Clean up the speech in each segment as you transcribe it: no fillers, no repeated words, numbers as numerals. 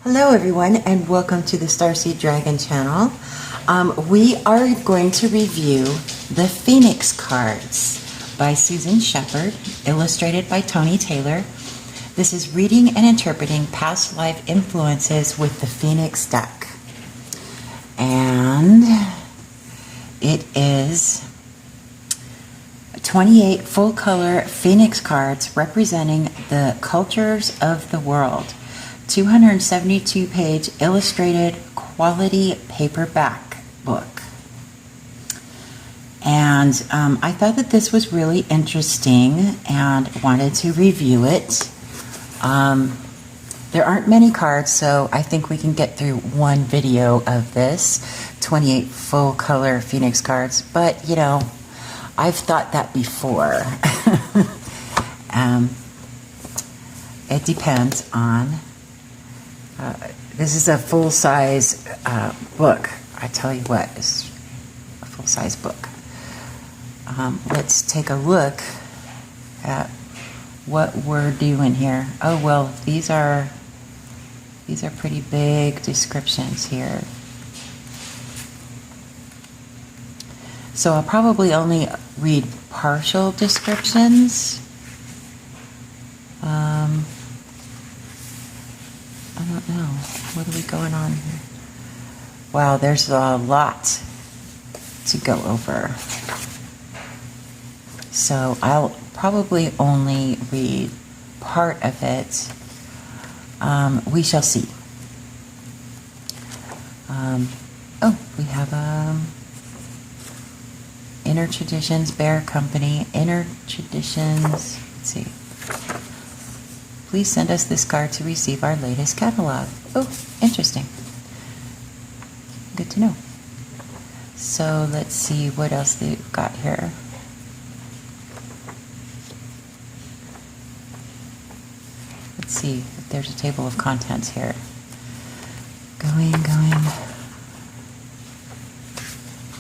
Hello everyone and welcome to the Starseed Dragon channel. We are going to review the Phoenix cards by Susan Sheppard, illustrated by Tony Taylor. This is reading and interpreting past life influences with the Phoenix deck. And it is 28 full color Phoenix cards representing the cultures of the world. 272 page illustrated quality paperback book. And I thought that this was really interesting and wanted to review it. There aren't many cards, so I think we can get through one video of this. 28 full color Phoenix cards, but you know, I've thought that before. It depends on this is a full-size book. I tell you what, it's a full-size book. Let's take a look at what we're doing here. Oh well, these are pretty big descriptions here. So I'll probably only read partial descriptions. I don't know. What are we going on here? Wow, there's a lot to go over. So I'll probably only read part of it. We shall see. Oh, we have Inner Traditions Bear Company. Inner Traditions. Let's see. Please send us this card to receive our latest catalog. Oh, interesting. Good to know. So let's see what else they've got here. Let's see if there's a table of contents here. Going.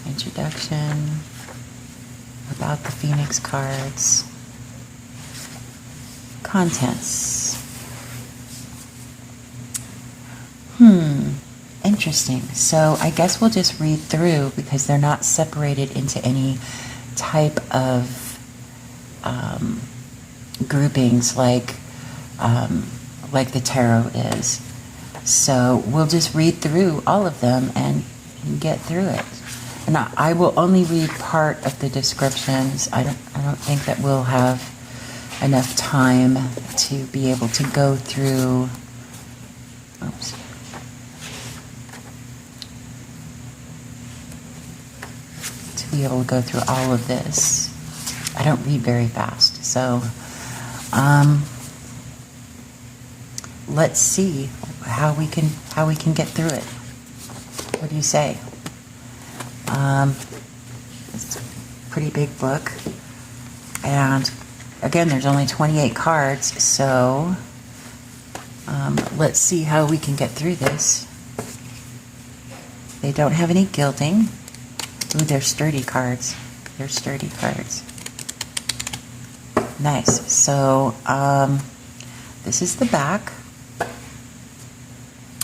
Introduction. About the Phoenix cards. Contents. Interesting. So I guess we'll just read through because they're not separated into any type of groupings like the tarot is. So we'll just read through all of them and get through it. And I will only read part of the descriptions. I don't think that we'll have enough time to be able to go through. Oops. To be able to go through all of this. I don't read very fast, so let's see how we can get through it. What do you say? It's a pretty big book, and again, there's only 28 cards, so let's see how we can get through this. They don't have any gilding. Ooh, they're sturdy cards. They're sturdy cards. Nice. So this is the back.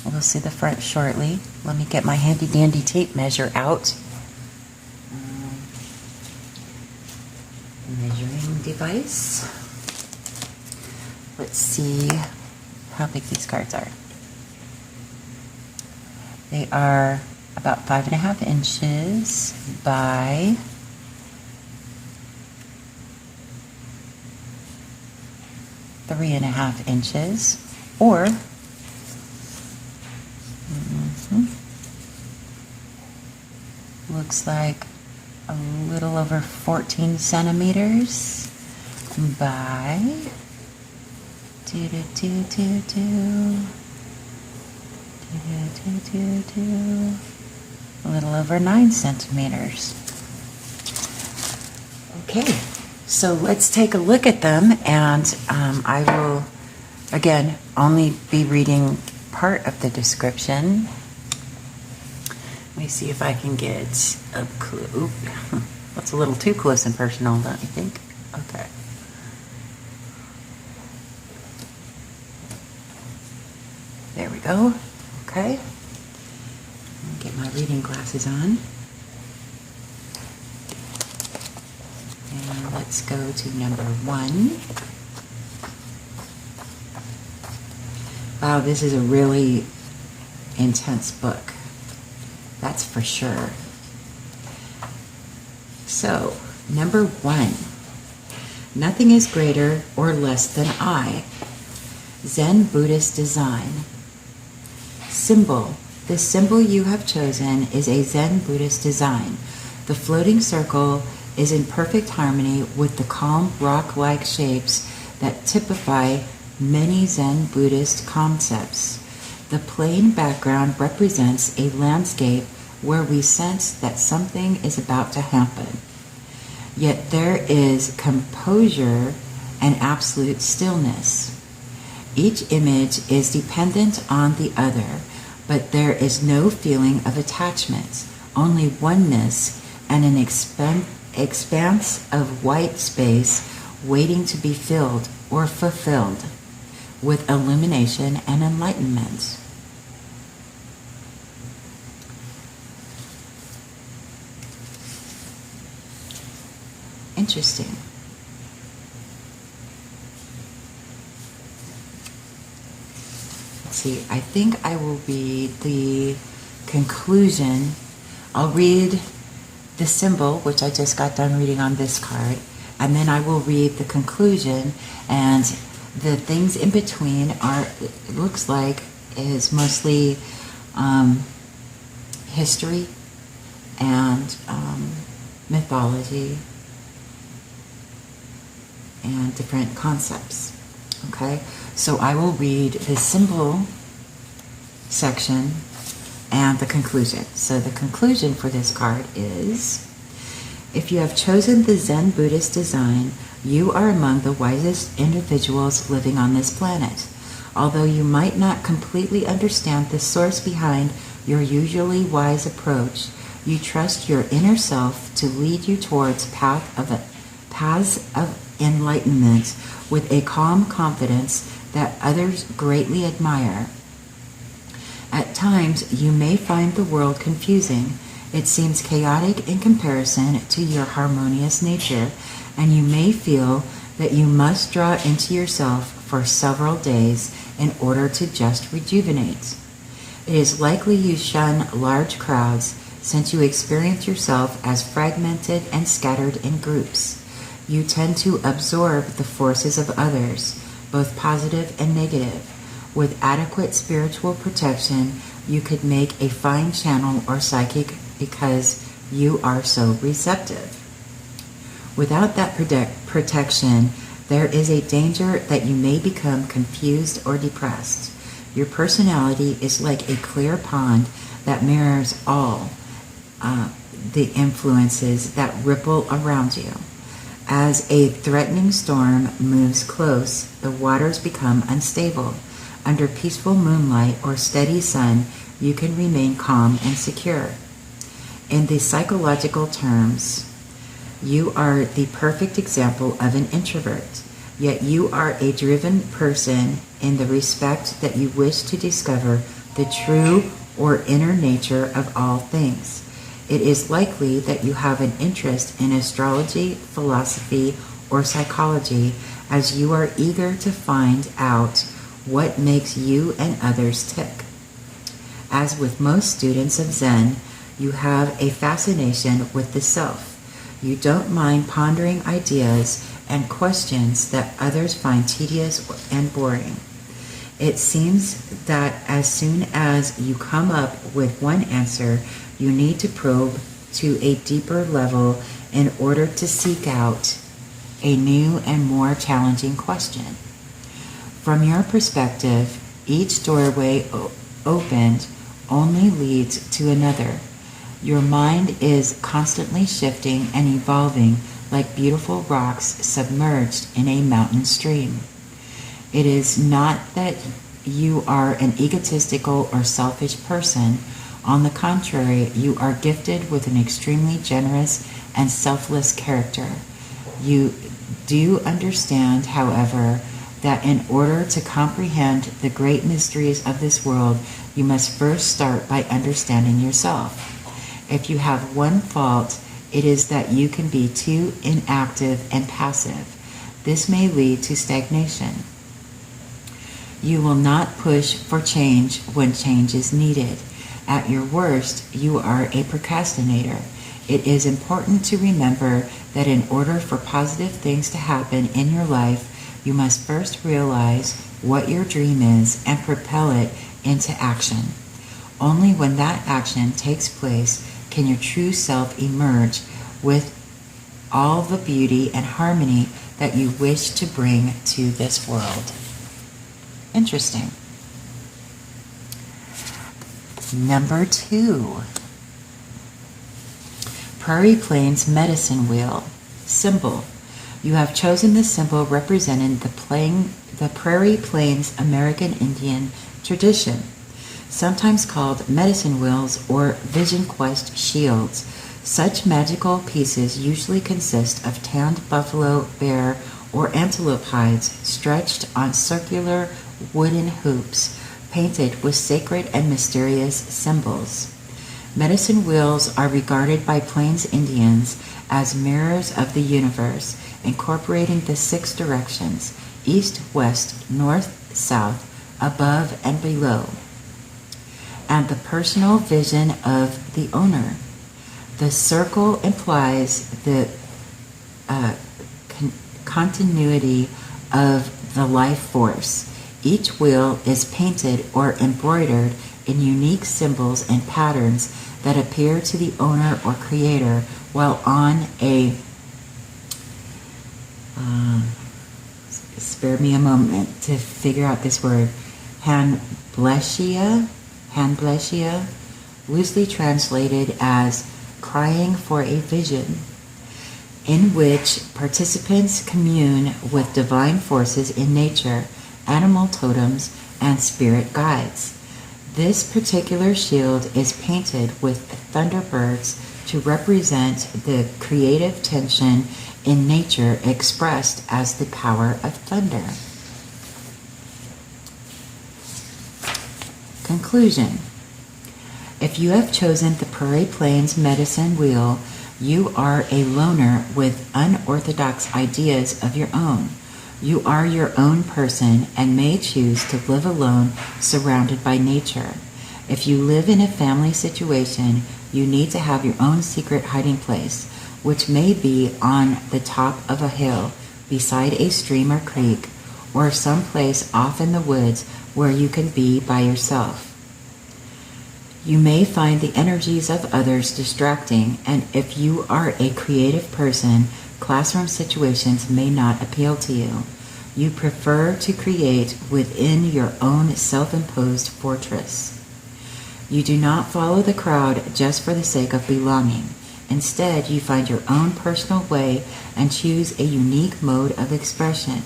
We'll see the front shortly. Let me get my handy dandy tape measure out. Measuring device. Let's see how big these cards are. They are about 5.5 inches by 3.5 inches, or looks like a little over 14 centimeters by a little over 9 centimeters. Okay, so let's take a look at them, and I will again only be reading part of the description. Let me see if I can get up close. That's a little too close and personal, don't you think? Okay. There we go. Okay? Get my reading glasses on. And let's go to number 1. Wow, this is a really intense book. That's for sure. So, number 1. Nothing is greater or less than I. Zen Buddhist design. Symbol. The symbol you have chosen is a Zen Buddhist design. The floating circle is in perfect harmony with the calm rock-like shapes that typify many Zen Buddhist concepts. The plain background represents a landscape where we sense that something is about to happen. Yet there is composure and absolute stillness. Each image is dependent on the other, but there is no feeling of attachment, only oneness and an expanse of white space waiting to be filled or fulfilled with illumination and enlightenment. Interesting. Let's see, I think I will read the conclusion. I'll read the symbol, which I just got done reading on this card, and then I will read the conclusion, and the things in between are, it looks like, is mostly history and mythology and different concepts. Okay, so I will read the symbol section and the conclusion. So the conclusion for this card is, if you have chosen the Zen Buddhist design, you are among the wisest individuals living on this planet. Although you might not completely understand the source behind your usually wise approach, you trust your inner self to lead you towards paths of enlightenment with a calm confidence that others greatly admire. At times, you may find the world confusing. It seems chaotic in comparison to your harmonious nature, and you may feel that you must draw into yourself for several days in order to just rejuvenate. It is likely you shun large crowds since you experience yourself as fragmented and scattered in groups. You tend to absorb the forces of others, both positive and negative. With adequate spiritual protection, you could make a fine channel or psychic because you are so receptive. Without that protection, there is a danger that you may become confused or depressed. Your personality is like a clear pond that mirrors all the influences that ripple around you. As a threatening storm moves close, the waters become unstable. Under peaceful moonlight or steady sun, you can remain calm and secure. In the psychological terms, you are the perfect example of an introvert, yet you are a driven person in the respect that you wish to discover the true or inner nature of all things. It is likely that you have an interest in astrology, philosophy, or psychology, as you are eager to find out what makes you and others tick. As with most students of Zen, you have a fascination with the self. You don't mind pondering ideas and questions that others find tedious and boring. It seems that as soon as you come up with one answer, you need to probe to a deeper level in order to seek out a new and more challenging question. From your perspective, each doorway opened only leads to another. Your mind is constantly shifting and evolving like beautiful rocks submerged in a mountain stream. It is not that you are an egotistical or selfish person. On the contrary, you are gifted with an extremely generous and selfless character. You do understand, however, that in order to comprehend the great mysteries of this world, you must first start by understanding yourself. If you have one fault, it is that you can be too inactive and passive. This may lead to stagnation. You will not push for change when change is needed. At your worst, you are a procrastinator. It is important to remember that in order for positive things to happen in your life, you must first realize what your dream is and propel it into action. Only when that action takes place can your true self emerge with all the beauty and harmony that you wish to bring to this world. Interesting. Number 2. Prairie Plains Medicine Wheel. Symbol. You have chosen the symbol representing the Prairie Plains American Indian tradition, sometimes called medicine wheels or vision quest shields. Such magical pieces usually consist of tanned buffalo, bear, or antelope hides stretched on circular wooden hoops, painted with sacred and mysterious symbols. Medicine wheels are regarded by Plains Indians as mirrors of the universe, incorporating the 6 directions: east, west, north, south, above, and below, and the personal vision of the owner. The circle implies the continuity of the life force. Each wheel is painted or embroidered in unique symbols and patterns that appear to the owner or creator while on a spare me a moment to figure out this word, handblesia, loosely translated as crying for a vision, in which participants commune with divine forces in nature, animal totems, and spirit guides. This particular shield is painted with thunderbirds to represent the creative tension in nature expressed as the power of thunder. Conclusion. If you have chosen the Prairie Plains Medicine Wheel, you are a loner with unorthodox ideas of your own. You are your own person and may choose to live alone, surrounded by nature. If you live in a family situation, you need to have your own secret hiding place, which may be on the top of a hill, beside a stream or creek, or someplace off in the woods where you can be by yourself. You may find the energies of others distracting, and if you are a creative person, classroom situations may not appeal to you. You prefer to create within your own self-imposed fortress. You do not follow the crowd just for the sake of belonging. Instead, you find your own personal way and choose a unique mode of expression.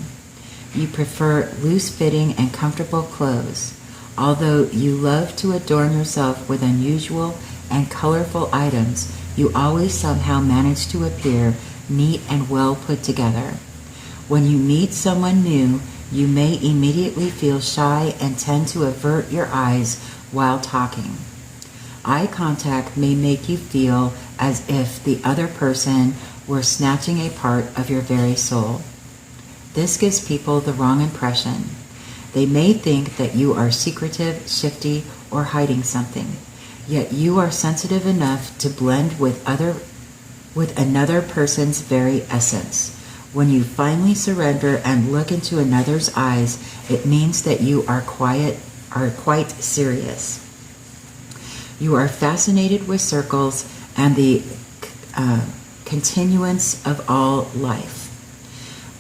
You prefer loose-fitting and comfortable clothes. Although you love to adorn yourself with unusual and colorful items, you always somehow manage to appear neat and well put together. When you meet someone new, you may immediately feel shy and tend to avert your eyes while talking. Eye contact may make you feel as if the other person were snatching a part of your very soul. This gives people the wrong impression. They may think that you are secretive, shifty, or hiding something, yet you are sensitive enough to blend with another person's very essence. When you finally surrender and look into another's eyes, it means that you are quite serious. You are fascinated with circles and the continuance of all life.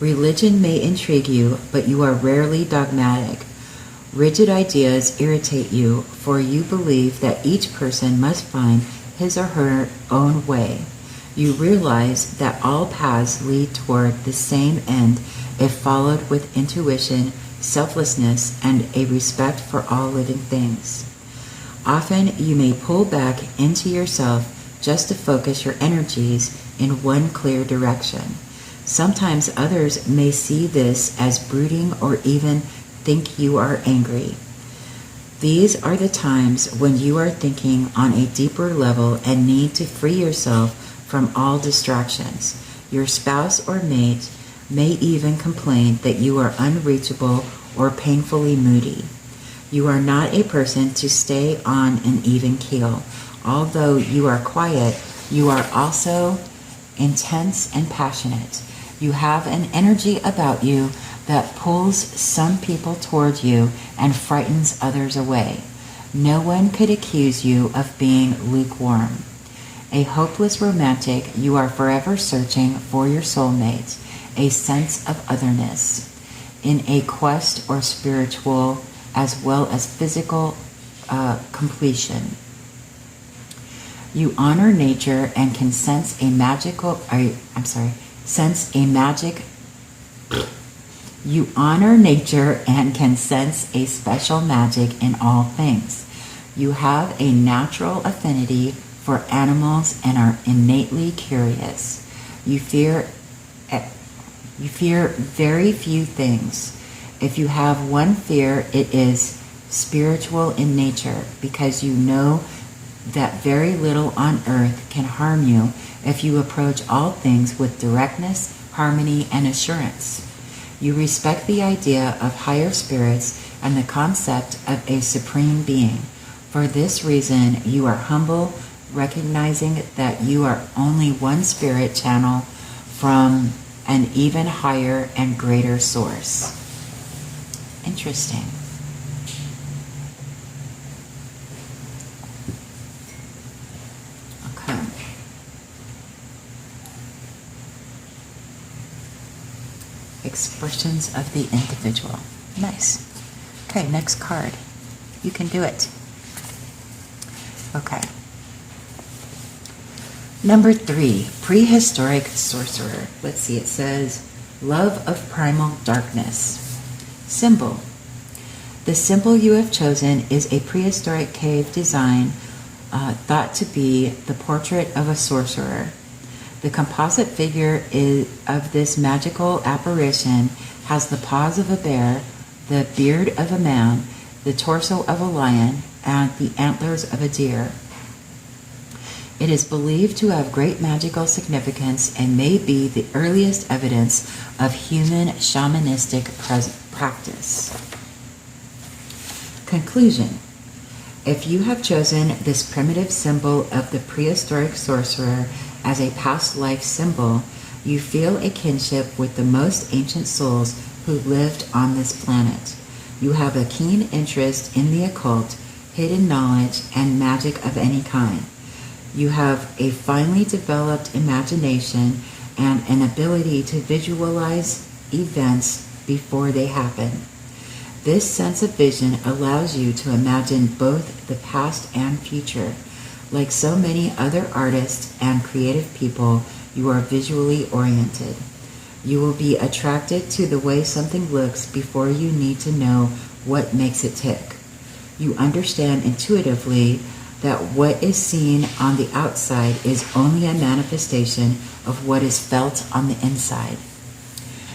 Religion may intrigue you, but you are rarely dogmatic. Rigid ideas irritate you, for you believe that each person must find his or her own way. You realize that all paths lead toward the same end if followed with intuition, selflessness, and a respect for all living things. Often you may pull back into yourself just to focus your energies in one clear direction. Sometimes others may see this as brooding or even think you are angry. These are the times when you are thinking on a deeper level and need to free yourself from all distractions. Your spouse or mate may even complain that you are unreachable or painfully moody. You are not a person to stay on an even keel. Although you are quiet, you are also intense and passionate. You have an energy about you that pulls some people toward you and frightens others away. No one could accuse you of being lukewarm. A hopeless romantic, you are forever searching for your soulmate, a sense of otherness, in a quest or spiritual as well as physical completion. You honor nature and can sense a You honor nature and can sense a special magic in all things. You have a natural affinity for animals and are innately curious. You fear very few things. If you have one fear, it is spiritual in nature, because you know that very little on earth can harm you if you approach all things with directness, harmony, and assurance. You respect the idea of higher spirits and the concept of a supreme being. For this reason, you are humble, recognizing that you are only one spirit channel from an even higher and greater source. Interesting. Okay. Expressions of the individual. Nice. Okay, next card. You can do it. Okay. Number 3, Prehistoric Sorcerer. Let's see, it says, Love of Primal Darkness. Symbol. The symbol you have chosen is a prehistoric cave design thought to be the portrait of a sorcerer. The composite figure of this magical apparition has the paws of a bear, the beard of a man, the torso of a lion, and the antlers of a deer. It is believed to have great magical significance and may be the earliest evidence of human shamanistic practice. Conclusion. If you have chosen this primitive symbol of the prehistoric sorcerer as a past life symbol, you feel a kinship with the most ancient souls who lived on this planet. You have a keen interest in the occult, hidden knowledge, and magic of any kind. You have a finely developed imagination and an ability to visualize events before they happen. This sense of vision allows you to imagine both the past and future. Like so many other artists and creative people, you are visually oriented. You will be attracted to the way something looks before you need to know what makes it tick. You understand intuitively that what is seen on the outside is only a manifestation of what is felt on the inside.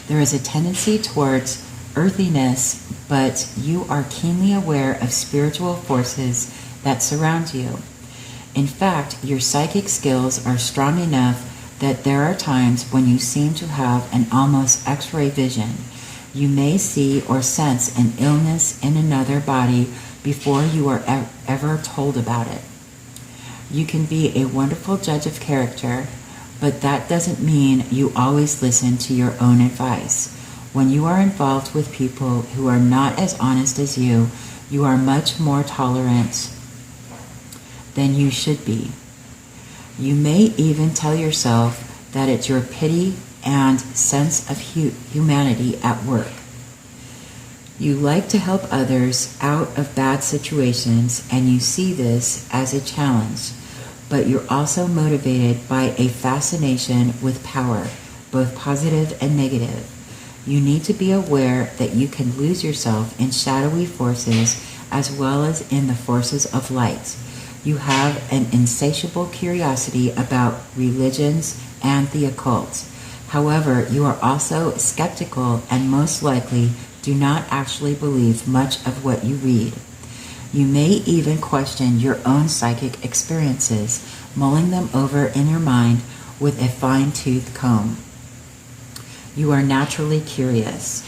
There is a tendency towards earthiness, but you are keenly aware of spiritual forces that surround you. In fact, your psychic skills are strong enough that there are times when you seem to have an almost X-ray vision. You may see or sense an illness in another body before you are ever told about it. You can be a wonderful judge of character, but that doesn't mean you always listen to your own advice. When you are involved with people who are not as honest as you, you are much more tolerant than you should be. You may even tell yourself that it's your pity and sense of humanity at work. You like to help others out of bad situations, and you see this as a challenge, but you're also motivated by a fascination with power, both positive and negative. You need to be aware that you can lose yourself in shadowy forces as well as in the forces of light. You have an insatiable curiosity about religions and the occult. However, you are also skeptical and most likely do not actually believe much of what you read. You may even question your own psychic experiences, mulling them over in your mind with a fine-tooth comb. You are naturally curious.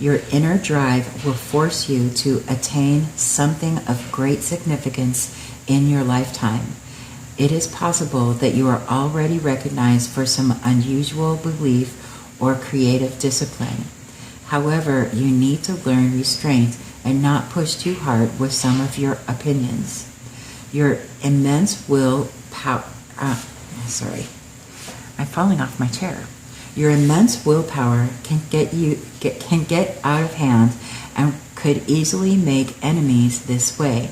Your inner drive will force you to attain something of great significance in your lifetime. It is possible that you are already recognized for some unusual belief or creative discipline. However, you need to learn restraint and not push too hard with some of your opinions. Your immense willpower, I'm falling off my chair. Your immense willpower can get out of hand and could easily make enemies this way.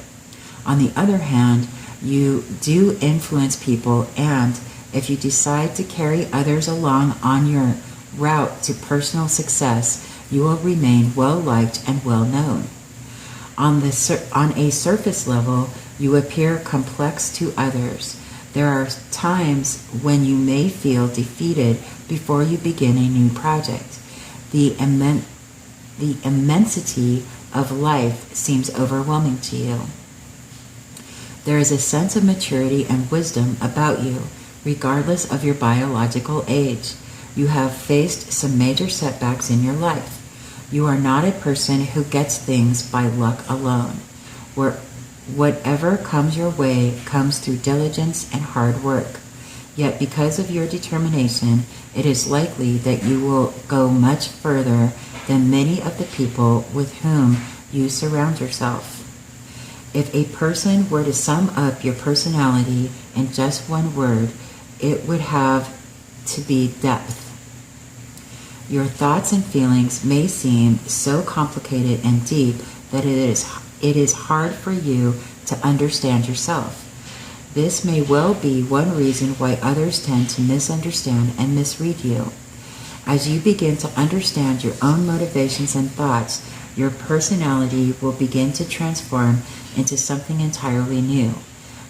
On the other hand, you do influence people, and if you decide to carry others along on your route to personal success, you will remain well-liked and well-known. On a surface level, you appear complex to others. There are times when you may feel defeated before you begin a new project. The immensity of life seems overwhelming to you. There is a sense of maturity and wisdom about you, regardless of your biological age. You have faced some major setbacks in your life. You are not a person who gets things by luck alone. Whatever comes your way comes through diligence and hard work. Yet because of your determination, it is likely that you will go much further than many of the people with whom you surround yourself. If a person were to sum up your personality in just one word, it would have to be depth. Your thoughts and feelings may seem so complicated and deep that it is hard for you to understand yourself. This may well be one reason why others tend to misunderstand and misread you. As you begin to understand your own motivations and thoughts, your personality will begin to transform into something entirely new.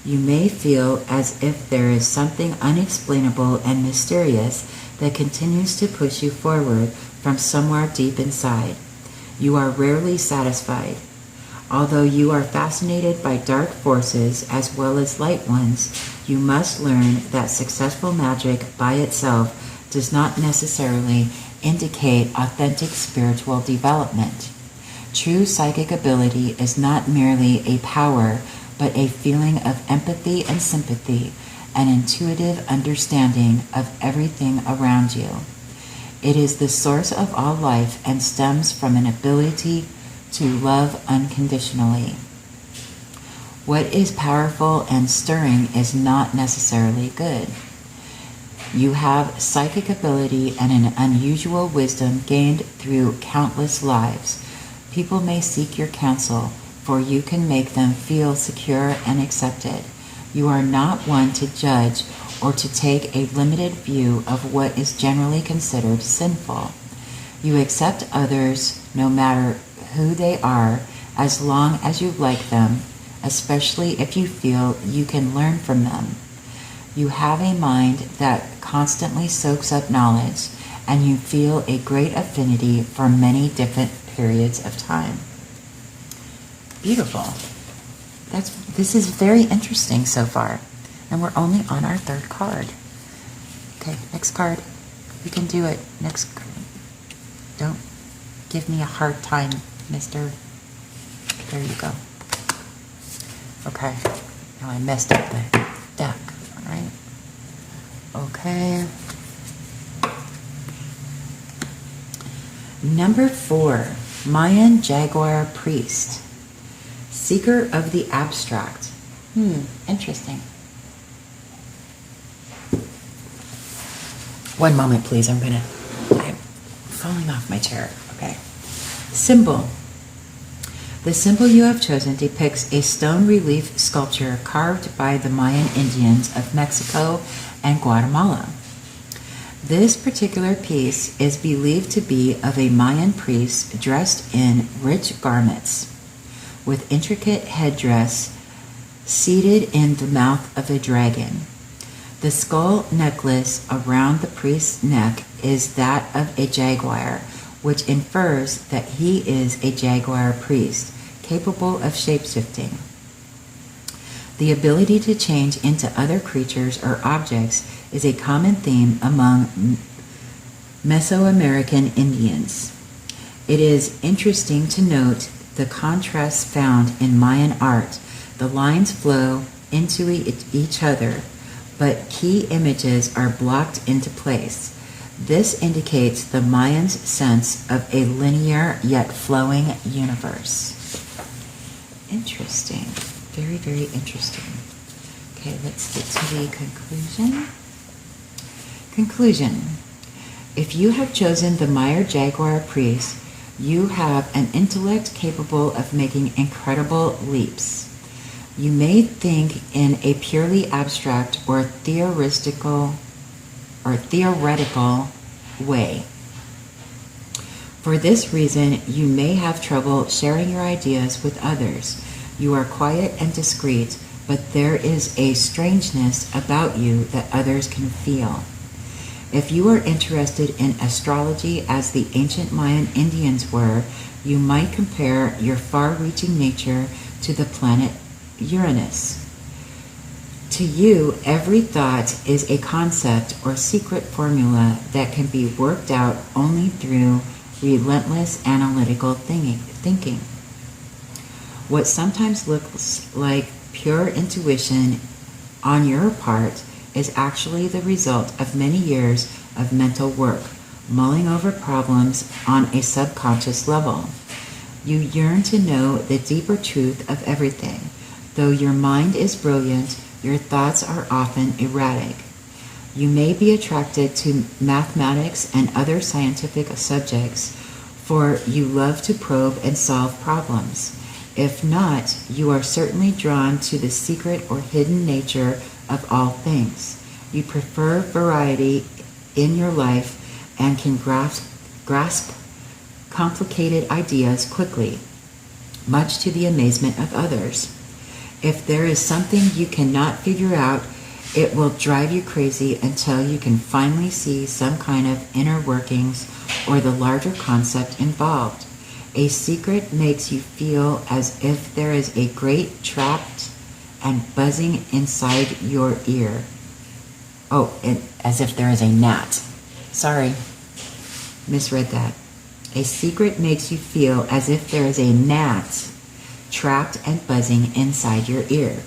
You may feel as if there is something unexplainable and mysterious that continues to push you forward from somewhere deep inside. You are rarely satisfied. Although you are fascinated by dark forces as well as light ones, you must learn that successful magic by itself does not necessarily indicate authentic spiritual development. True psychic ability is not merely a power, but a feeling of empathy and sympathy, an intuitive understanding of everything around you. It is the source of all life and stems from an ability to love unconditionally. What is powerful and stirring is not necessarily good. You have psychic ability and an unusual wisdom gained through countless lives. People may seek your counsel, for you can make them feel secure and accepted. You are not one to judge or to take a limited view of what is generally considered sinful. You accept others no matter who they are, as long as you like them, especially if you feel you can learn from them. You have a mind that constantly soaks up knowledge, and you feel a great affinity for many different periods of time. Beautiful. This is very interesting so far, and we're only on our third card. Okay, next card. You can do it. Next card. Don't give me a hard time, mister. There you go. Okay. Now I messed up the deck. All right. Okay. Number 4. Mayan Jaguar Priest. Seeker of the abstract. Interesting. One moment, please. I'm falling off my chair. Okay. Symbol. The symbol you have chosen depicts a stone relief sculpture carved by the Mayan Indians of Mexico and Guatemala. This particular piece is believed to be of a Mayan priest dressed in rich garments, with intricate headdress, seated in the mouth of a dragon. The skull necklace around the priest's neck is that of a jaguar, which infers that he is a jaguar priest, capable of shapeshifting. The ability to change into other creatures or objects is a common theme among Mesoamerican Indians. It is interesting to note the contrasts found in Mayan art. The lines flow into each other, but key images are blocked into place. This indicates the Mayans' sense of a linear yet flowing universe. Interesting. Very, very interesting. Okay, let's get to the conclusion. Conclusion. If you have chosen the Meyer Jaguar priest, you have an intellect capable of making incredible leaps. You may think in a purely abstract or theoretical way. For this reason, you may have trouble sharing your ideas with others. You are quiet and discreet, but there is a strangeness about you that others can feel. If you are interested in astrology as the ancient Mayan Indians were, you might compare your far-reaching nature to the planet Uranus. To you, every thought is a concept or secret formula that can be worked out only through relentless analytical thinking. What sometimes looks like pure intuition on your part is actually the result of many years of mental work, mulling over problems on a subconscious level. You yearn to know the deeper truth of everything. Though your mind is brilliant, your thoughts are often erratic. You may be attracted to mathematics and other scientific subjects, for you love to probe and solve problems. If not, you are certainly drawn to the secret or hidden nature of all things. You prefer variety in your life and can grasp complicated ideas quickly, much to the amazement of others. If there is something you cannot figure out, it will drive you crazy until you can finally see some kind of inner workings or the larger concept involved. A secret makes you feel as if there is a great trapped and buzzing inside your ear. Oh, as if there is a gnat. Sorry, misread that. A secret makes you feel as if there is a gnat trapped and buzzing inside your ear.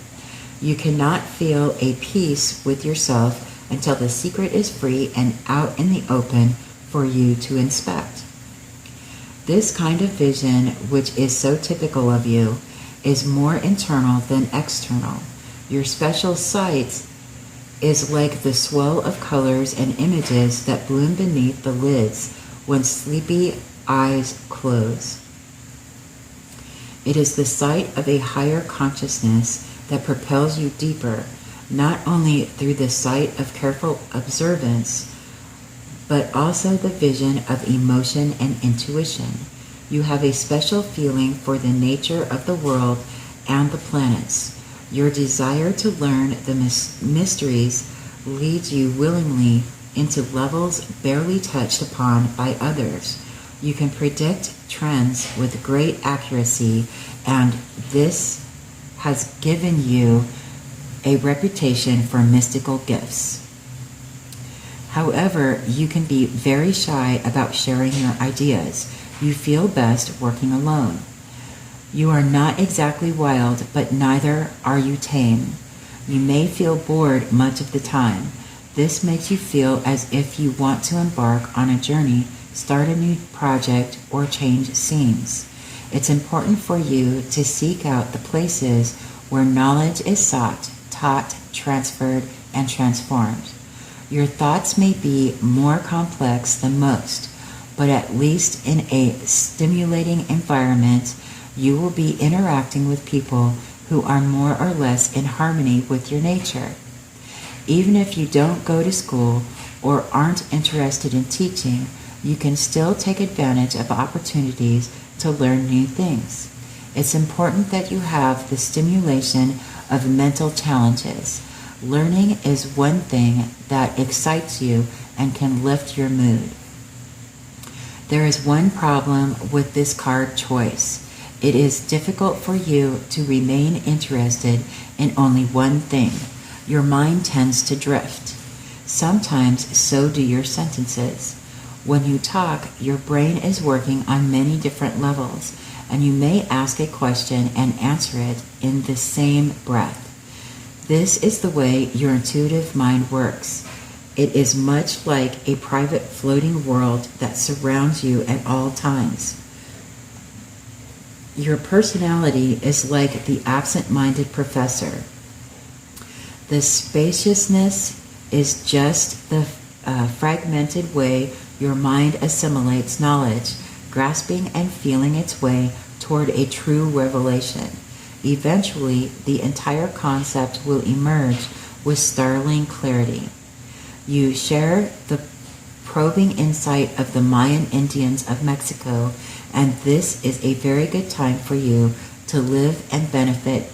You cannot feel a peace with yourself until the secret is free and out in the open for you to inspect. This kind of vision, which is so typical of you, is more internal than external. Your special sight is like the swell of colors and images that bloom beneath the lids when sleepy eyes close. It is the sight of a higher consciousness that propels you deeper, not only through the sight of careful observance, but also the vision of emotion and intuition. You have a special feeling for the nature of the world and the planets. Your desire to learn the mysteries leads you willingly into levels barely touched upon by others. You can predict trends with great accuracy, and this has given you a reputation for mystical gifts. However, you can be very shy about sharing your ideas. You feel best working alone. You are not exactly wild, but neither are you tame. You may feel bored much of the time. This makes you feel as if you want to embark on a journey, start a new project, or change scenes. It's important for you to seek out the places where knowledge is sought, taught, transferred, and transformed. Your thoughts may be more complex than most, but at least in a stimulating environment, you will be interacting with people who are more or less in harmony with your nature. Even if you don't go to school or aren't interested in teaching, you can still take advantage of opportunities to learn new things. It's important that you have the stimulation of mental challenges. Learning is one thing that excites you and can lift your mood. There is one problem with this card choice. It is difficult for you to remain interested in only one thing. Your mind tends to drift. Sometimes so do your sentences. When you talk, your brain is working on many different levels, and you may ask a question and answer it in the same breath. This is the way your intuitive mind works. It is much like a private floating world that surrounds you at all times. Your personality is like the absent-minded professor. The spaciousness is just the fragmented way your mind assimilates knowledge, grasping and feeling its way toward a true revelation. Eventually, the entire concept will emerge with startling clarity. You share the probing insight of the Mayan Indians of Mexico, and this is a very good time for you to live and benefit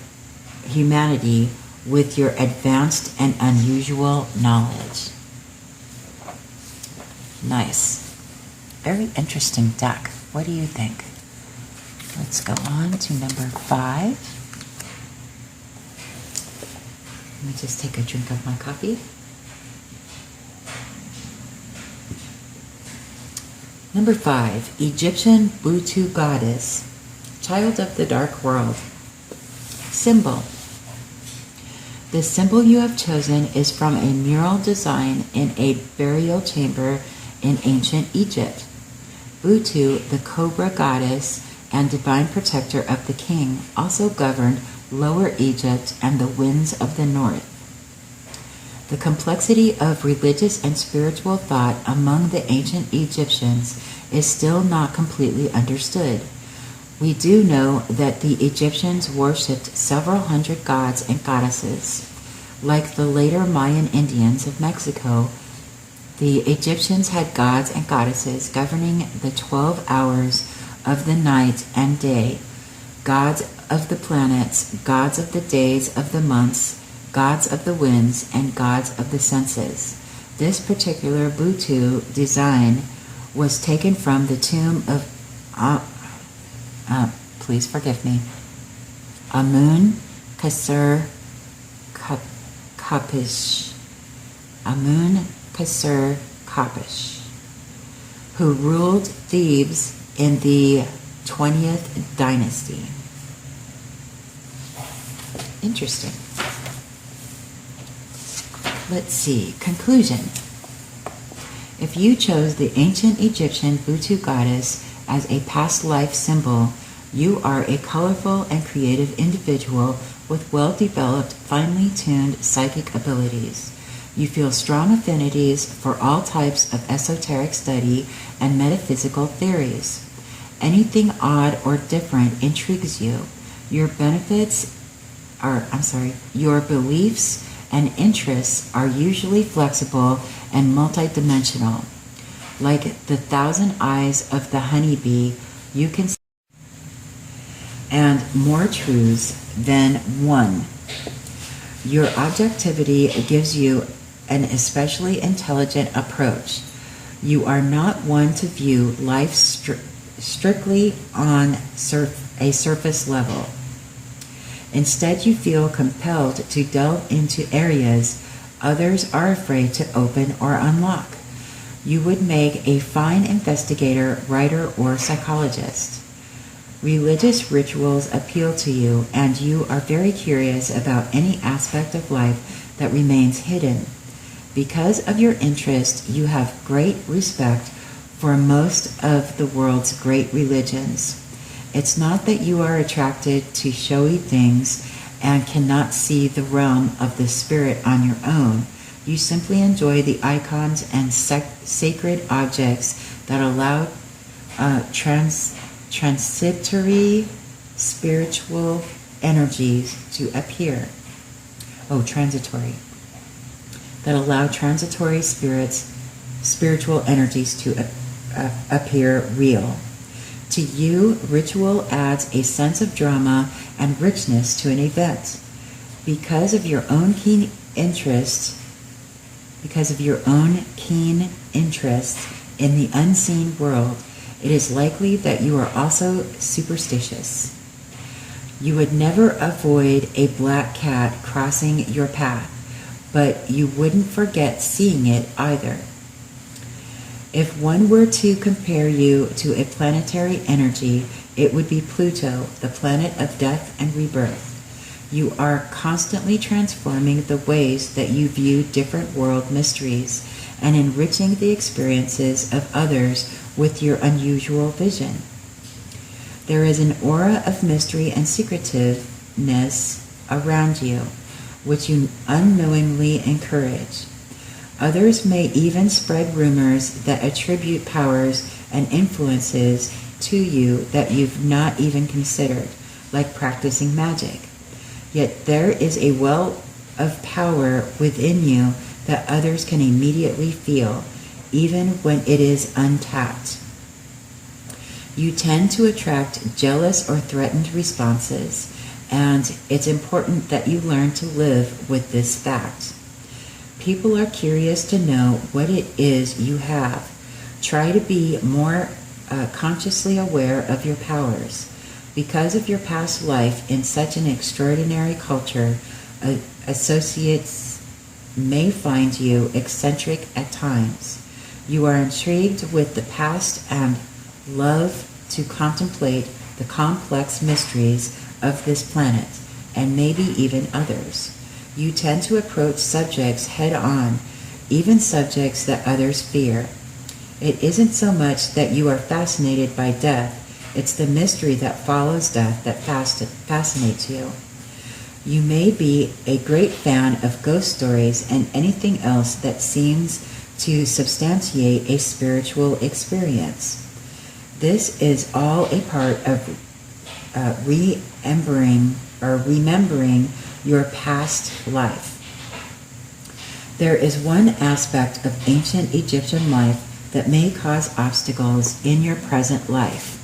humanity with your advanced and unusual knowledge. Nice. Very interesting deck. What do you think? Let's go on to number 5. Let me just take a drink of my coffee. Number 5, Egyptian Butu goddess, child of the dark world. Symbol. The symbol you have chosen is from a mural design in a burial chamber in ancient Egypt. Butu, the cobra goddess and divine protector of the king, also governed Lower Egypt and the winds of the north. The complexity of religious and spiritual thought among the ancient Egyptians is still not completely understood. We do know that the Egyptians worshipped several hundred gods and goddesses. Like the later Mayan Indians of Mexico, the Egyptians had gods and goddesses governing the 12 hours of the night and day, gods of the planets, gods of the days of the months, gods of the winds, and gods of the senses. This particular Butu design was taken from the tomb of, please forgive me, Amun Kasur Kapish, Amun Kasur Kapish, who ruled Thebes in the 20th dynasty. Interesting. Let's see. Conclusion. If you chose the ancient Egyptian Butu goddess as a past life symbol, you are a colorful and creative individual with well-developed, finely tuned psychic abilities. You feel strong affinities for all types of esoteric study and metaphysical theories. Anything odd or different intrigues you. Your beliefs and interests are usually flexible and multidimensional. Like the 1,000 eyes of the honeybee, you can see and more truths than one. Your objectivity gives you an especially intelligent approach. You are not one to view life strictly on a surface level. Instead, you feel compelled to delve into areas others are afraid to open or unlock. You would make a fine investigator, writer, or psychologist. Religious rituals appeal to you, and you are very curious about any aspect of life that remains hidden. Because of your interest, you have great respect for most of the world's great religions. It's not that you are attracted to showy things and cannot see the realm of the spirit on your own. You simply enjoy the icons and sacred objects that allow transitory spiritual energies to appear. Transitory. That allow transitory spiritual energies to appear real. To you, ritual adds a sense of drama and richness to an event. Because of your own keen interest, because of your own keen interest in the unseen world, it is likely that you are also superstitious. You would never avoid a black cat crossing your path, but you wouldn't forget seeing it either. If one were to compare you to a planetary energy, it would be Pluto, the planet of death and rebirth. You are constantly transforming the ways that you view different world mysteries and enriching the experiences of others with your unusual vision. There is an aura of mystery and secretiveness around you, which you unknowingly encourage. Others may even spread rumors that attribute powers and influences to you that you've not even considered, like practicing magic. Yet there is a well of power within you that others can immediately feel, even when it is untapped. You tend to attract jealous or threatened responses, and it's important that you learn to live with this fact. People are curious to know what it is you have. Try to be more consciously aware of your powers. Because of your past life in such an extraordinary culture, associates may find you eccentric at times. You are intrigued with the past and love to contemplate the complex mysteries of this planet, and maybe even others. You tend to approach subjects head on, even subjects that others fear. It isn't so much that you are fascinated by death, it's the mystery that follows death that fascinates you. You may be a great fan of ghost stories and anything else that seems to substantiate a spiritual experience. This is all a part of remembering your past life. There is one aspect of ancient Egyptian life that may cause obstacles in your present life.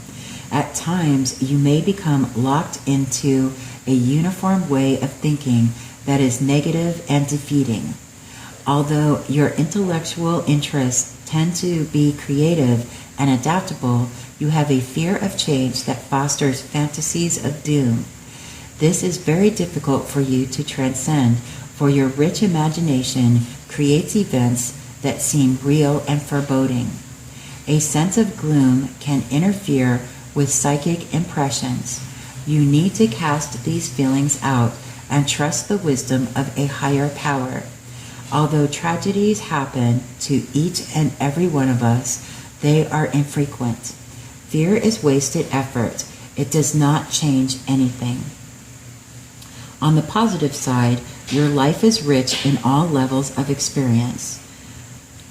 At times, you may become locked into a uniform way of thinking that is negative and defeating. Although your intellectual interests tend to be creative and adaptable, you have a fear of change that fosters fantasies of doom. This is very difficult for you to transcend, for your rich imagination creates events that seem real and foreboding. A sense of gloom can interfere with psychic impressions. You need to cast these feelings out and trust the wisdom of a higher power. Although tragedies happen to each and every one of us, they are infrequent. Fear is wasted effort. It does not change anything. On the positive side, your life is rich in all levels of experience.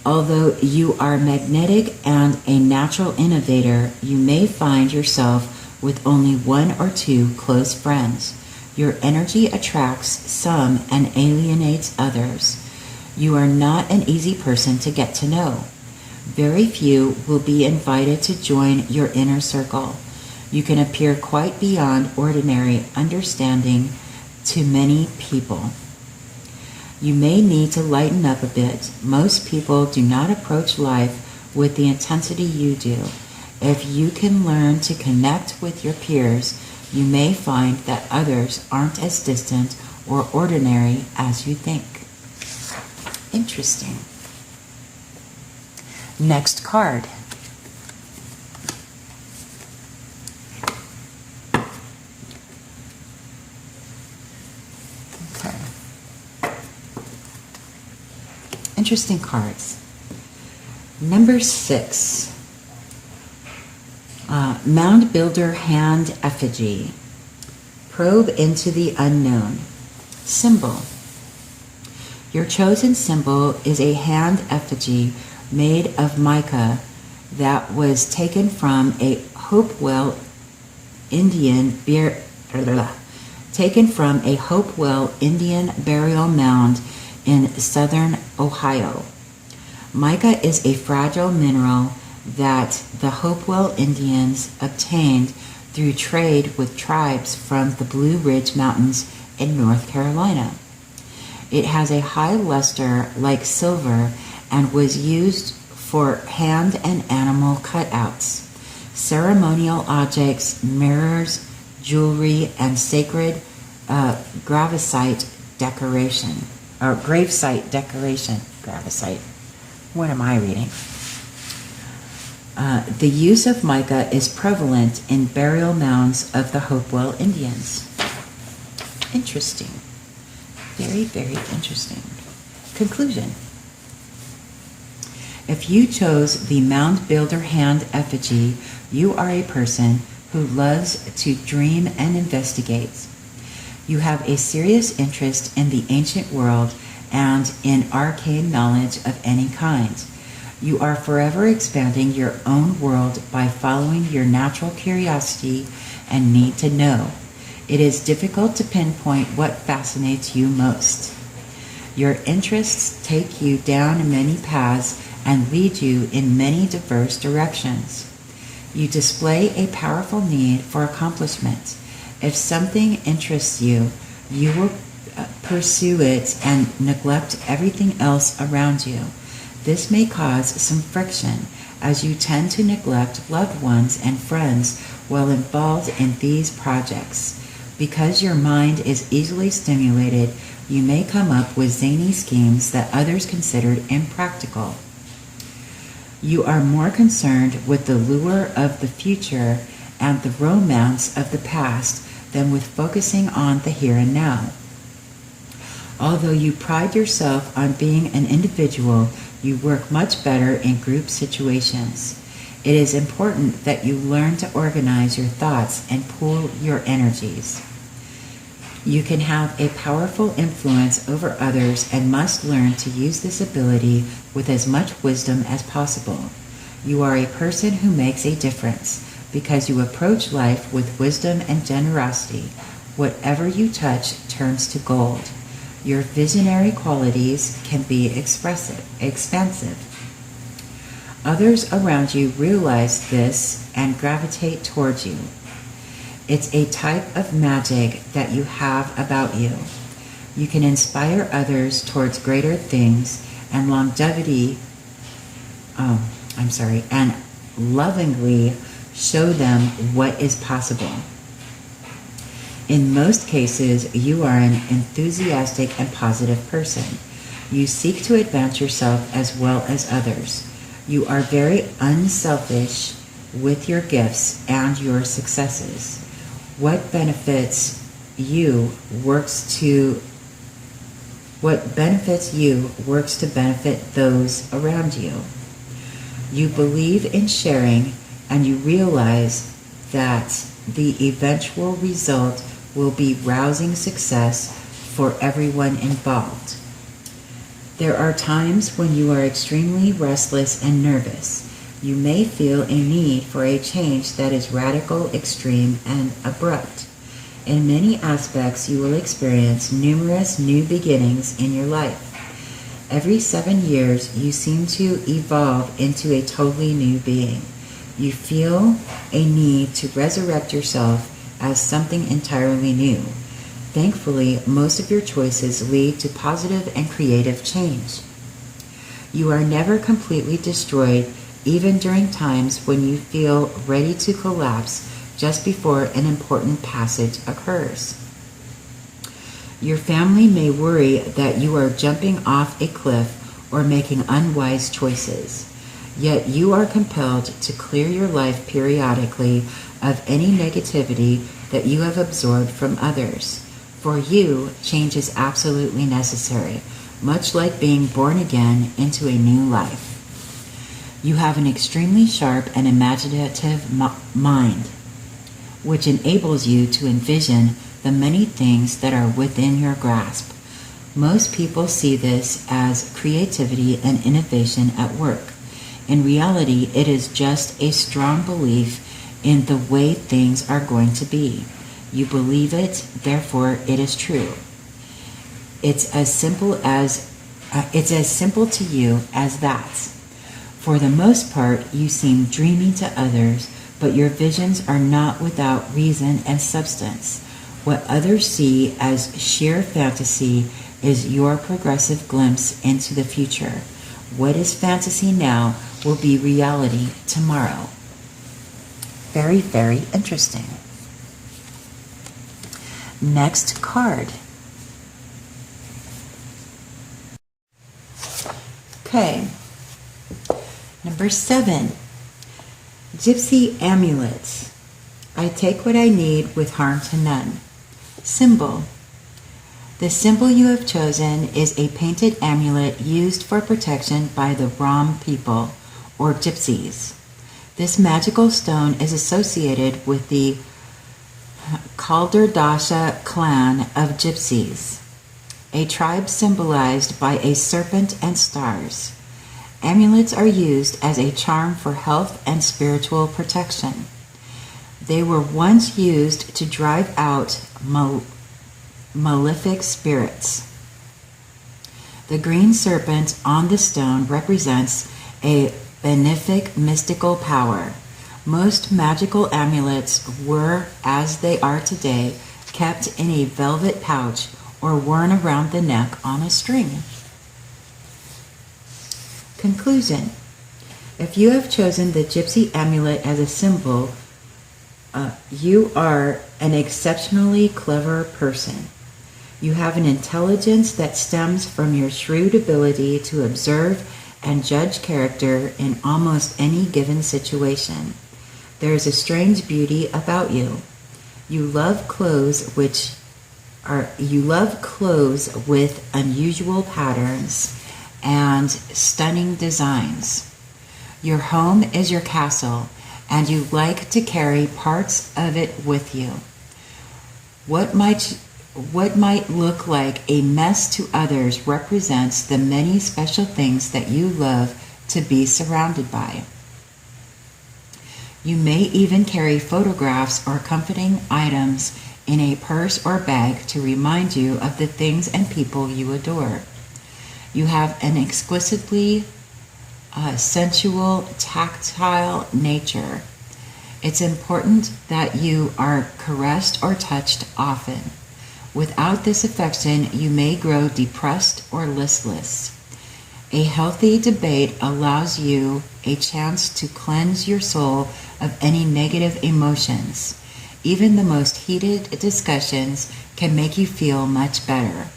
Although you are magnetic and a natural innovator, you may find yourself with only one or two close friends. Your energy attracts some and alienates others. You are not an easy person to get to know. Very few will be invited to join your inner circle. You can appear quite beyond ordinary understanding to many people. You may need to lighten up a bit. Most people do not approach life with the intensity you do. If you can learn to connect with your peers, you may find that others aren't as distant or ordinary as you think. Interesting. Next card. Okay. Interesting cards. Number 6. Mound Builder Hand Effigy. Probe into the unknown. Symbol. Your chosen symbol is a hand effigy made of mica that was taken from a Hopewell Indian burial mound in southern Ohio. Mica is a fragile mineral that the Hopewell Indians obtained through trade with tribes from the Blue Ridge Mountains in North Carolina. It has a high luster like silver and was used for hand and animal cutouts, ceremonial objects, mirrors, jewelry, and sacred gravesite decoration. Gravesite. What am I reading? The use of mica is prevalent in burial mounds of the Hopewell Indians. Interesting. Very, very interesting. Conclusion. If you chose the mound builder hand effigy, you are a person who loves to dream and investigate. You have a serious interest in the ancient world and in arcane knowledge of any kind. You are forever expanding your own world by following your natural curiosity and need to know. It is difficult to pinpoint what fascinates you most. Your interests take you down many paths and lead you in many diverse directions. You display a powerful need for accomplishment. If something interests you, you will pursue it and neglect everything else around you. This may cause some friction, as you tend to neglect loved ones and friends while involved in these projects. Because your mind is easily stimulated, you may come up with zany schemes that others considered impractical. You are more concerned with the lure of the future and the romance of the past than with focusing on the here and now. Although you pride yourself on being an individual, you work much better in group situations. It is important that you learn to organize your thoughts and pool your energies. You can have a powerful influence over others and must learn to use this ability with as much wisdom as possible. You are a person who makes a difference because you approach life with wisdom and generosity. Whatever you touch turns to gold. Your visionary qualities can be expansive. Others around you realize this and gravitate towards you. It's a type of magic that you have about you. You can inspire others towards greater things and and lovingly show them what is possible. In most cases, you are an enthusiastic and positive person. You seek to advance yourself as well as others. You are very unselfish with your gifts and your successes. What benefits you works to benefit those around you. You believe in sharing, and you realize that the eventual result will be rousing success for everyone involved. There are times when you are extremely restless and nervous. You may feel a need for a change that is radical, extreme, and abrupt. In many aspects, you will experience numerous new beginnings in your life. Every 7 years, you seem to evolve into a totally new being. You feel a need to resurrect yourself as something entirely new. Thankfully, most of your choices lead to positive and creative change. You are never completely destroyed, even during times when you feel ready to collapse just before an important passage occurs. Your family may worry that you are jumping off a cliff or making unwise choices. Yet you are compelled to clear your life periodically of any negativity that you have absorbed from others. For you, change is absolutely necessary, much like being born again into a new life. You have an extremely sharp and imaginative mind, which enables you to envision the many things that are within your grasp. Most people see this as creativity and innovation at work. In reality, it is just a strong belief in the way things are going to be. You believe it, therefore it is true. It's as simple to you as that. For the most part, you seem dreamy to others, but your visions are not without reason and substance. What others see as sheer fantasy is your progressive glimpse into the future. What is fantasy now will be reality tomorrow. Very, very interesting. Next card. Okay. Number 7. Gypsy Amulets. I take what I need with harm to none. Symbol. The symbol you have chosen is a painted amulet used for protection by the Rom people, or Gypsies. This magical stone is associated with the Kalderdasha clan of Gypsies, a tribe symbolized by a serpent and stars. Amulets are used as a charm for health and spiritual protection. They were once used to drive out malefic spirits. The green serpent on the stone represents a benefic mystical power. Most magical amulets were, as they are today, kept in a velvet pouch or worn around the neck on a string. Conclusion. If you have chosen the Gypsy amulet as a symbol, you are an exceptionally clever person. You have an intelligence that stems from your shrewd ability to observe and judge character in almost any given situation. There is a strange beauty about you. You love clothes with unusual patterns and stunning designs. Your home is your castle, and you like to carry parts of it with you. What might look like a mess to others represents the many special things that you love to be surrounded by. You may even carry photographs or comforting items in a purse or bag to remind you of the things and people you adore. You have an exquisitely sensual, tactile nature. It's important that you are caressed or touched often. Without this affection, you may grow depressed or listless. A healthy debate allows you a chance to cleanse your soul of any negative emotions. Even the most heated discussions can make you feel much better.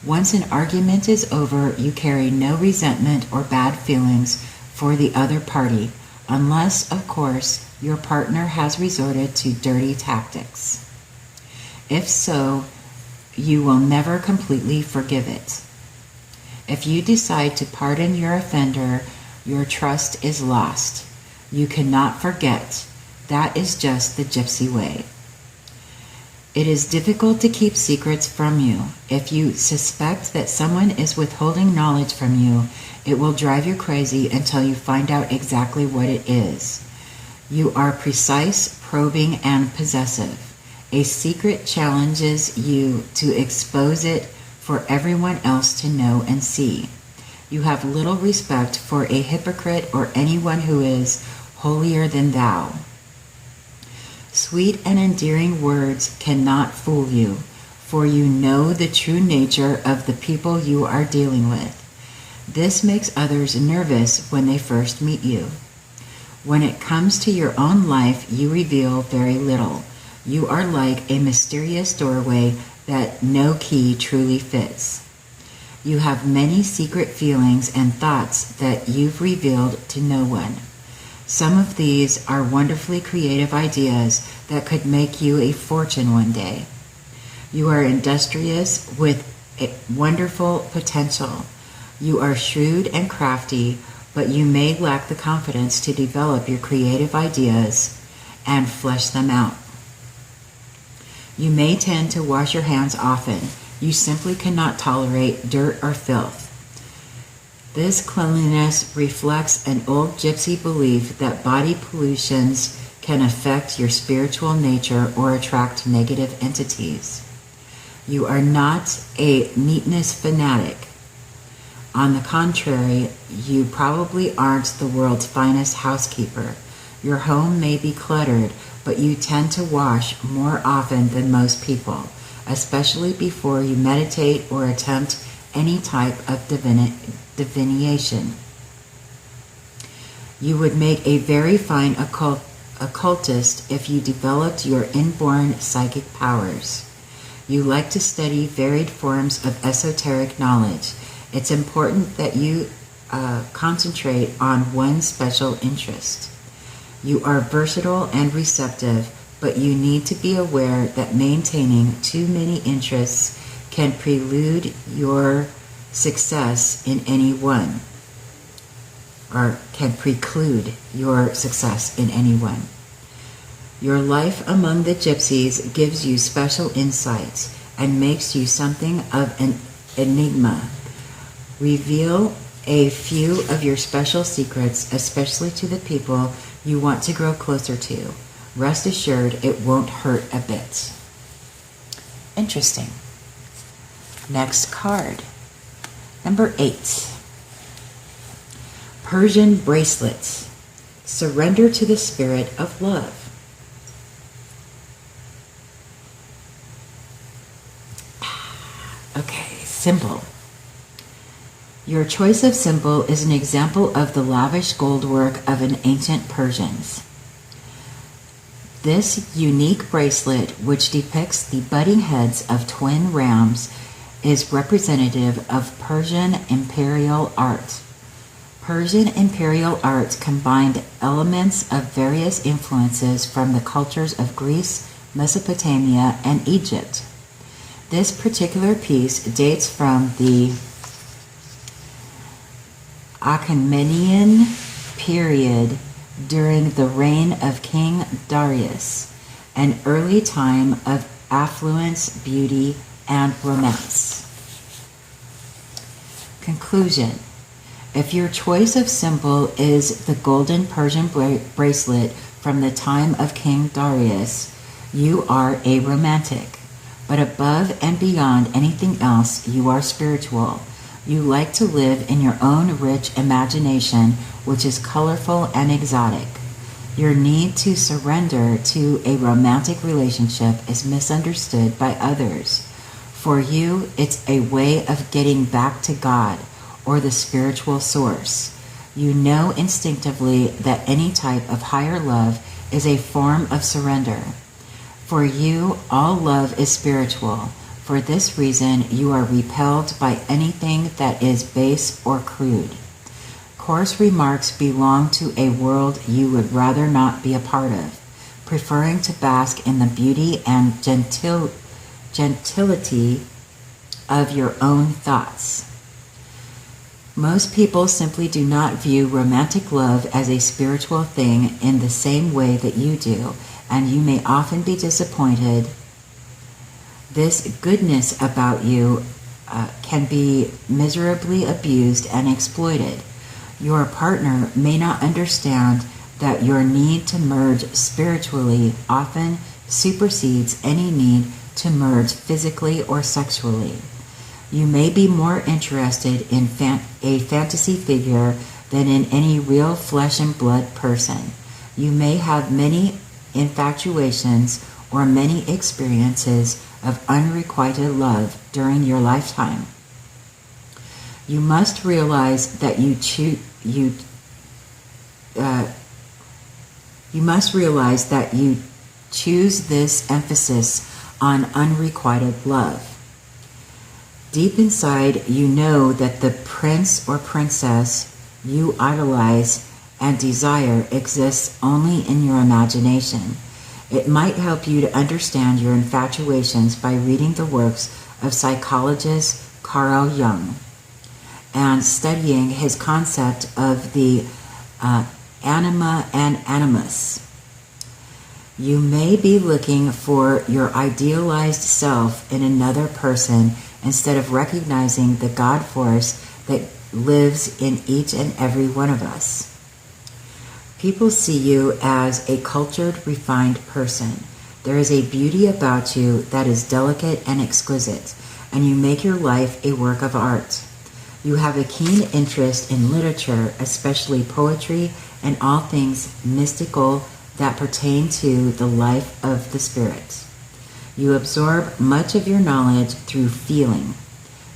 Once an argument is over, you carry no resentment or bad feelings for the other party, unless, of course, your partner has resorted to dirty tactics. If so, you will never completely forgive it. If you decide to pardon your offender, your trust is lost. You cannot forget. That is just the Gypsy way. It is difficult to keep secrets from you. If you suspect that someone is withholding knowledge from you, it will drive you crazy until you find out exactly what it is. You are precise, probing, and possessive. A secret challenges you to expose it for everyone else to know and see. You have little respect for a hypocrite or anyone who is holier than thou. Sweet and endearing words cannot fool you, for you know the true nature of the people you are dealing with. This makes others nervous when they first meet you. When it comes to your own life, you reveal very little. You are like a mysterious doorway that no key truly fits. You have many secret feelings and thoughts that you've revealed to no one. Some of these are wonderfully creative ideas that could make you a fortune one day. You are industrious with a wonderful potential. You are shrewd and crafty, but you may lack the confidence to develop your creative ideas and flesh them out. You may tend to wash your hands often. You simply cannot tolerate dirt or filth. This cleanliness reflects an old Gypsy belief that body pollutions can affect your spiritual nature or attract negative entities. You are not a neatness fanatic. On the contrary, you probably aren't the world's finest housekeeper. Your home may be cluttered, but you tend to wash more often than most people, especially before you meditate or attempt any type of divination. You would make a very fine occultist if you developed your inborn psychic powers. You like to study varied forms of esoteric knowledge. It's important that you concentrate on one special interest. You are versatile and receptive, but you need to be aware that maintaining too many interests can preclude your success in any one. Your life among the gypsies gives you special insights and makes you something of an enigma. Reveal a few of your special secrets, especially to the people you want to grow closer to. Rest assured, it won't hurt a bit. Interesting. Next card. Number 8. Persian bracelets. Surrender to the spirit of love. Okay, symbol. Your choice of symbol is an example of the lavish gold work of an ancient Persians. This unique bracelet, which depicts the budding heads of twin rams, is representative of Persian imperial art. Persian imperial art combined elements of various influences from the cultures of Greece, Mesopotamia, and Egypt. This particular piece dates from the Achaemenid period during the reign of King Darius, an early time of affluence, beauty, and romance. Conclusion. If your choice of symbol is the golden Persian bracelet from the time of King Darius, you are a romantic. But above and beyond anything else, you are spiritual. You like to live in your own rich imagination, which is colorful and exotic. Your need to surrender to a romantic relationship is misunderstood by others. For you, it's a way of getting back to God or the spiritual source. You know instinctively that any type of higher love is a form of surrender. For you, all love is spiritual. For this reason, you are repelled by anything that is base or crude. Coarse remarks belong to a world you would rather not be a part of, preferring to bask in the beauty and gentility of your own thoughts. Most people simply do not view romantic love as a spiritual thing in the same way that you do, and you may often be disappointed. This goodness about you can be miserably abused and exploited. Your partner may not understand that your need to merge spiritually often supersedes any need to merge physically or sexually. You may be more interested in a fantasy figure than in any real flesh and blood person. You may have many infatuations or many experiences of unrequited love during your lifetime. You must realize that you choose this emphasis on unrequited love. Deep inside, you know that the prince or princess you idolize and desire exists only in your imagination. It might help you to understand your infatuations by reading the works of psychologist Carl Jung and studying his concept of the anima and animus. You may be looking for your idealized self in another person instead of recognizing the God force that lives in each and every one of us. People see you as a cultured, refined person. There is a beauty about you that is delicate and exquisite, and you make your life a work of art. You have a keen interest in literature, especially poetry and all things mystical that pertain to the life of the spirit. You absorb much of your knowledge through feeling.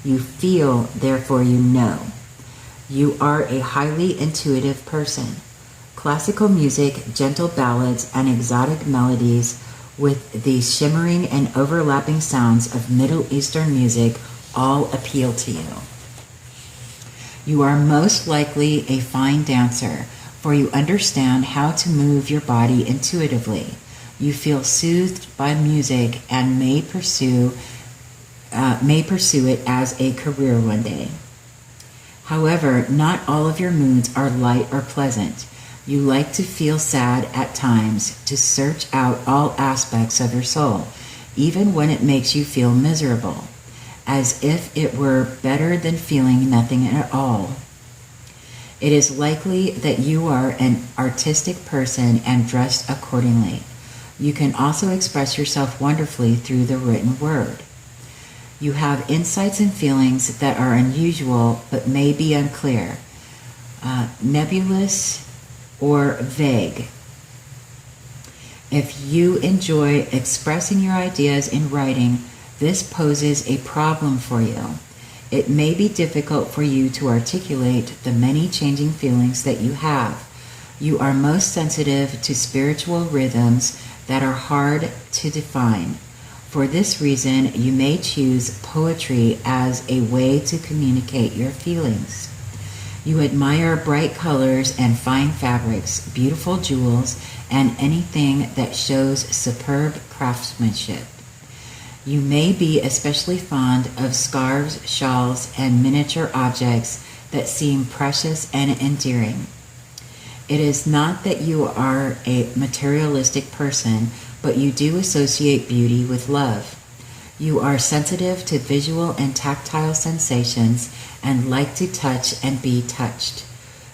You feel, therefore you know. You are a highly intuitive person. Classical music, gentle ballads, and exotic melodies with the shimmering and overlapping sounds of Middle Eastern music all appeal to you. You are most likely a fine dancer, for you understand how to move your body intuitively. You feel soothed by music and may pursue it as a career one day. However, not all of your moods are light or pleasant. You like to feel sad at times, to search out all aspects of your soul, even when it makes you feel miserable, as if it were better than feeling nothing at all. It is likely that you are an artistic person and dressed accordingly. You can also express yourself wonderfully through the written word. You have insights and feelings that are unusual but may be unclear, nebulous, or vague. If you enjoy expressing your ideas in writing, this poses a problem for you. It may be difficult for you to articulate the many changing feelings that you have. You are most sensitive to spiritual rhythms that are hard to define. For this reason, you may choose poetry as a way to communicate your feelings. You admire bright colors and fine fabrics, beautiful jewels, and anything that shows superb craftsmanship. You may be especially fond of scarves, shawls, and miniature objects that seem precious and endearing. It is not that you are a materialistic person, but you do associate beauty with love. You are sensitive to visual and tactile sensations and like to touch and be touched.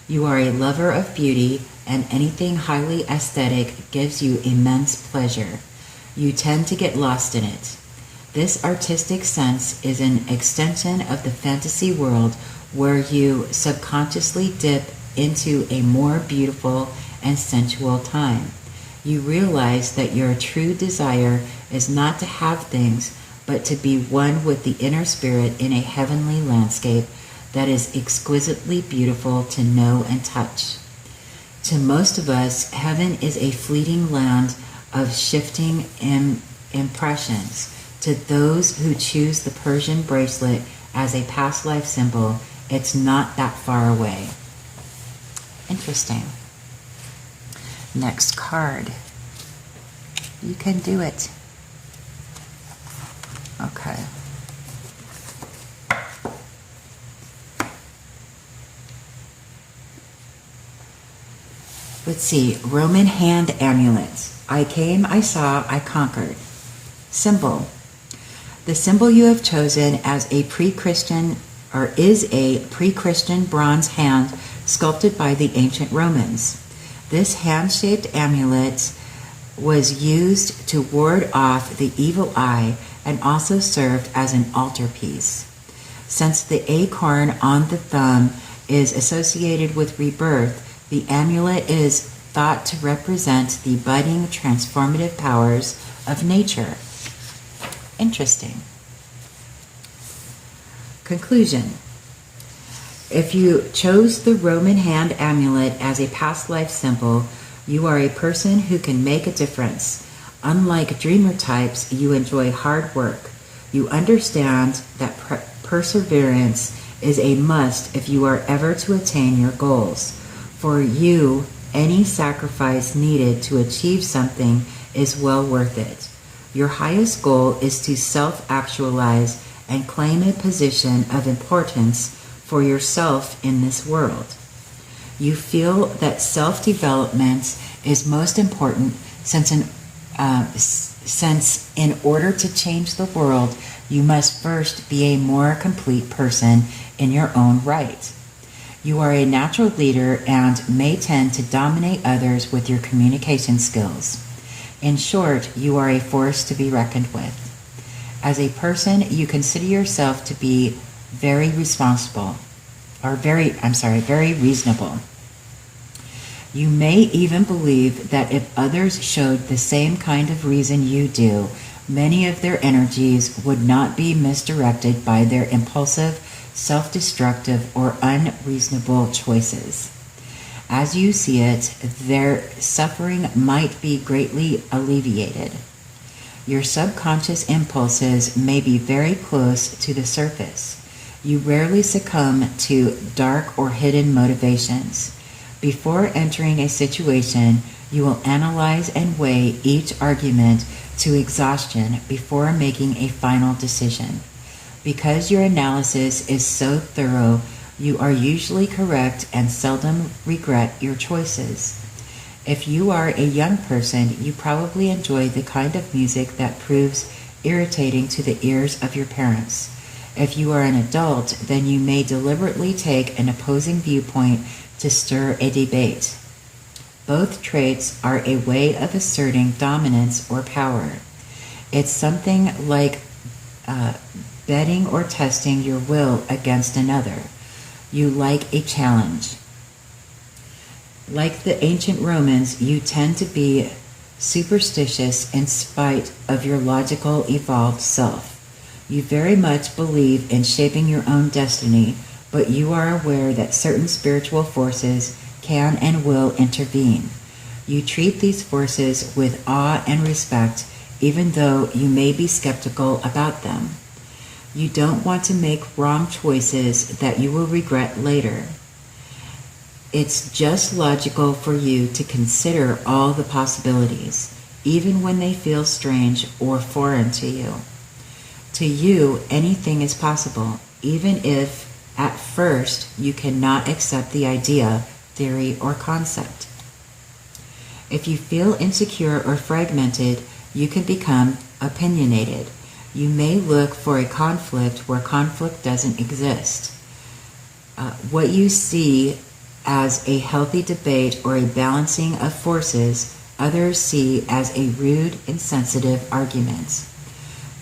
You are a lover of beauty, and anything highly aesthetic gives you immense pleasure. You tend to get lost in it. This artistic sense is an extension of the fantasy world where you subconsciously dip into a more beautiful and sensual time. You realize that your true desire is not to have things, but to be one with the inner spirit in a heavenly landscape that is exquisitely beautiful to know and touch. To most of us, heaven is a fleeting land of shifting impressions. To those who choose the Persian bracelet as a past life symbol, it's not that far away. Interesting. Next card. You can do it. Okay. Let's see. Roman hand amulet. I came, I saw, I conquered. Symbol. The symbol you have chosen as a pre-Christian or is a pre-Christian bronze hand sculpted by the ancient Romans. This hand-shaped amulet was used to ward off the evil eye and also served as an altarpiece. Since the acorn on the thumb is associated with rebirth, the amulet is thought to represent the budding transformative powers of nature. Interesting. Conclusion. If you chose the Roman hand amulet as a past life symbol, you are a person who can make a difference. Unlike dreamer types, you enjoy hard work. You understand that perseverance is a must if you are ever to attain your goals. For you, any sacrifice needed to achieve something is well worth it. Your highest goal is to self-actualize and claim a position of importance for yourself in this world. You feel that self-development is most important since in order to change the world, you must first be a more complete person in your own right. You are a natural leader and may tend to dominate others with your communication skills. In short, you are a force to be reckoned with. As a person, you consider yourself to be very reasonable. You may even believe that if others showed the same kind of reason you do, Many of their energies would not be misdirected by their impulsive, self-destructive, or unreasonable choices. As you see it, their suffering might be greatly alleviated. Your subconscious impulses may be very close to the surface. You rarely succumb to dark or hidden motivations. Before entering a situation, you will analyze and weigh each argument to exhaustion before making a final decision. Because your analysis is so thorough, you are usually correct and seldom regret your choices. If you are a young person, you probably enjoy the kind of music that proves irritating to the ears of your parents. If you are an adult, then you may deliberately take an opposing viewpoint to stir a debate. Both traits are a way of asserting dominance or power. It's something like betting or testing your will against another. You like a challenge. Like the ancient Romans, you tend to be superstitious in spite of your logical, evolved self. You very much believe in shaping your own destiny, but you are aware that certain spiritual forces can and will intervene. You treat these forces with awe and respect, even though you may be skeptical about them. You don't want to make wrong choices that you will regret later. It's just logical for you to consider all the possibilities, even when they feel strange or foreign to you. To you, anything is possible, even if at first you cannot accept the idea, theory, or concept. If you feel insecure or fragmented, you can become opinionated. You may look for a conflict where conflict doesn't exist. What you see as a healthy debate or a balancing of forces, others see as a rude, insensitive argument.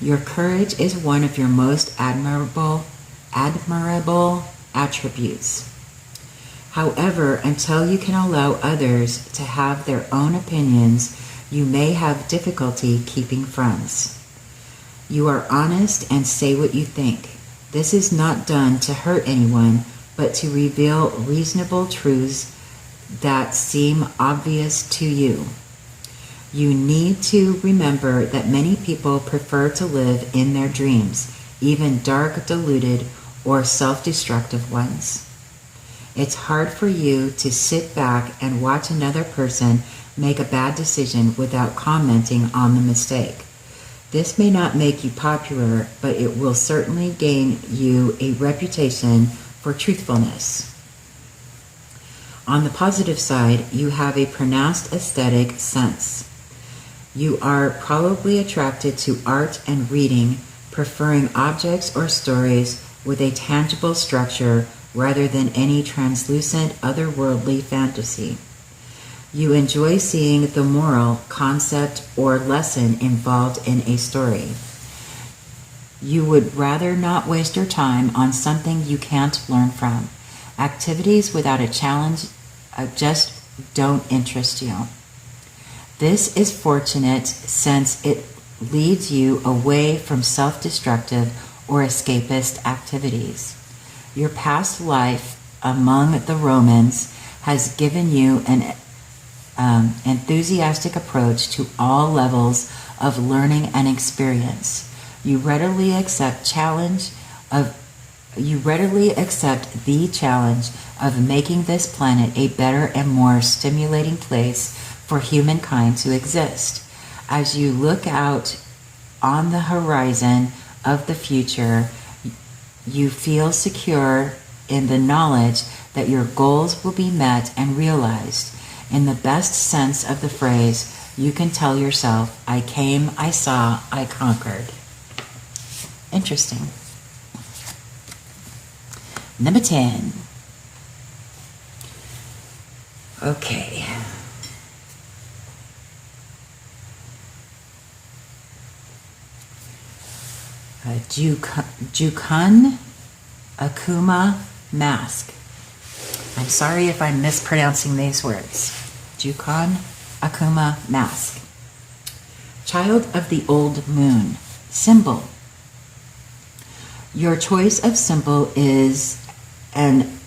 Your courage is one of your most admirable attributes. However, until you can allow others to have their own opinions, you may have difficulty keeping friends. You are honest and say what you think. This is not done to hurt anyone, but to reveal reasonable truths that seem obvious to you. You need to remember that many people prefer to live in their dreams, even dark, deluded, or self-destructive ones. It's hard for you to sit back and watch another person make a bad decision without commenting on the mistake. This may not make you popular, but it will certainly gain you a reputation for truthfulness. On the positive side, you have a pronounced aesthetic sense. You are probably attracted to art and reading, preferring objects or stories with a tangible structure rather than any translucent, otherworldly fantasy. You enjoy seeing the moral, concept, or lesson involved in a story. You would rather not waste your time on something you can't learn from. Activities without a challenge just don't interest you. This is fortunate since it leads you away from self-destructive or escapist activities. Your past life among the Romans has given you an enthusiastic approach to all levels of learning and experience. You readily accept the challenge of making this planet a better and more stimulating place for humankind to exist. As you look out on the horizon of the future, you feel secure in the knowledge that your goals will be met and realized. In the best sense of the phrase, you can tell yourself, I came, I saw, I conquered. Interesting. Number 10. Okay. Jukun Akuma Mask. I'm sorry if I'm mispronouncing these words. Jukun Akuma Mask. Child of the Old Moon. Symbol. Your choice of symbol is an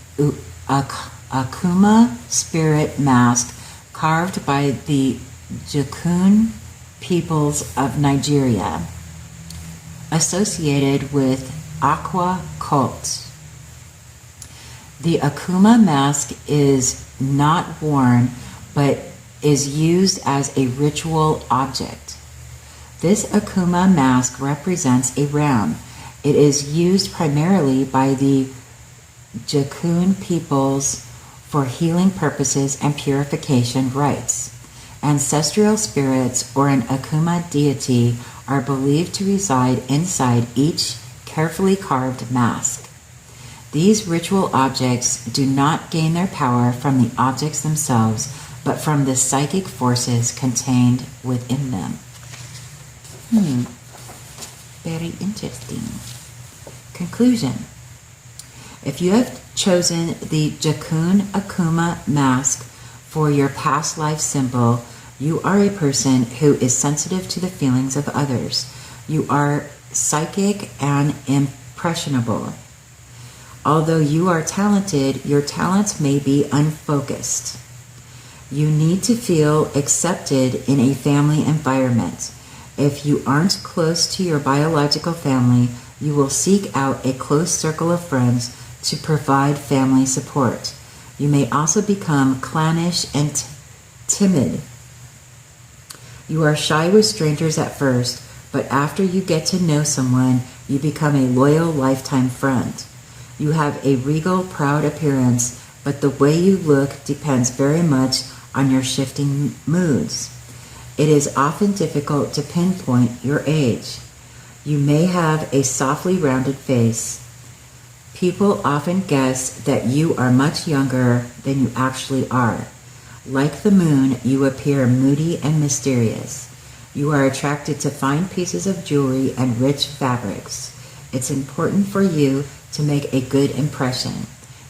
Akuma spirit mask carved by the Jaguar peoples of Nigeria, associated with Aqua cults. The Akuma mask is not worn, but is used as a ritual object. This Akuma mask represents a ram. It is used primarily by the Jaguar peoples for healing purposes and purification rites. Ancestral spirits or an Akuma deity are believed to reside inside each carefully carved mask. These ritual objects do not gain their power from the objects themselves, but from the psychic forces contained within them. Very interesting. Conclusion. If you have chosen the Jaguar Akuma mask for your past life symbol, you are a person who is sensitive to the feelings of others. You are psychic and impressionable. Although you are talented, your talents may be unfocused. You need to feel accepted in a family environment. If you aren't close to your biological family, you will seek out a close circle of friends to provide family support. You may also become clannish and timid. You are shy with strangers at first, but after you get to know someone, you become a loyal lifetime friend. You have a regal, proud appearance, but the way you look depends very much on your shifting moods. It is often difficult to pinpoint your age. You may have a softly rounded face. People often guess that you are much younger than you actually are. Like the moon, you appear moody and mysterious. You are attracted to fine pieces of jewelry and rich fabrics. It's important for you to make a good impression.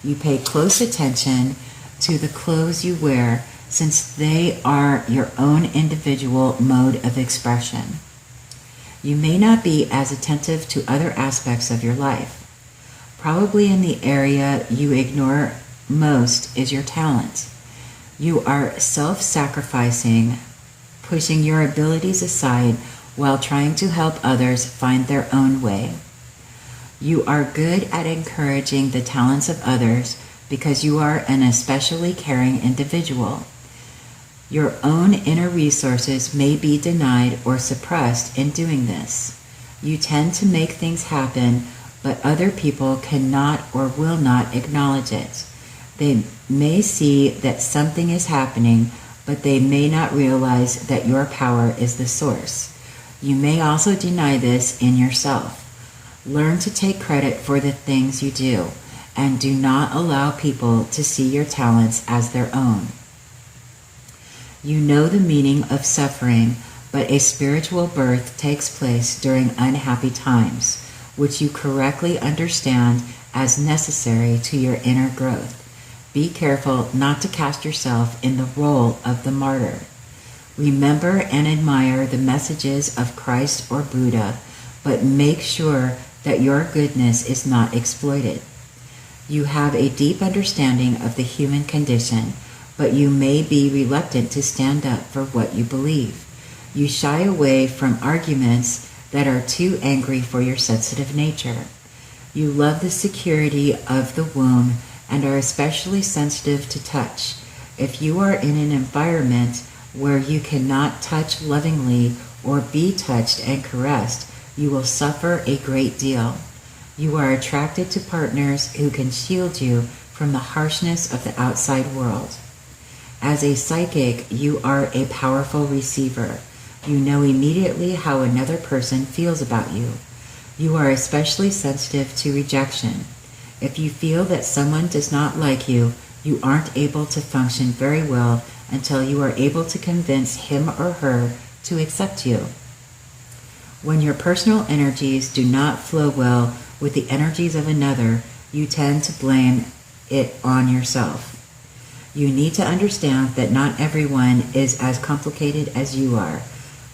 You pay close attention to the clothes you wear, since they are your own individual mode of expression. You may not be as attentive to other aspects of your life. Probably in the area you ignore most is your talent. You are self-sacrificing, pushing your abilities aside while trying to help others find their own way. You are good at encouraging the talents of others because you are an especially caring individual. Your own inner resources may be denied or suppressed in doing this. You tend to make things happen, but other people cannot or will not acknowledge it. They may see that something is happening, but they may not realize that your power is the source. You may also deny this in yourself. Learn to take credit for the things you do, and do not allow people to see your talents as their own. You know the meaning of suffering, but a spiritual birth takes place during unhappy times, which you correctly understand as necessary to your inner growth. Be careful not to cast yourself in the role of the martyr. Remember and admire the messages of Christ or Buddha, but make sure that your goodness is not exploited. You have a deep understanding of the human condition, but you may be reluctant to stand up for what you believe. You shy away from arguments that are too angry for your sensitive nature. You love the security of the womb and are especially sensitive to touch. If you are in an environment where you cannot touch lovingly or be touched and caressed, you will suffer a great deal. You are attracted to partners who can shield you from the harshness of the outside world. As a psychic, you are a powerful receiver. You know immediately how another person feels about you. You are especially sensitive to rejection. If you feel that someone does not like you, you aren't able to function very well until you are able to convince him or her to accept you. When your personal energies do not flow well with the energies of another, you tend to blame it on yourself. You need to understand that not everyone is as complicated as you are.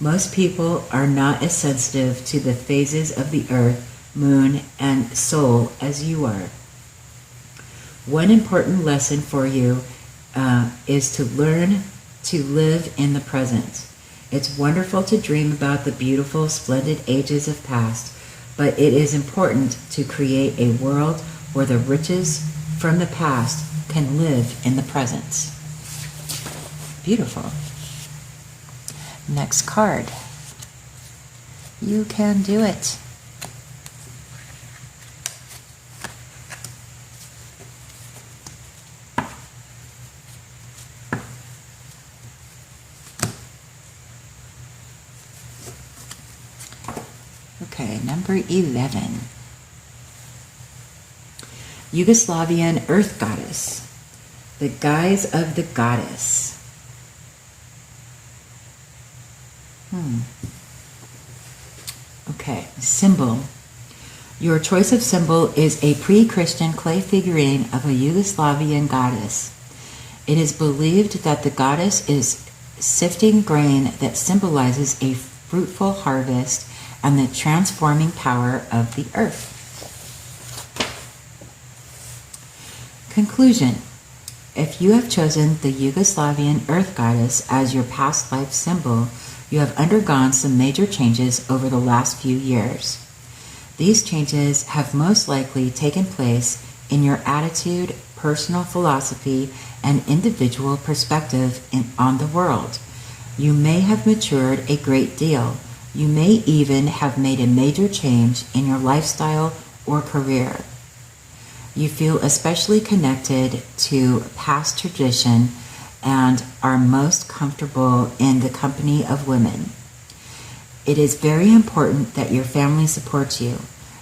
Most people are not as sensitive to the phases of the earth, moon, and soul as you are. One important lesson for you is to learn to live in the present. It's wonderful to dream about the beautiful, splendid ages of past, but it is important to create a world where the riches from the past can live in the present. Beautiful. Next card. You can do it. Okay, number 11. Yugoslavian Earth Goddess. The Guise of the Goddess. Okay, symbol. Your choice of symbol is a pre-Christian clay figurine of a Yugoslavian goddess. It is believed that the goddess is sifting grain that symbolizes a fruitful harvest and the transforming power of the earth. Conclusion. If you have chosen the Yugoslavian Earth Goddess as your past life symbol, you have undergone some major changes over the last few years. These changes have most likely taken place in your attitude, personal philosophy, and individual perspective on the world. You may have matured a great deal. You may even have made a major change in your lifestyle or career. You feel especially connected to past tradition and are most comfortable in the company of women. It is very important that your family supports you.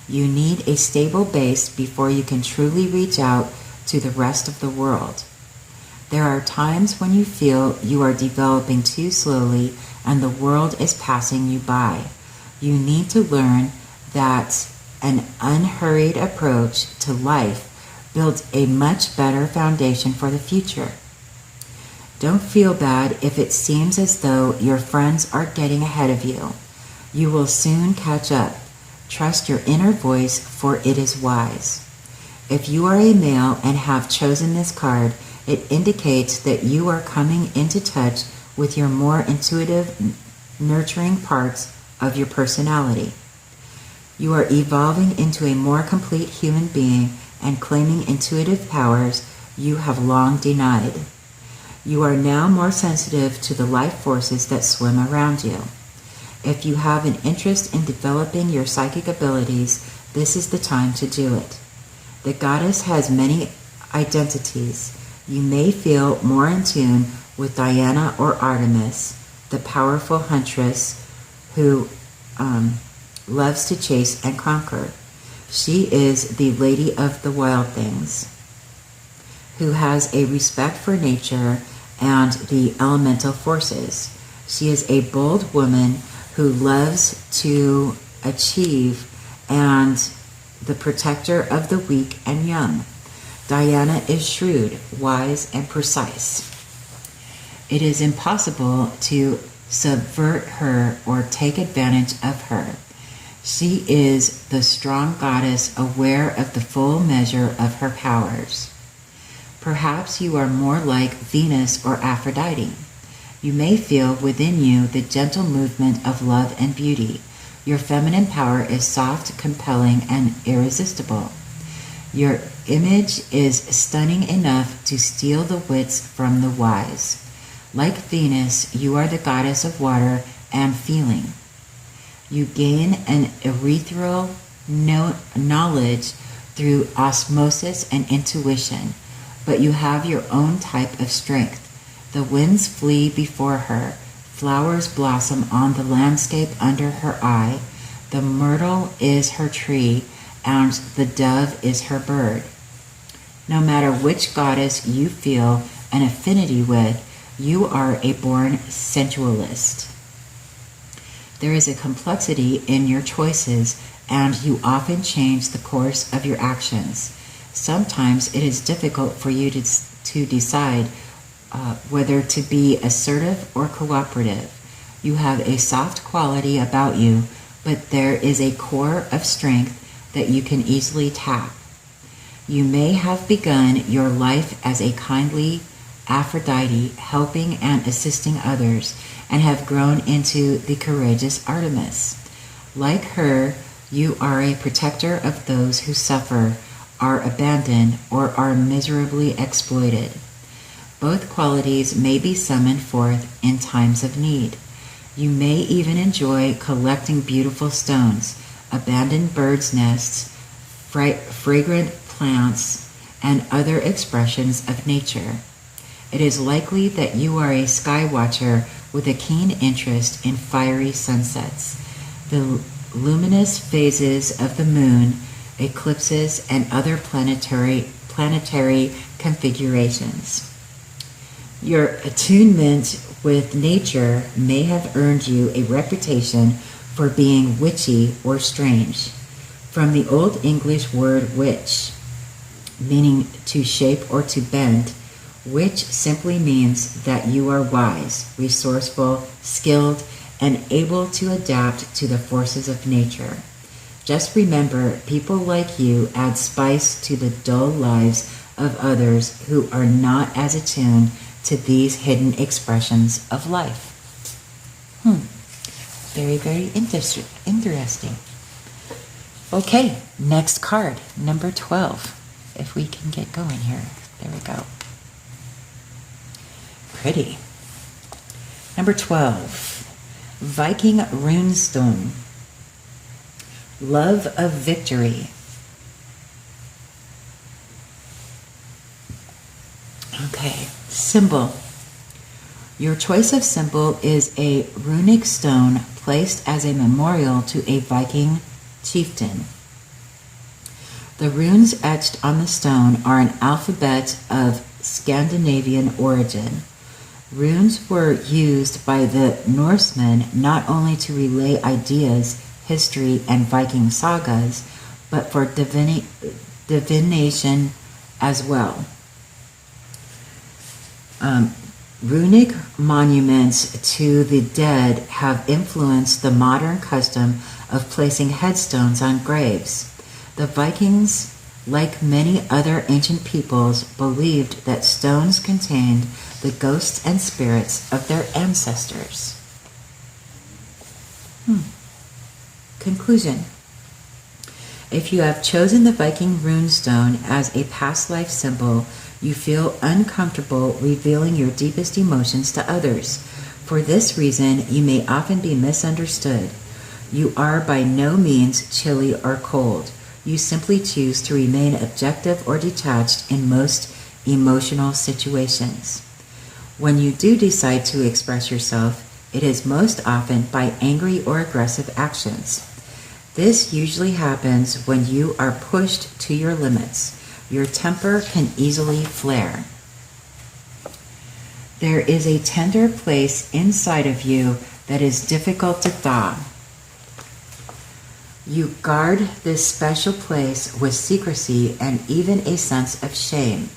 You need a stable base before you can truly reach out to the rest of the world. There are times when you feel you are developing too slowly and the world is passing you by. You need to learn that an unhurried approach to life builds a much better foundation for the future. Don't feel bad if it seems as though your friends are getting ahead of you. You will soon catch up. Trust your inner voice, for it is wise. If you are a male and have chosen this card, it indicates that you are coming into touch with your more intuitive, nurturing parts of your personality. You are evolving into a more complete human being and claiming intuitive powers you have long denied. You are now more sensitive to the life forces that swim around you. If you have an interest in developing your psychic abilities, this is the time to do it. The goddess has many identities. You may feel more in tune with Diana or Artemis, the powerful huntress who loves to chase and conquer. She is the lady of the wild things, who has a respect for nature and the elemental forces. She is a bold woman who loves to achieve and the protector of the weak and young. Diana is shrewd, wise, and precise. It is impossible to subvert her or take advantage of her. She is the strong goddess aware of the full measure of her powers. Perhaps you are more like Venus or Aphrodite. You may feel within you the gentle movement of love and beauty. Your feminine power is soft, compelling, and irresistible. Your image is stunning enough to steal the wits from the wise. Like Venus, you are the goddess of water and feeling. You gain an ethereal knowledge through osmosis and intuition, but you have your own type of strength. The winds flee before her, flowers blossom on the landscape under her eye, the myrtle is her tree, and the dove is her bird. No matter which goddess you feel an affinity with, you are a born sensualist. There is a complexity in your choices, and you often change the course of your actions. Sometimes it is difficult for you to decide whether to be assertive or cooperative. You have a soft quality about you, but there is a core of strength that you can easily tap. You may have begun your life as a kindly Aphrodite, helping and assisting others, and have grown into the courageous Artemis. Like her, you are a protector of those who suffer, are abandoned, or are miserably exploited. Both qualities may be summoned forth in times of need. You may even enjoy collecting beautiful stones, abandoned birds' nests, fragrant plants, and other expressions of nature. It is likely that you are a sky watcher with a keen interest in fiery sunsets, the luminous phases of the moon, eclipses, and other planetary configurations. Your attunement with nature may have earned you a reputation for being witchy or strange. From the Old English word witch, meaning to shape or to bend, which simply means that you are wise, resourceful, skilled, and able to adapt to the forces of nature. Just remember, people like you add spice to the dull lives of others who are not as attuned to these hidden expressions of life. Very, very interesting. Okay, next card, number 12. If we can get going here. There we go. Pretty. Number 12, Viking Runestone. Love of victory. Okay, symbol. Your choice of symbol is a runic stone placed as a memorial to a Viking chieftain. The runes etched on the stone are an alphabet of Scandinavian origin. Runes were used by the Norsemen not only to relay ideas, history, and Viking sagas, but for divination as well. Runic monuments to the dead have influenced the modern custom of placing headstones on graves. The Vikings, like many other ancient peoples, believed that stones contained the ghosts and spirits of their ancestors. Conclusion. If you have chosen the Viking runestone as a past life symbol, you feel uncomfortable revealing your deepest emotions to others. For this reason, you may often be misunderstood. You are by no means chilly or cold. You simply choose to remain objective or detached in most emotional situations. When you do decide to express yourself, it is most often by angry or aggressive actions. This usually happens when you are pushed to your limits. Your temper can easily flare. There is a tender place inside of you that is difficult to thaw. You guard this special place with secrecy and even a sense of shame.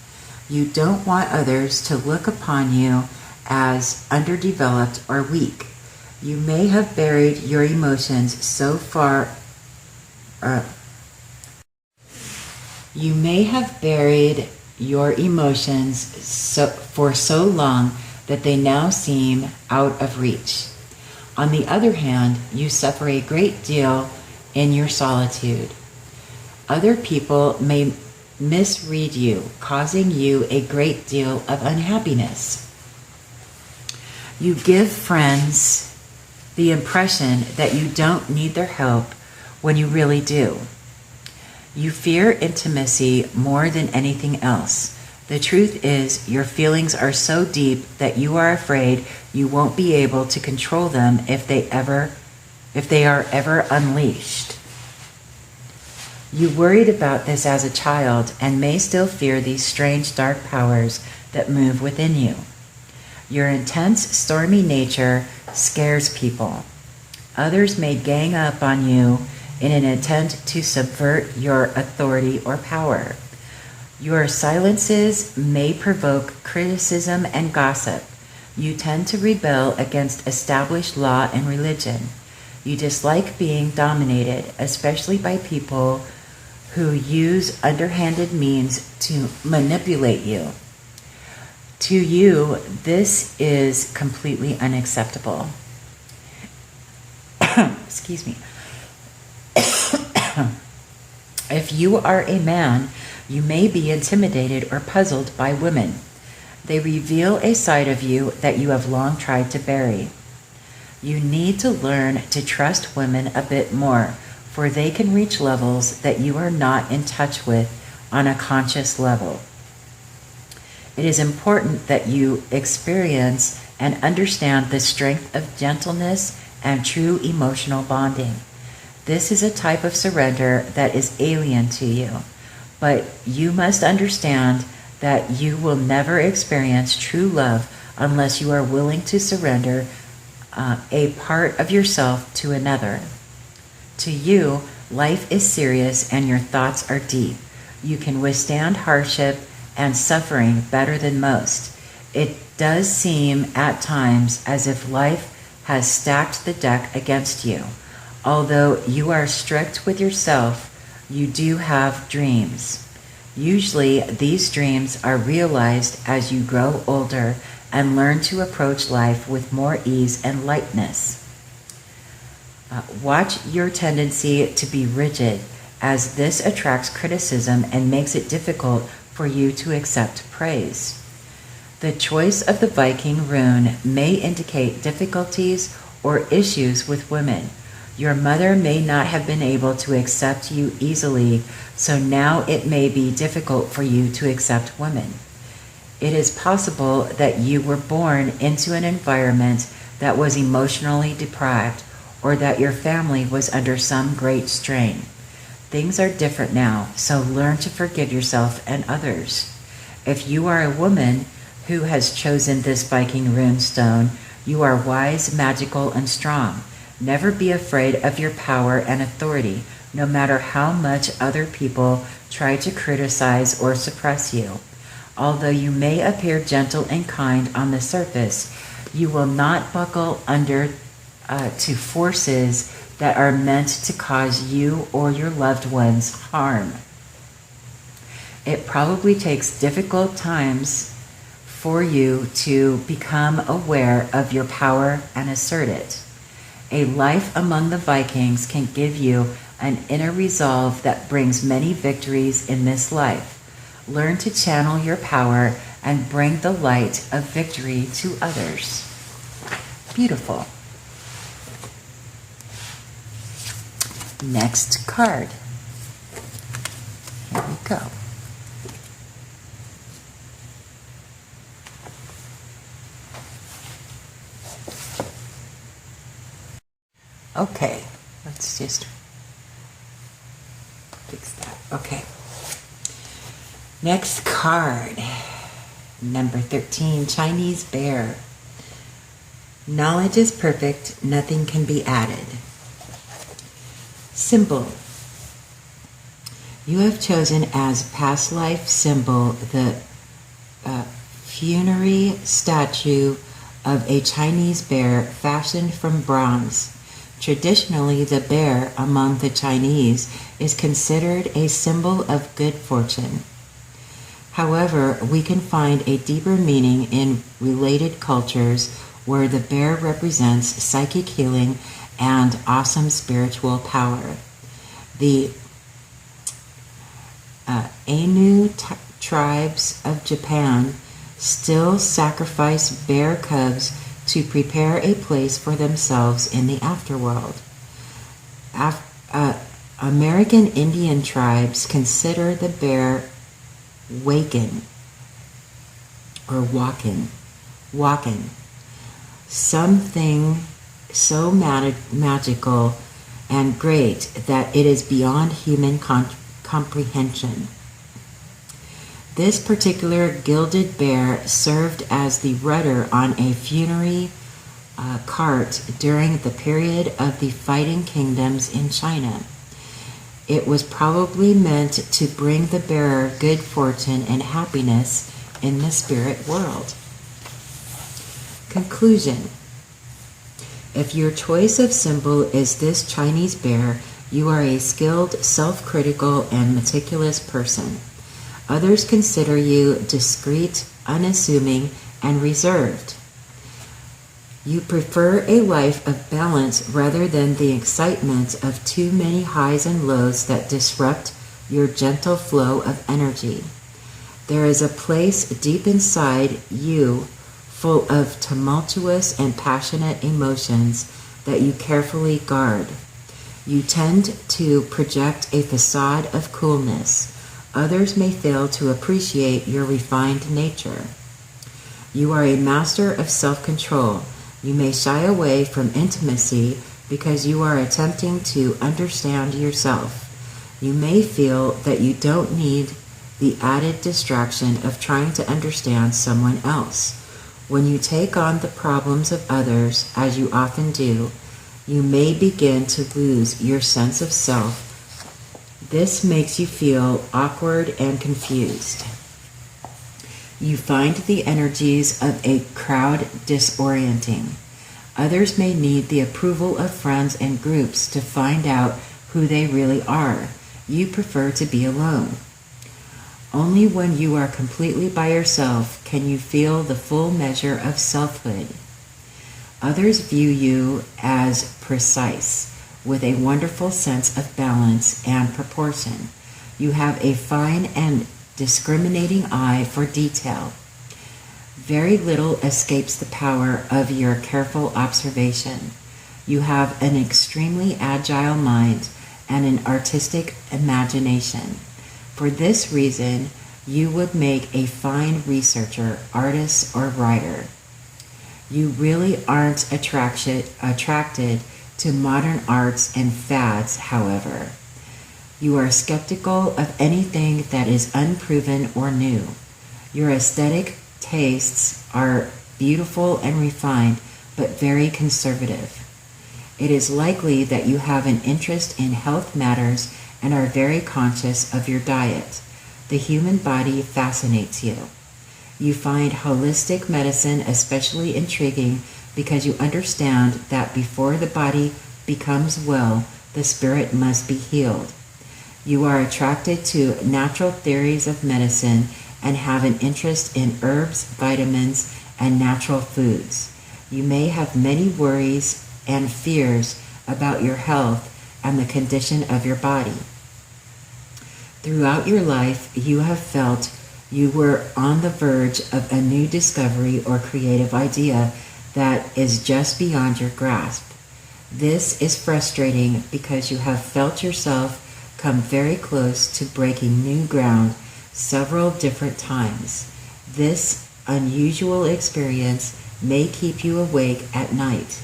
You don't want others to look upon you as underdeveloped or weak. You may have buried your emotions so far for so long that they now seem out of reach. On the other hand, you suffer a great deal in your solitude. Other people may misread you, causing you a great deal of unhappiness. You give friends the impression that you don't need their help when you really do. You fear intimacy more than anything else. The truth is, your feelings are so deep that you are afraid you won't be able to control them if they are ever unleashed. You worried about this as a child and may still fear these strange dark powers that move within you. Your intense, stormy nature scares people. Others may gang up on you in an attempt to subvert your authority or power. Your silences may provoke criticism and gossip. You tend to rebel against established law and religion. You dislike being dominated, especially by people who use underhanded means to manipulate you. To you, this is completely unacceptable. Excuse me. If you are a man, you may be intimidated or puzzled by women. They reveal a side of you that you have long tried to bury. You need to learn to trust women a bit more, for they can reach levels that you are not in touch with on a conscious level. It is important that you experience and understand the strength of gentleness and true emotional bonding. This is a type of surrender that is alien to you, but you must understand that you will never experience true love unless you are willing to surrender a part of yourself to another. To you, life is serious and your thoughts are deep. You can withstand hardship and suffering better than most. It does seem at times as if life has stacked the deck against you. Although you are strict with yourself, you do have dreams. Usually, these dreams are realized as you grow older and learn to approach life with more ease and lightness. Watch your tendency to be rigid, as this attracts criticism and makes it difficult for you to accept praise. The choice of the Viking rune may indicate difficulties or issues with women. Your mother may not have been able to accept you easily, so now it may be difficult for you to accept women. It is possible that you were born into an environment that was emotionally deprived, or that your family was under some great strain. Things are different now, so learn to forgive yourself and others. If you are a woman who has chosen this Viking Runestone, you are wise, magical, and strong. Never be afraid of your power and authority, no matter how much other people try to criticize or suppress you. Although you may appear gentle and kind on the surface, you will not buckle under to forces that are meant to cause you or your loved ones harm. It probably takes difficult times for you to become aware of your power and assert it. A life among the Vikings can give you an inner resolve that brings many victories in this life. Learn to channel your power and bring the light of victory to others. Beautiful. Next card. Here we go. Okay, let's just fix that. Okay. Next card. Number 13, Chinese Bear. Knowledge is perfect, nothing can be added. Symbol. You have chosen as past life symbol the funerary statue of a Chinese bear fashioned from bronze. Traditionally, the bear among the Chinese is considered a symbol of good fortune. However, we can find a deeper meaning in related cultures where the bear represents psychic healing and awesome spiritual power. The Ainu tribes of Japan still sacrifice bear cubs to prepare a place for themselves in the afterworld. American Indian tribes consider the bear waken or walking, something so magical and great that it is beyond human comprehension. This particular gilded bear served as the rudder on a funerary cart during the period of the fighting kingdoms in China. It was probably meant to bring the bearer good fortune and happiness in the spirit world. Conclusion. If your choice of symbol is this Chinese bear, you are a skilled, self-critical, and meticulous person. Others consider you discreet, unassuming, and reserved. You prefer a life of balance rather than the excitement of too many highs and lows that disrupt your gentle flow of energy. There is a place deep inside you full of tumultuous and passionate emotions that you carefully guard. You tend to project a facade of coolness. Others may fail to appreciate your refined nature. You are a master of self-control. You may shy away from intimacy because you are attempting to understand yourself. You may feel that you don't need the added distraction of trying to understand someone else. When you take on the problems of others, as you often do, you may begin to lose your sense of self. This makes you feel awkward and confused. You find the energies of a crowd disorienting. Others may need the approval of friends and groups to find out who they really are. You prefer to be alone. Only when you are completely by yourself can you feel the full measure of selfhood. Others view you as precise, with a wonderful sense of balance and proportion. You have a fine and discriminating eye for detail. Very little escapes the power of your careful observation. You have an extremely agile mind and an artistic imagination. For this reason, you would make a fine researcher, artist, or writer. You really aren't attracted to modern arts and fads, however. You are skeptical of anything that is unproven or new. Your aesthetic tastes are beautiful and refined, but very conservative. It is likely that you have an interest in health matters and are very conscious of your diet. The human body fascinates you. You find holistic medicine especially intriguing because you understand that before the body becomes well, the spirit must be healed. You are attracted to natural theories of medicine and have an interest in herbs, vitamins, and natural foods. You may have many worries and fears about your health and the condition of your body. Throughout your life, you have felt you were on the verge of a new discovery or creative idea that is just beyond your grasp. This is frustrating because you have felt yourself come very close to breaking new ground several different times. This unusual experience may keep you awake at night.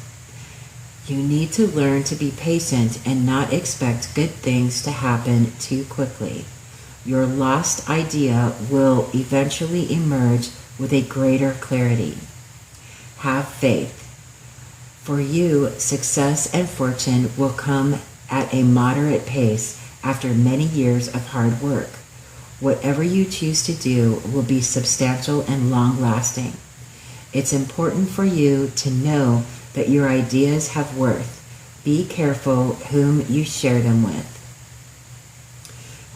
You need to learn to be patient and not expect good things to happen too quickly. Your lost idea will eventually emerge with a greater clarity. Have faith. For you, success and fortune will come at a moderate pace after many years of hard work. Whatever you choose to do will be substantial and long-lasting. It's important for you to know that your ideas have worth. Be careful whom you share them with.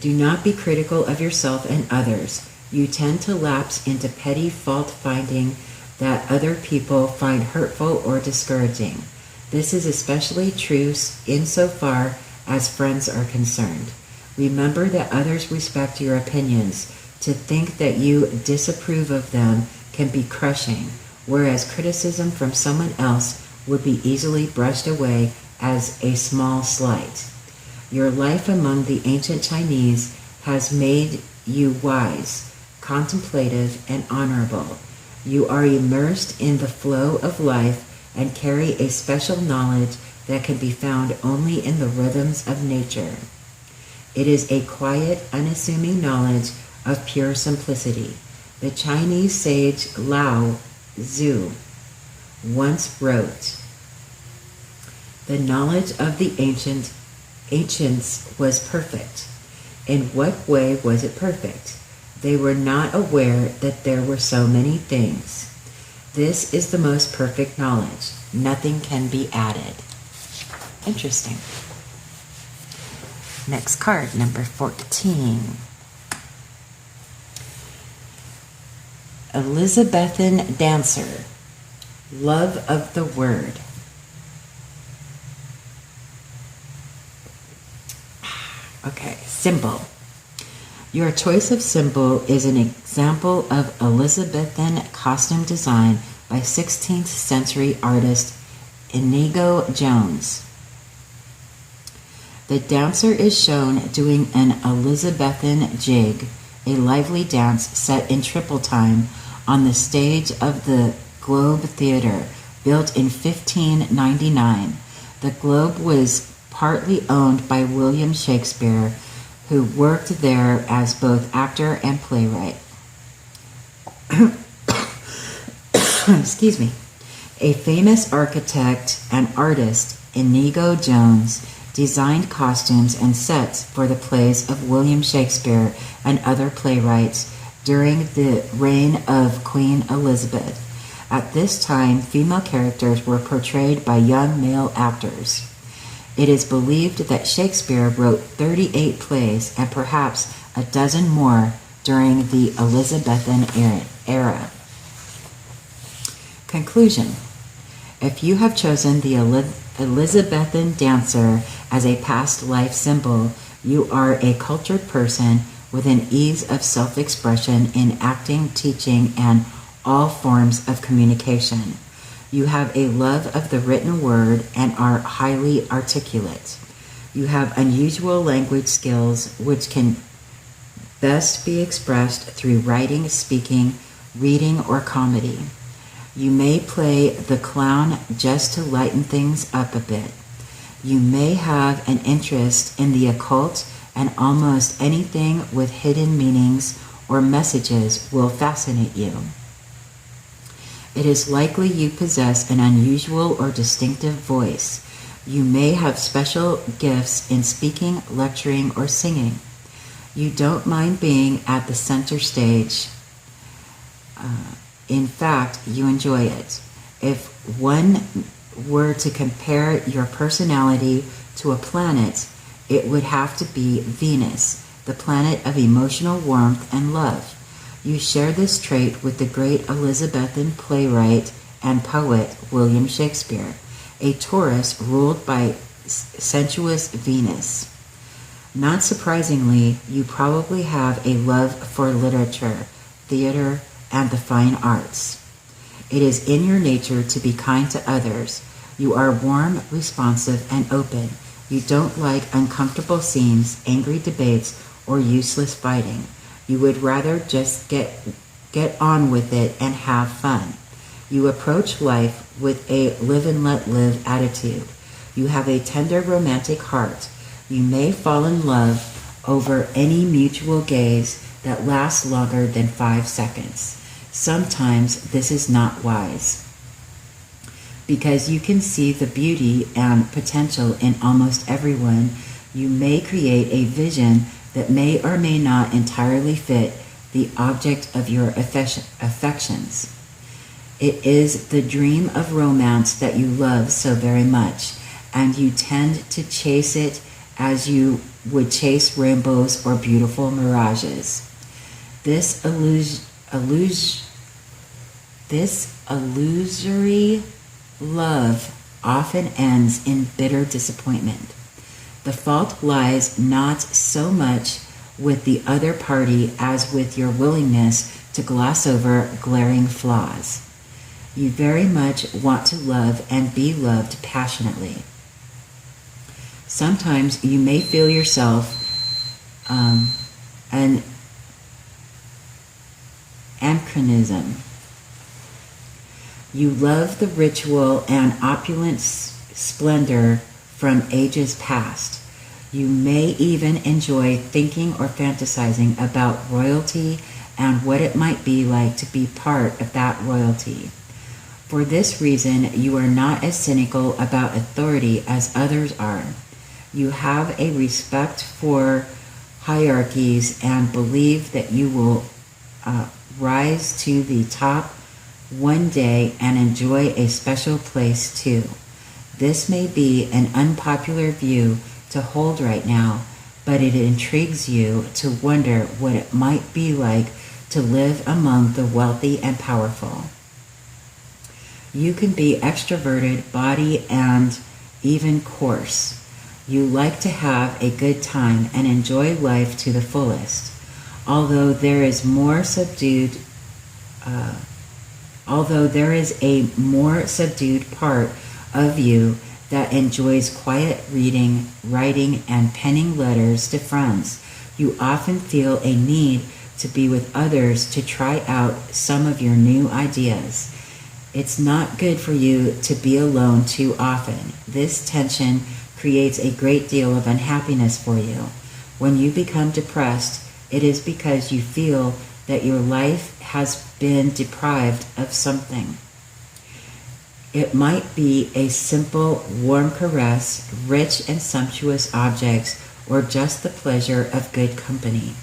Do not be critical of yourself and others. You tend to lapse into petty fault-finding that other people find hurtful or discouraging. This is especially true insofar as friends are concerned. Remember that others respect your opinions. To think that you disapprove of them can be crushing, whereas criticism from someone else would be easily brushed away as a small slight. Your life among the ancient Chinese has made you wise, contemplative, and honorable. You are immersed in the flow of life and carry a special knowledge that can be found only in the rhythms of nature. It is a quiet, unassuming knowledge of pure simplicity. The Chinese sage Lao Tzu once wrote, "The knowledge of the ancients was perfect." In what way was it perfect? They were not aware that there were so many things. This is the most perfect knowledge. Nothing can be added. Interesting. Next card, number 14. Elizabethan Dancer. Love of the word. Okay, symbol. Your choice of symbol is an example of Elizabethan costume design by 16th century artist Inigo Jones. The dancer is shown doing an Elizabethan jig, a lively dance set in triple time on the stage of the Globe Theatre, built in 1599. The Globe was partly owned by William Shakespeare, who worked there as both actor and playwright. Excuse me. A famous architect and artist, Inigo Jones, designed costumes and sets for the plays of William Shakespeare and other playwrights during the reign of Queen Elizabeth. At this time, female characters were portrayed by young male actors. It is believed that Shakespeare wrote 38 plays and perhaps a dozen more during the Elizabethan era. Conclusion. If you have chosen the Elizabethan Dancer as a past life symbol, you are a cultured person with an ease of self-expression in acting, teaching, and all forms of communication. You have a love of the written word and are highly articulate. You have unusual language skills which can best be expressed through writing, speaking, reading, or comedy. You may play the clown just to lighten things up a bit. You may have an interest in the occult, and almost anything with hidden meanings or messages will fascinate you. It is likely you possess an unusual or distinctive voice. You may have special gifts in speaking, lecturing, or singing. You don't mind being at the center stage. In fact, you enjoy it. If one were to compare your personality to a planet, it would have to be Venus, the planet of emotional warmth and love. You share this trait with the great Elizabethan playwright and poet William Shakespeare, a Taurus ruled by sensuous Venus. Not surprisingly, you probably have a love for literature, theater, and the fine arts. It is in your nature to be kind to others. You are warm, responsive, and open. You don't like uncomfortable scenes, angry debates, or useless fighting. You would rather just get on with it and have fun. You approach life with a live and let live attitude. You have a tender romantic heart. You may fall in love over any mutual gaze that lasts longer than 5 seconds. Sometimes this is not wise, because you can see the beauty and potential in almost everyone. You may create a vision that may or may not entirely fit the object of your affections. It is the dream of romance that you love so very much, and you tend to chase it as you would chase rainbows or beautiful mirages. This illusory love often ends in bitter disappointment. The fault lies not so much with the other party as with your willingness to gloss over glaring flaws. You very much want to love and be loved passionately. Sometimes you may feel yourself an anachronism. You love the ritual and opulent splendor from ages past. You may even enjoy thinking or fantasizing about royalty and what it might be like to be part of that royalty. For this reason, you are not as cynical about authority as others are. You have a respect for hierarchies and believe that you will rise to the top one day and enjoy a special place too. This may be an unpopular view to hold right now, but it intrigues you to wonder what it might be like to live among the wealthy and powerful. You can be extroverted, body, and even coarse. You like to have a good time and enjoy life to the fullest. Although there is a more subdued part of you that enjoys quiet reading, writing, and penning letters to friends, you often feel a need to be with others to try out some of your new ideas. It's not good for you to be alone too often. This tension creates a great deal of unhappiness for you. When you become depressed, it is because you feel that your life has been deprived of something. It might be a simple, warm caress, rich and sumptuous objects, or just the pleasure of good company.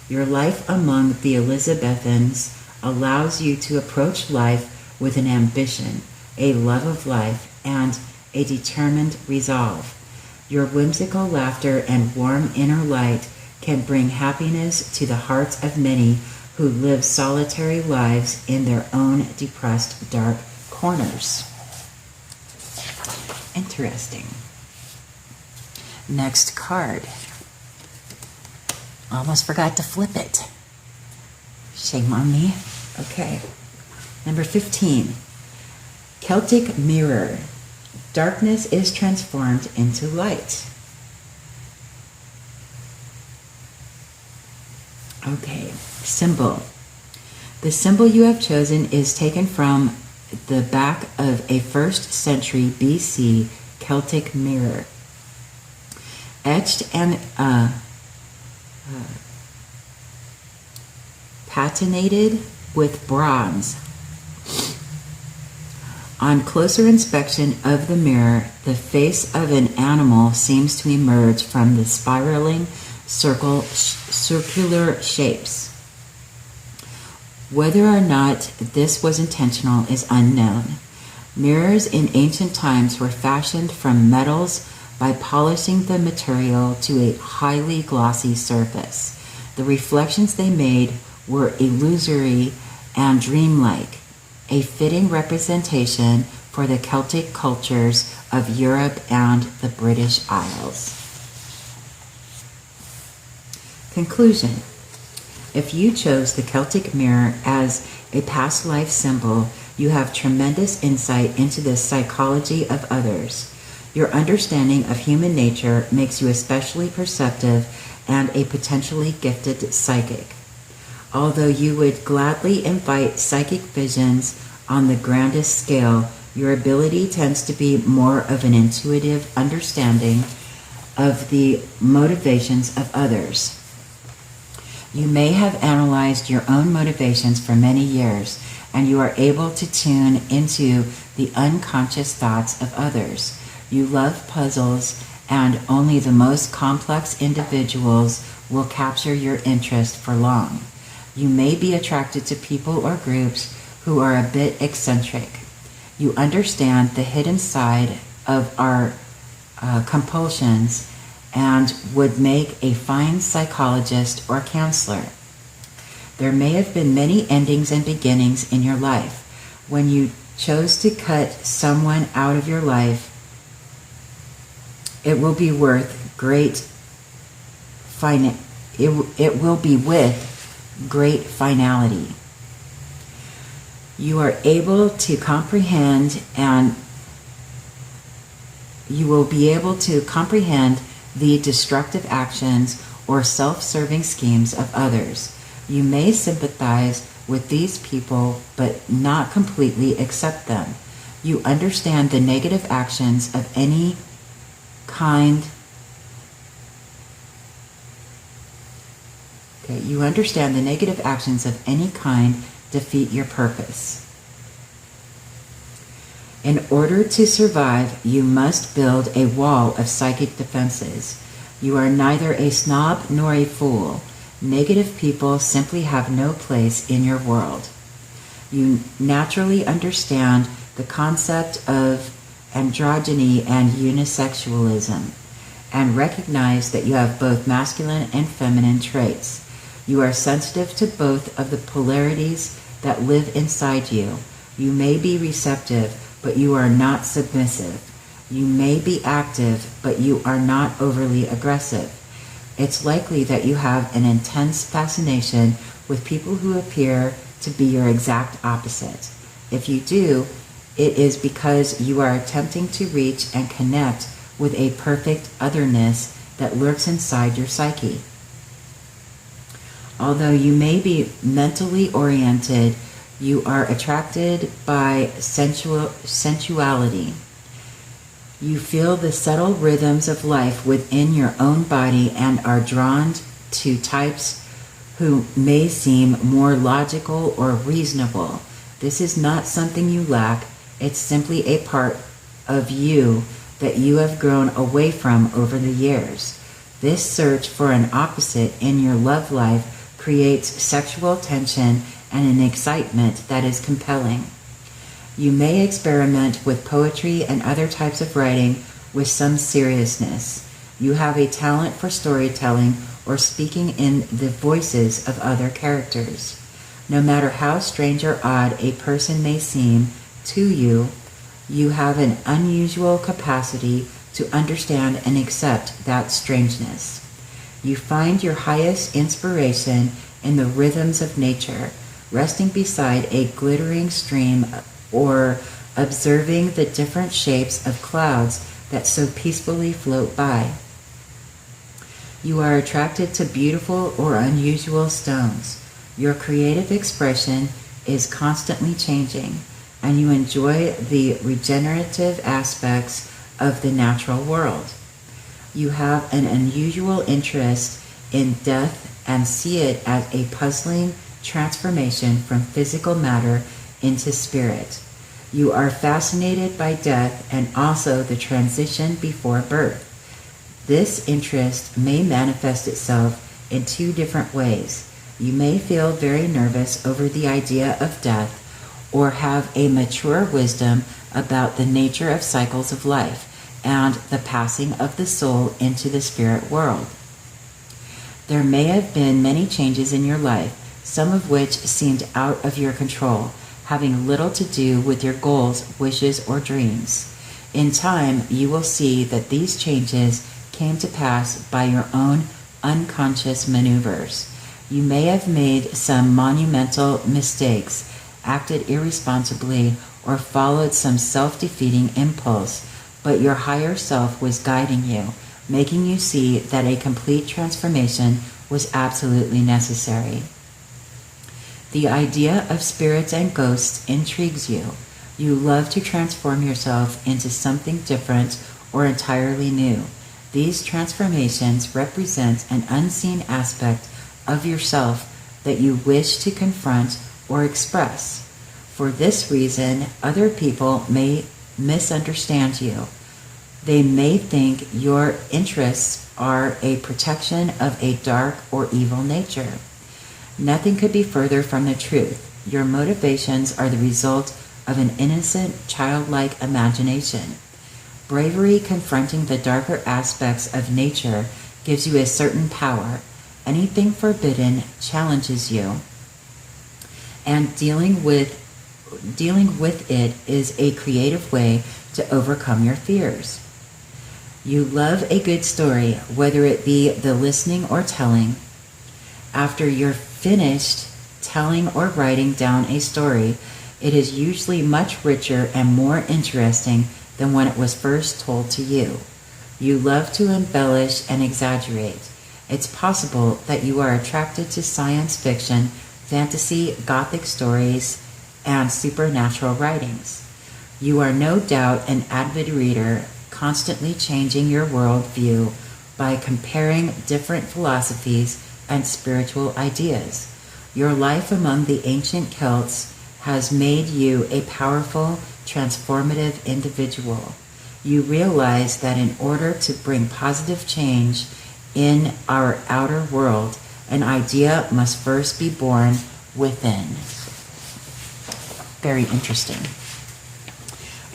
Your life among the Elizabethans allows you to approach life with an ambition, a love of life, and a determined resolve. Your whimsical laughter and warm inner light can bring happiness to the hearts of many who live solitary lives in their own depressed, dark corners. Interesting. Next card. Almost forgot to flip it. Shame on me. Okay. Number 15. Celtic Mirror. Darkness is transformed into light. Okay. Symbol. The symbol you have chosen is taken from the back of a 1st century BC Celtic mirror. Etched and patinated with bronze. On closer inspection of the mirror, the face of an animal seems to emerge from the spiraling circular shapes. Whether or not this was intentional is unknown. Mirrors in ancient times were fashioned from metals by polishing the material to a highly glossy surface. The reflections they made were illusory and dreamlike, a fitting representation for the Celtic cultures of Europe and the British Isles. Conclusion. If you chose the Celtic mirror as a past life symbol, you have tremendous insight into the psychology of others. Your understanding of human nature makes you especially perceptive and a potentially gifted psychic. Although you would gladly invite psychic visions on the grandest scale, your ability tends to be more of an intuitive understanding of the motivations of others. You may have analyzed your own motivations for many years, and you are able to tune into the unconscious thoughts of others. You love puzzles, and only the most complex individuals will capture your interest for long. You may be attracted to people or groups who are a bit eccentric. You understand the hidden side of our compulsions and would make a fine psychologist or counselor. There may have been many endings and beginnings in your life. When you chose to cut someone out of your life, it will be with great finality. You are able to comprehend you will be able to comprehend the destructive actions or self-serving schemes of others. You may sympathize with these people, but not completely accept them. You understand the negative actions of any kind. Okay, you understand the negative actions of any kind defeat your purpose. In order to survive, you must build a wall of psychic defenses. You are neither a snob nor a fool. Negative people simply have no place in your world. You naturally understand the concept of androgyny and unisexualism, and recognize that you have both masculine and feminine traits. You are sensitive to both of the polarities that live inside you. You may be receptive, but you are not submissive. You may be active, but you are not overly aggressive. It's likely that you have an intense fascination with people who appear to be your exact opposite. If you do, it is because you are attempting to reach and connect with a perfect otherness that lurks inside your psyche. Although you may be mentally oriented, you are attracted by sensuality. You feel the subtle rhythms of life within your own body and are drawn to types who may seem more logical or reasonable. This is not something you lack. It's simply a part of you that you have grown away from over the years. This search for an opposite in your love life creates sexual tension and an excitement that is compelling. You may experiment with poetry and other types of writing with some seriousness. You have a talent for storytelling or speaking in the voices of other characters. No matter how strange or odd a person may seem to you, you have an unusual capacity to understand and accept that strangeness. You find your highest inspiration in the rhythms of nature, resting beside a glittering stream or observing the different shapes of clouds that so peacefully float by. You are attracted to beautiful or unusual stones. Your creative expression is constantly changing, and you enjoy the regenerative aspects of the natural world. You have an unusual interest in death and see it as a puzzling transformation from physical matter into spirit. You are fascinated by death and also the transition before birth. This interest may manifest itself in two different ways. You may feel very nervous over the idea of death or have a mature wisdom about the nature of cycles of life and the passing of the soul into the spirit world. There may have been many changes in your life, some of which seemed out of your control, having little to do with your goals, wishes, or dreams. In time, you will see that these changes came to pass by your own unconscious maneuvers. You may have made some monumental mistakes, acted irresponsibly, or followed some self-defeating impulse, but your higher self was guiding you, making you see that a complete transformation was absolutely necessary. The idea of spirits and ghosts intrigues you. You love to transform yourself into something different or entirely new. These transformations represent an unseen aspect of yourself that you wish to confront or express. For this reason, other people may misunderstand you. They may think your interests are a protection of a dark or evil nature. Nothing could be further from the truth. Your motivations are the result of an innocent, childlike imagination. Bravery confronting the darker aspects of nature gives you a certain power. Anything forbidden challenges you, and dealing with it is a creative way to overcome your fears. You love a good story, whether it be the listening or telling. After you're finished telling or writing down a story, it is usually much richer and more interesting than when it was first told to you. You love to embellish and exaggerate. It's possible that you are attracted to science fiction, fantasy, gothic stories, and supernatural writings. You are no doubt an avid reader, constantly changing your worldview by comparing different philosophies and spiritual ideas. Your life among the ancient Celts has made you a powerful, transformative individual. You realize that in order to bring positive change in our outer world, an idea must first be born within. Very interesting.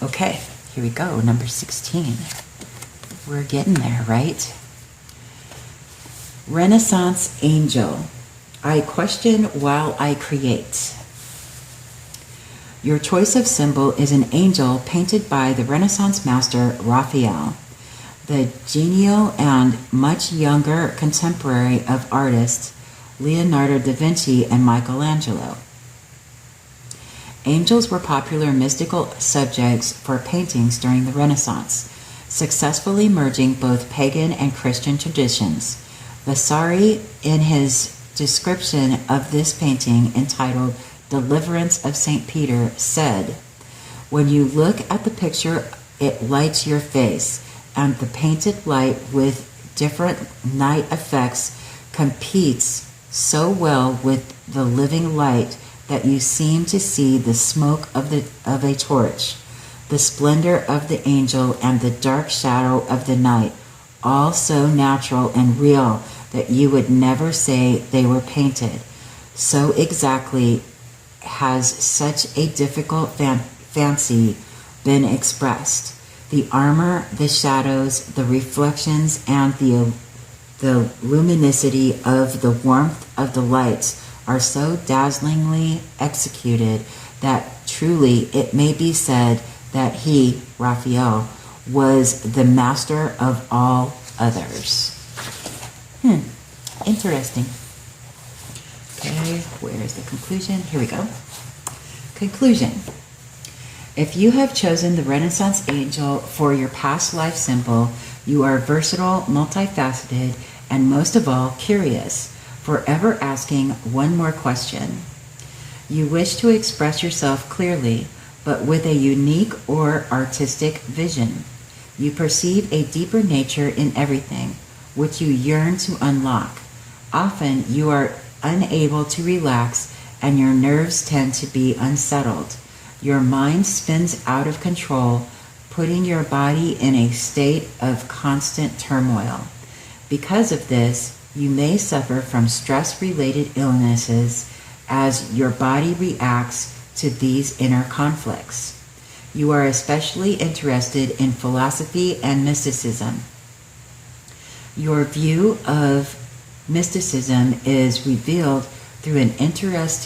Okay, here we go, number 16. We're getting there, right? Renaissance Angel. I question while I create. Your choice of symbol is an angel painted by the Renaissance master Raphael, the genial and much younger contemporary of artists Leonardo da Vinci and Michelangelo. Angels were popular mystical subjects for paintings during the Renaissance, successfully merging both pagan and Christian traditions. Vasari, in his description of this painting entitled Deliverance of St. Peter, said, "When you look at the picture, it lights your face, and the painted light with different night effects competes so well with the living light that you seem to see the smoke of a torch, the splendor of the angel, and the dark shadow of the night, all so natural and real that you would never say they were painted. So exactly has such a difficult fancy been expressed. The armor, the shadows, the reflections, and the luminosity of the warmth of the lights are so dazzlingly executed that truly it may be said that he, Raphael, was the master of all others." Interesting. Okay, where's the conclusion? Here we go. Conclusion. If you have chosen the Renaissance Angel for your past life symbol, you are versatile, multifaceted, and most of all, curious, forever asking one more question. You wish to express yourself clearly, but with a unique or artistic vision. You perceive a deeper nature in everything, which you yearn to unlock. Often you are unable to relax, and your nerves tend to be unsettled. Your mind spins out of control, putting your body in a state of constant turmoil. Because of this, you may suffer from stress-related illnesses as your body reacts to these inner conflicts. You are especially interested in philosophy and mysticism. Your view of mysticism is revealed through an interest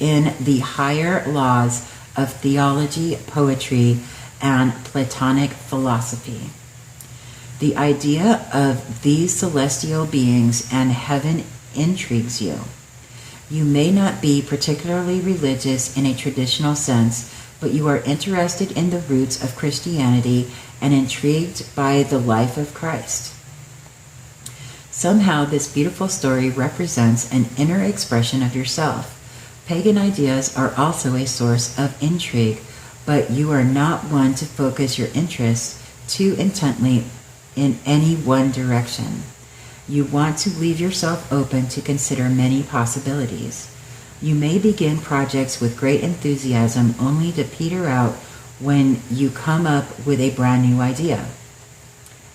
in the higher laws of theology, poetry, and Platonic philosophy. The idea of these celestial beings and heaven intrigues you. You may not be particularly religious in a traditional sense, but you are interested in the roots of Christianity and intrigued by the life of Christ. Somehow, this beautiful story represents an inner expression of yourself. Pagan ideas are also a source of intrigue, but you are not one to focus your interests too intently in any one direction. You want to leave yourself open to consider many possibilities. You may begin projects with great enthusiasm only to peter out when you come up with a brand new idea.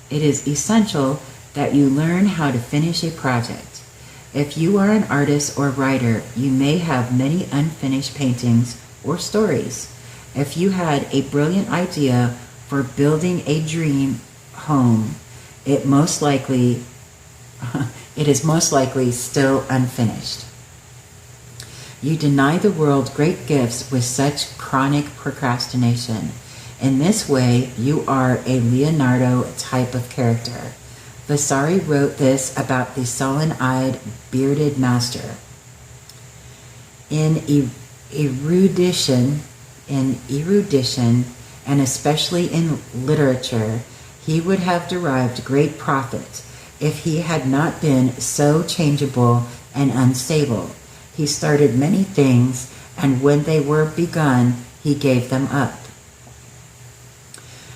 It is essential that you learn how to finish a project. If you are an artist or writer, you may have many unfinished paintings or stories. If you had a brilliant idea for building a dream home, it is most likely still unfinished. You deny the world great gifts with such chronic procrastination. In this way, you are a Leonardo type of character. Vasari wrote this about the sullen-eyed, bearded master. In erudition, and especially in literature, he would have derived great profit if he had not been so changeable and unstable. He started many things, and when they were begun, he gave them up.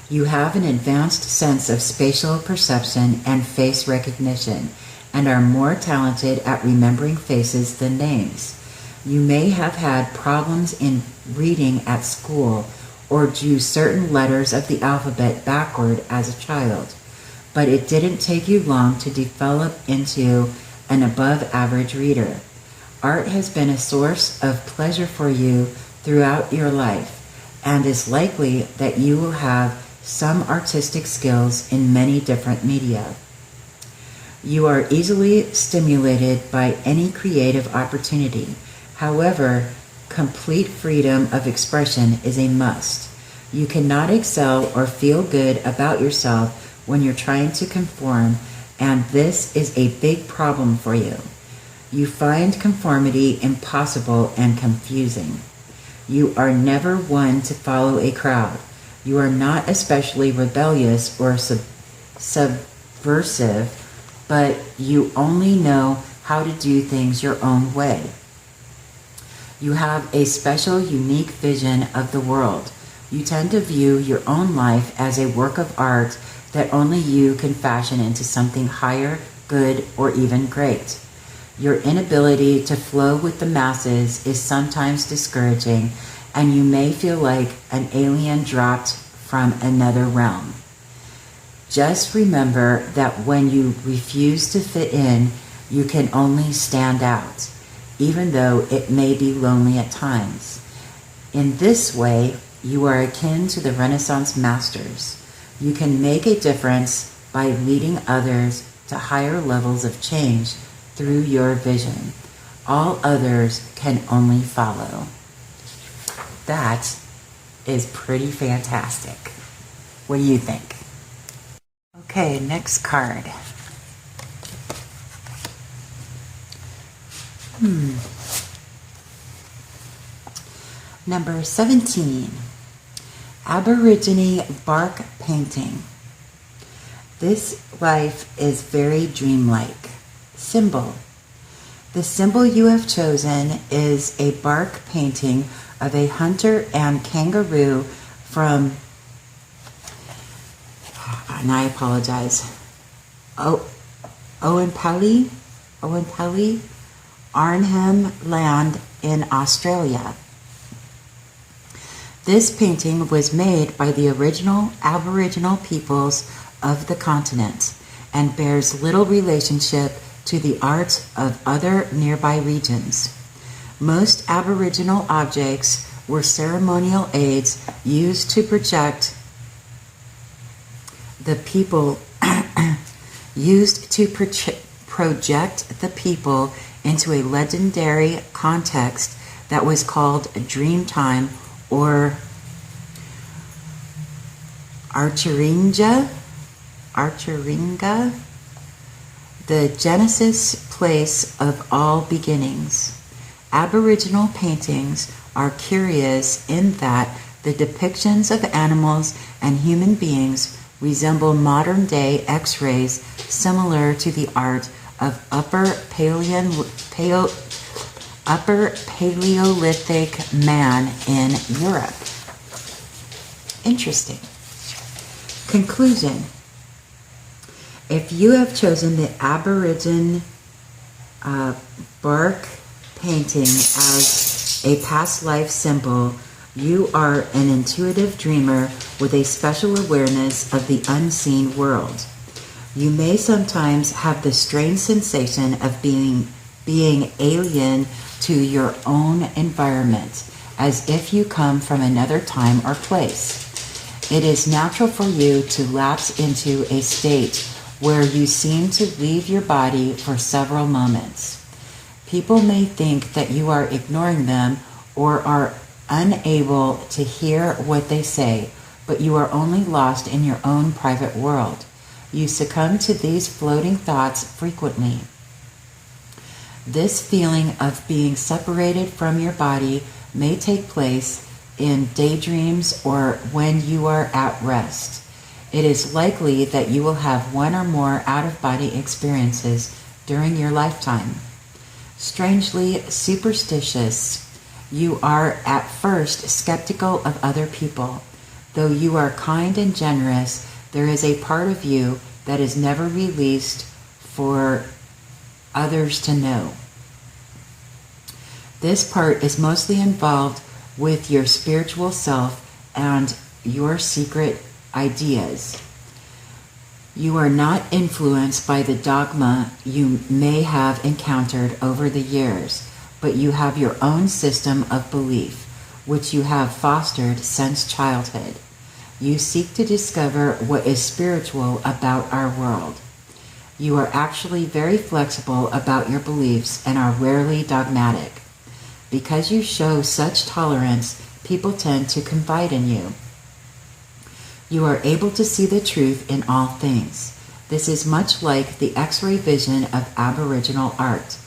You have an advanced sense of spatial perception and face recognition, and are more talented at remembering faces than names. You may have had problems in reading at school or drew certain letters of the alphabet backward as a child, but it didn't take you long to develop into an above-average reader. Art has been a source of pleasure for you throughout your life, and is likely that you will have some artistic skills in many different media. You are easily stimulated by any creative opportunity. However, complete freedom of expression is a must. You cannot excel or feel good about yourself when you're trying to conform, and this is a big problem for you. You find conformity impossible and confusing. You are never one to follow a crowd. You are not especially rebellious or subversive, but you only know how to do things your own way. You have a special, unique vision of the world. You tend to view your own life as a work of art that only you can fashion into something higher, good, or even great. Your inability to flow with the masses is sometimes discouraging, and you may feel like an alien dropped from another realm. Just remember that when you refuse to fit in, you can only stand out, even though it may be lonely at times. In this way, you are akin to the Renaissance masters. You can make a difference by leading others to higher levels of change through your vision. All others can only follow. That is pretty fantastic. What do you think? Okay, next card. Number 17. Aborigine bark painting. This life is very dreamlike. Symbol. The symbol you have chosen is a bark painting of a hunter and kangaroo from, and I apologize, Oenpelli, Arnhem Land in Australia. This painting was made by the original Aboriginal peoples of the continent and bears little relationship to the art of other nearby regions. Most Aboriginal objects were ceremonial aids used to project the people project the people into a legendary context that was called Dreamtime or Archeringa, the genesis place of all beginnings. Aboriginal paintings are curious in that the depictions of animals and human beings resemble modern-day X-rays similar to the art of Upper Paleolithic man in Europe. Interesting. Conclusion. If you have chosen the Aborigine bark painting as a past life symbol, you are an intuitive dreamer with a special awareness of the unseen world. You may sometimes have the strange sensation of being alien to your own environment, as if you come from another time or place. It is natural for you to lapse into a state where you seem to leave your body for several moments. People may think that you are ignoring them or are unable to hear what they say, but you are only lost in your own private world. You succumb to these floating thoughts frequently. This feeling of being separated from your body may take place in daydreams or when you are at rest. It is likely that you will have one or more out-of-body experiences during your lifetime. Strangely superstitious, you are at first skeptical of other people. Though you are kind and generous, there is a part of you that is never released for others to know. This part is mostly involved with your spiritual self and your secret ideas. You are not influenced by the dogma you may have encountered over the years, but you have your own system of belief, which you have fostered since childhood. You seek to discover what is spiritual about our world. You are actually very flexible about your beliefs and are rarely dogmatic. Because you show such tolerance, people tend to confide in you. You are able to see the truth in all things. This is much like the X-ray vision of Aboriginal art.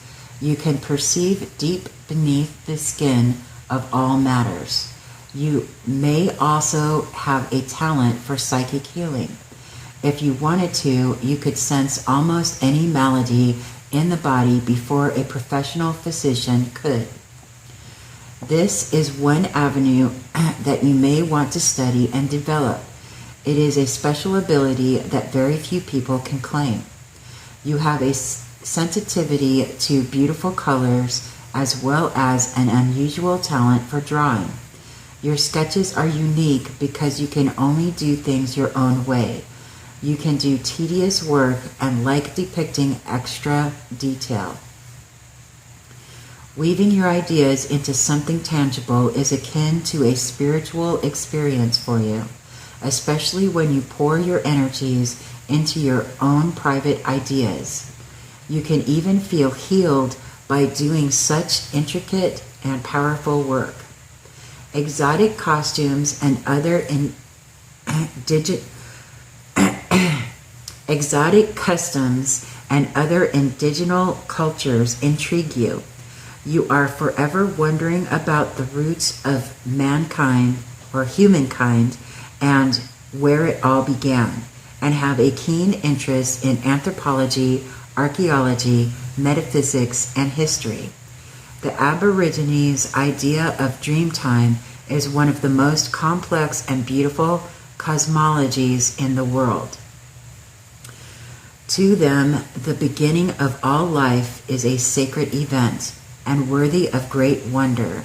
You can perceive deep beneath the skin of all matters. You may also have a talent for psychic healing. If you wanted to, you could sense almost any malady in the body before a professional physician could. This is one avenue that you may want to study and develop. It is a special ability that very few people can claim. You have a sensitivity to beautiful colors as well as an unusual talent for drawing. Your sketches are unique because you can only do things your own way. You can do tedious work and like depicting extra detail. Weaving your ideas into something tangible is akin to a spiritual experience for you, especially when you pour your energies into your own private ideas. You can even feel healed by doing such intricate and powerful work. Exotic costumes and other exotic customs and other indigenous cultures intrigue you. You are forever wondering about the roots of mankind or humankind and where it all began, and have a keen interest in anthropology, archaeology, metaphysics, and history. The Aborigines' idea of dreamtime is one of the most complex and beautiful cosmologies in the world. To them, the beginning of all life is a sacred event and worthy of great wonder.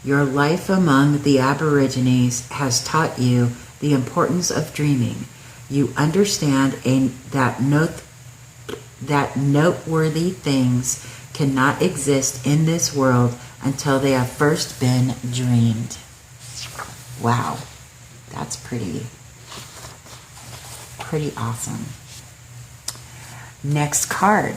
Your life among the Aborigines has taught you the importance of dreaming. You understand that noteworthy things cannot exist in this world until they have first been dreamed. Wow, that's pretty awesome. Next card.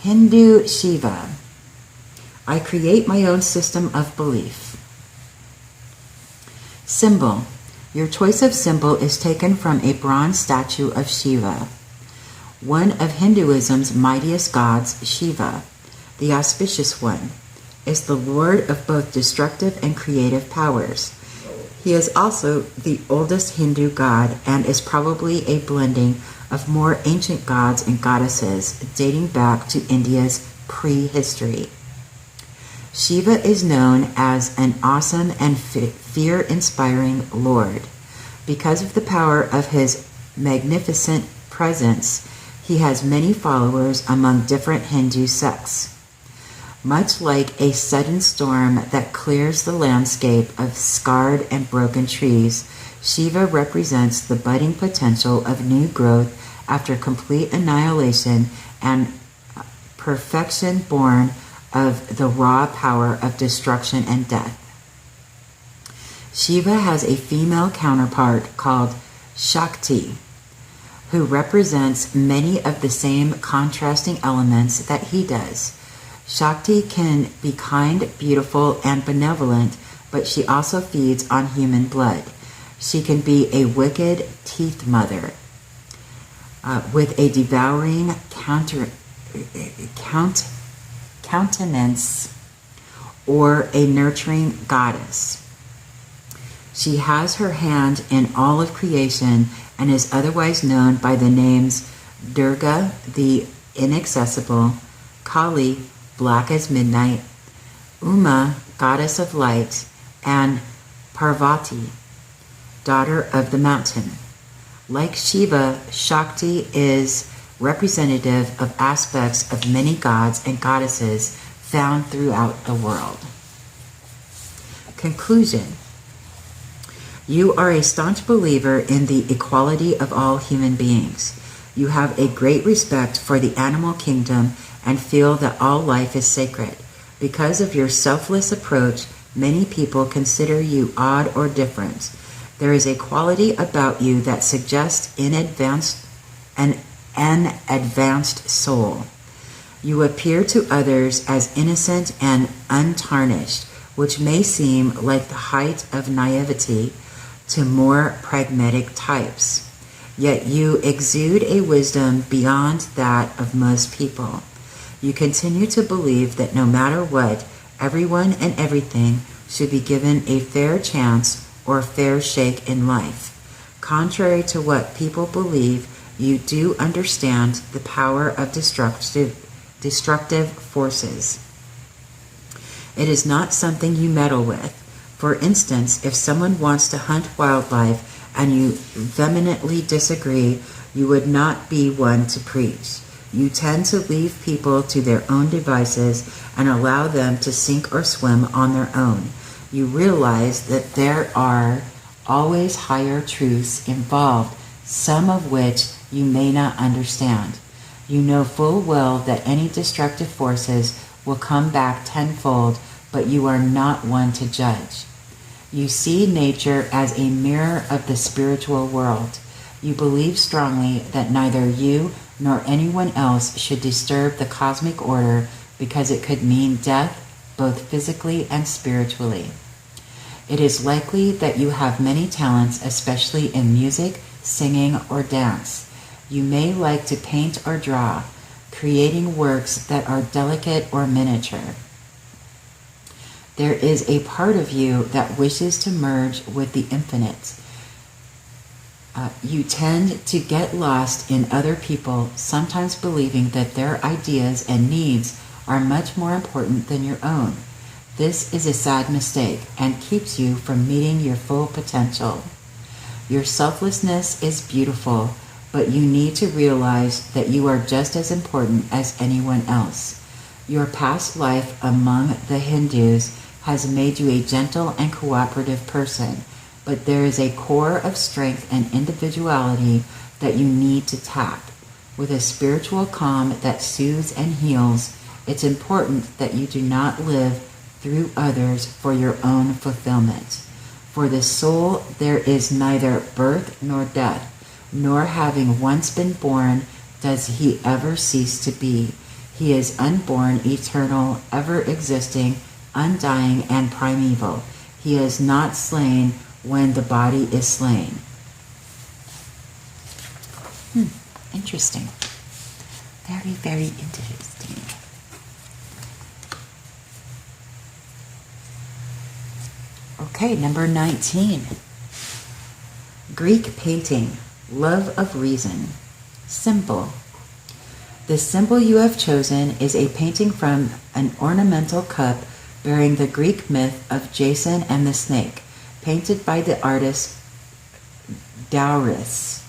Hindu Shiva. I create my own system of belief. Symbol. Your choice of symbol is taken from a bronze statue of Shiva, one of Hinduism's mightiest gods. Shiva, the auspicious one, is the lord of both destructive and creative powers. He is also the oldest Hindu god and is probably a blending of more ancient gods and goddesses dating back to India's prehistory. Shiva is known as an awesome and fear-inspiring lord. Because of the power of his magnificent presence, he has many followers among different Hindu sects. Much like a sudden storm that clears the landscape of scarred and broken trees, Shiva represents the budding potential of new growth after complete annihilation and perfection born of the raw power of destruction and death. Shiva has a female counterpart called Shakti, who represents many of the same contrasting elements that he does. Shakti can be kind, beautiful, and benevolent, but she also feeds on human blood. She can be a wicked teeth mother with a devouring countenance, or a nurturing goddess. She has her hand in all of creation and is otherwise known by the names Durga, the inaccessible, Kali, black as midnight, Uma, goddess of light, and Parvati, daughter of the mountain. Like Shiva, Shakti is representative of aspects of many gods and goddesses found throughout the world. Conclusion. You are a staunch believer in the equality of all human beings. You have a great respect for the animal kingdom and feel that all life is sacred. Because of your selfless approach, many people consider you odd or different. There is a quality about you that suggests an advanced soul. You appear to others as innocent and untarnished, which may seem like the height of naivety to more pragmatic types. Yet you exude a wisdom beyond that of most people. You continue to believe that no matter what, everyone and everything should be given a fair chance or fair shake in life. Contrary to what people believe, you do understand the power of destructive forces. It is not something you meddle with. For instance, if someone wants to hunt wildlife and you vehemently disagree, you would not be one to preach. You tend to leave people to their own devices and allow them to sink or swim on their own. You realize that there are always higher truths involved, some of which you may not understand. You know full well that any destructive forces will come back tenfold, but you are not one to judge. You see nature as a mirror of the spiritual world. You believe strongly that neither you nor anyone else should disturb the cosmic order because it could mean death both physically and spiritually. It is likely that you have many talents, especially in music, singing, or dance. You may like to paint or draw, creating works that are delicate or miniature. There is a part of you that wishes to merge with the infinite. You tend to get lost in other people, sometimes believing that their ideas and needs are much more important than your own. This is a sad mistake and keeps you from meeting your full potential. Your selflessness is beautiful, but you need to realize that you are just as important as anyone else. Your past life among the Hindus has made you a gentle and cooperative person, but there is a core of strength and individuality that you need to tap. With a spiritual calm that soothes and heals, it's important that you do not live through others for your own fulfillment. For the soul, there is neither birth nor death, nor having once been born does he ever cease to be. He is unborn, eternal, ever existing, undying, and primeval. He is not slain when the body is slain. Interesting. Very, very interesting. Okay, number 19. Greek painting, love of reason. Symbol. The symbol you have chosen is a painting from an ornamental cup bearing the Greek myth of Jason and the snake, painted by the artist Dowris.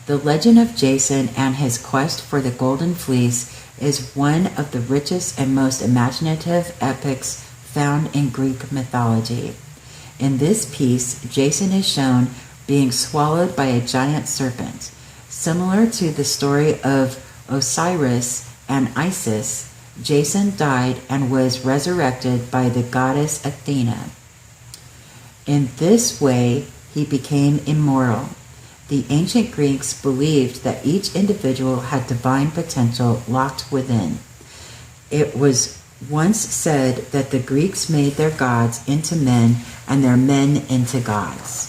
The legend of Jason and his quest for the golden fleece is one of the richest and most imaginative epics found in Greek mythology. In this piece, Jason is shown being swallowed by a giant serpent. Similar to the story of Osiris and Isis, Jason died and was resurrected by the goddess Athena. In this way, he became immortal. The ancient Greeks believed that each individual had divine potential locked within. It was once said that the Greeks made their gods into men and their men into gods.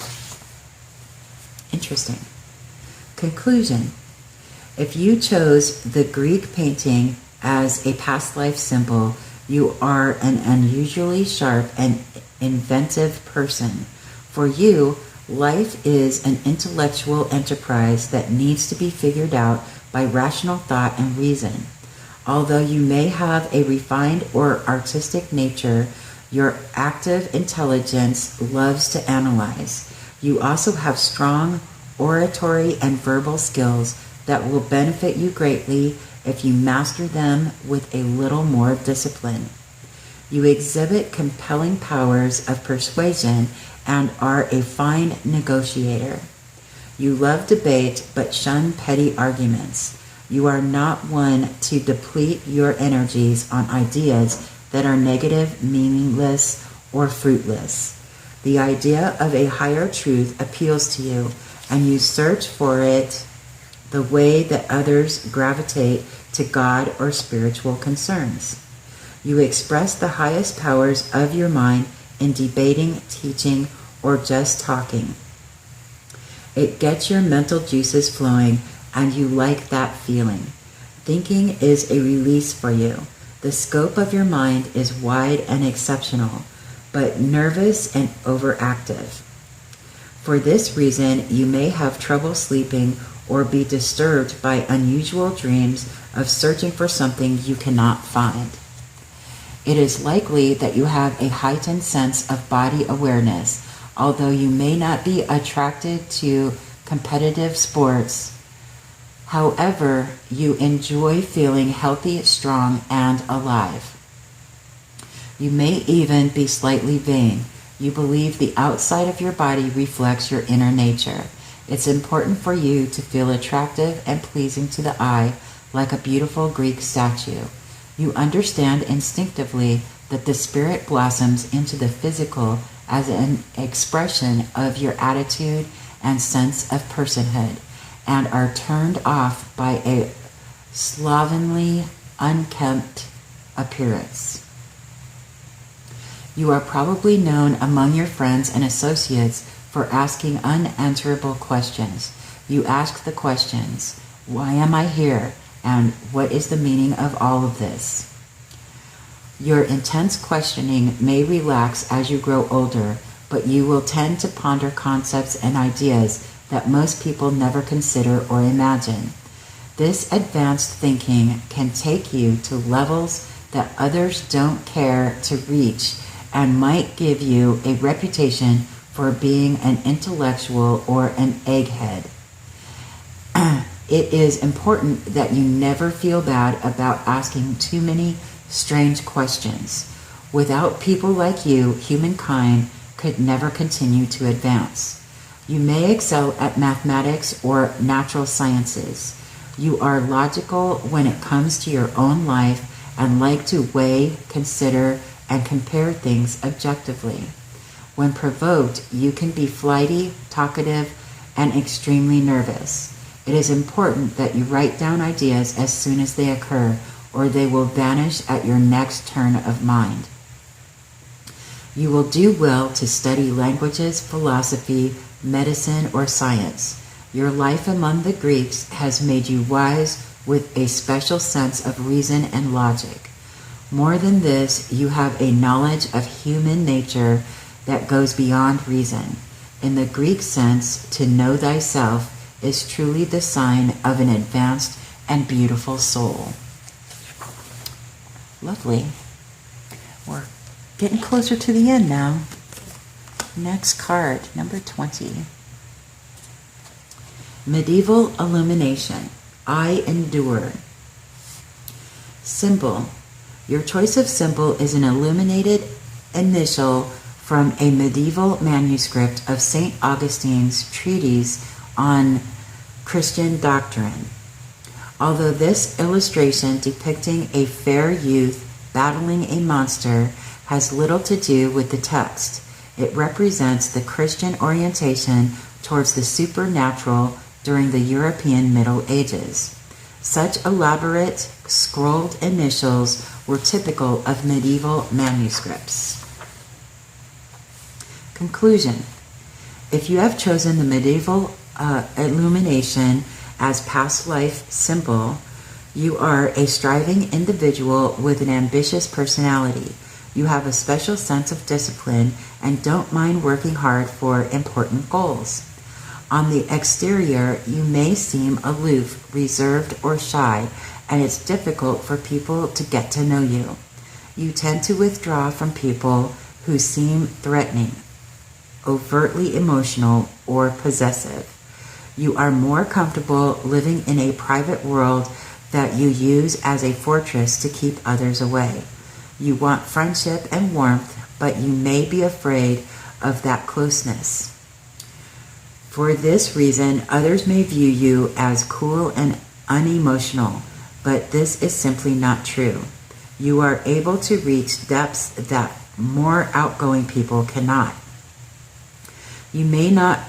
Interesting. Conclusion. If you chose the Greek painting as a past life symbol, you are an unusually sharp and inventive person. For you, life is an intellectual enterprise that needs to be figured out by rational thought and reason. Although you may have a refined or artistic nature, your active intelligence loves to analyze. You also have strong oratory and verbal skills that will benefit you greatly if you master them with a little more discipline. You exhibit compelling powers of persuasion and are a fine negotiator. You love debate, but shun petty arguments. You are not one to deplete your energies on ideas that are negative, meaningless, or fruitless. The idea of a higher truth appeals to you, and you search for it the way that others gravitate to God or spiritual concerns. You express the highest powers of your mind in debating, teaching, or just talking. It gets your mental juices flowing, and you like that feeling. Thinking is a release for you. The scope of your mind is wide and exceptional, but nervous and overactive. For this reason, you may have trouble sleeping or be disturbed by unusual dreams of searching for something you cannot find. It is likely that you have a heightened sense of body awareness, although you may not be attracted to competitive sports. However, you enjoy feeling healthy, strong, and alive. You may even be slightly vain. You believe the outside of your body reflects your inner nature. It's important for you to feel attractive and pleasing to the eye, like a beautiful Greek statue. You understand instinctively that the spirit blossoms into the physical as an expression of your attitude and sense of personhood, and are turned off by a slovenly, unkempt appearance. You are probably known among your friends and associates for asking unanswerable questions. You ask the questions, why am I here? And what is the meaning of all of this? Your intense questioning may relax as you grow older, but you will tend to ponder concepts and ideas that most people never consider or imagine. This advanced thinking can take you to levels that others don't care to reach and might give you a reputation for being an intellectual or an egghead. It is important that you never feel bad about asking too many strange questions. Without people like you, humankind could never continue to advance. You may excel at mathematics or natural sciences. You are logical when it comes to your own life and like to weigh, consider, and compare things objectively. When provoked, you can be flighty, talkative, and extremely nervous. It is important that you write down ideas as soon as they occur, or they will vanish at your next turn of mind. You will do well to study languages, philosophy, medicine, or science. Your life among the Greeks has made you wise with a special sense of reason and logic. More than this, you have a knowledge of human nature that goes beyond reason. In the Greek sense, to know thyself is truly the sign of an advanced and beautiful soul. Lovely. We're getting closer to the end now. Next card, number 20. Medieval Illumination. I endure. Symbol. Your choice of symbol is an illuminated initial from a medieval manuscript of St. Augustine's treatise on Christian doctrine. Although this illustration depicting a fair youth battling a monster has little to do with the text, it represents the Christian orientation towards the supernatural during the European Middle Ages. Such elaborate scrolled initials were typical of medieval manuscripts. Conclusion. If you have chosen the medieval illumination as past life symbol, you are a striving individual with an ambitious personality. You have a special sense of discipline and don't mind working hard for important goals. On the exterior, you may seem aloof, reserved, or shy, and it's difficult for people to get to know you. You tend to withdraw from people who seem threatening, overtly emotional, or possessive. You are more comfortable living in a private world that you use as a fortress to keep others away. You want friendship and warmth, but you may be afraid of that closeness. For this reason, others may view you as cool and unemotional, but this is simply not true. You are able to reach depths that more outgoing people cannot. You may not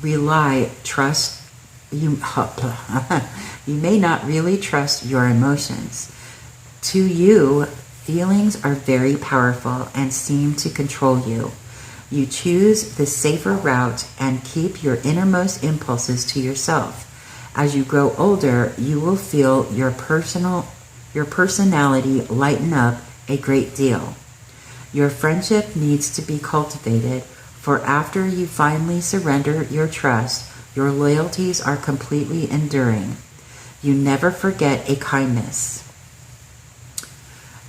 really trust your emotions. To you, feelings are very powerful and seem to control you. You choose the safer route and keep your innermost impulses to yourself. As you grow older, you will feel your personality lighten up a great deal. Your friendship needs to be cultivated, for after you finally surrender your trust, your loyalties are completely enduring. You never forget a kindness.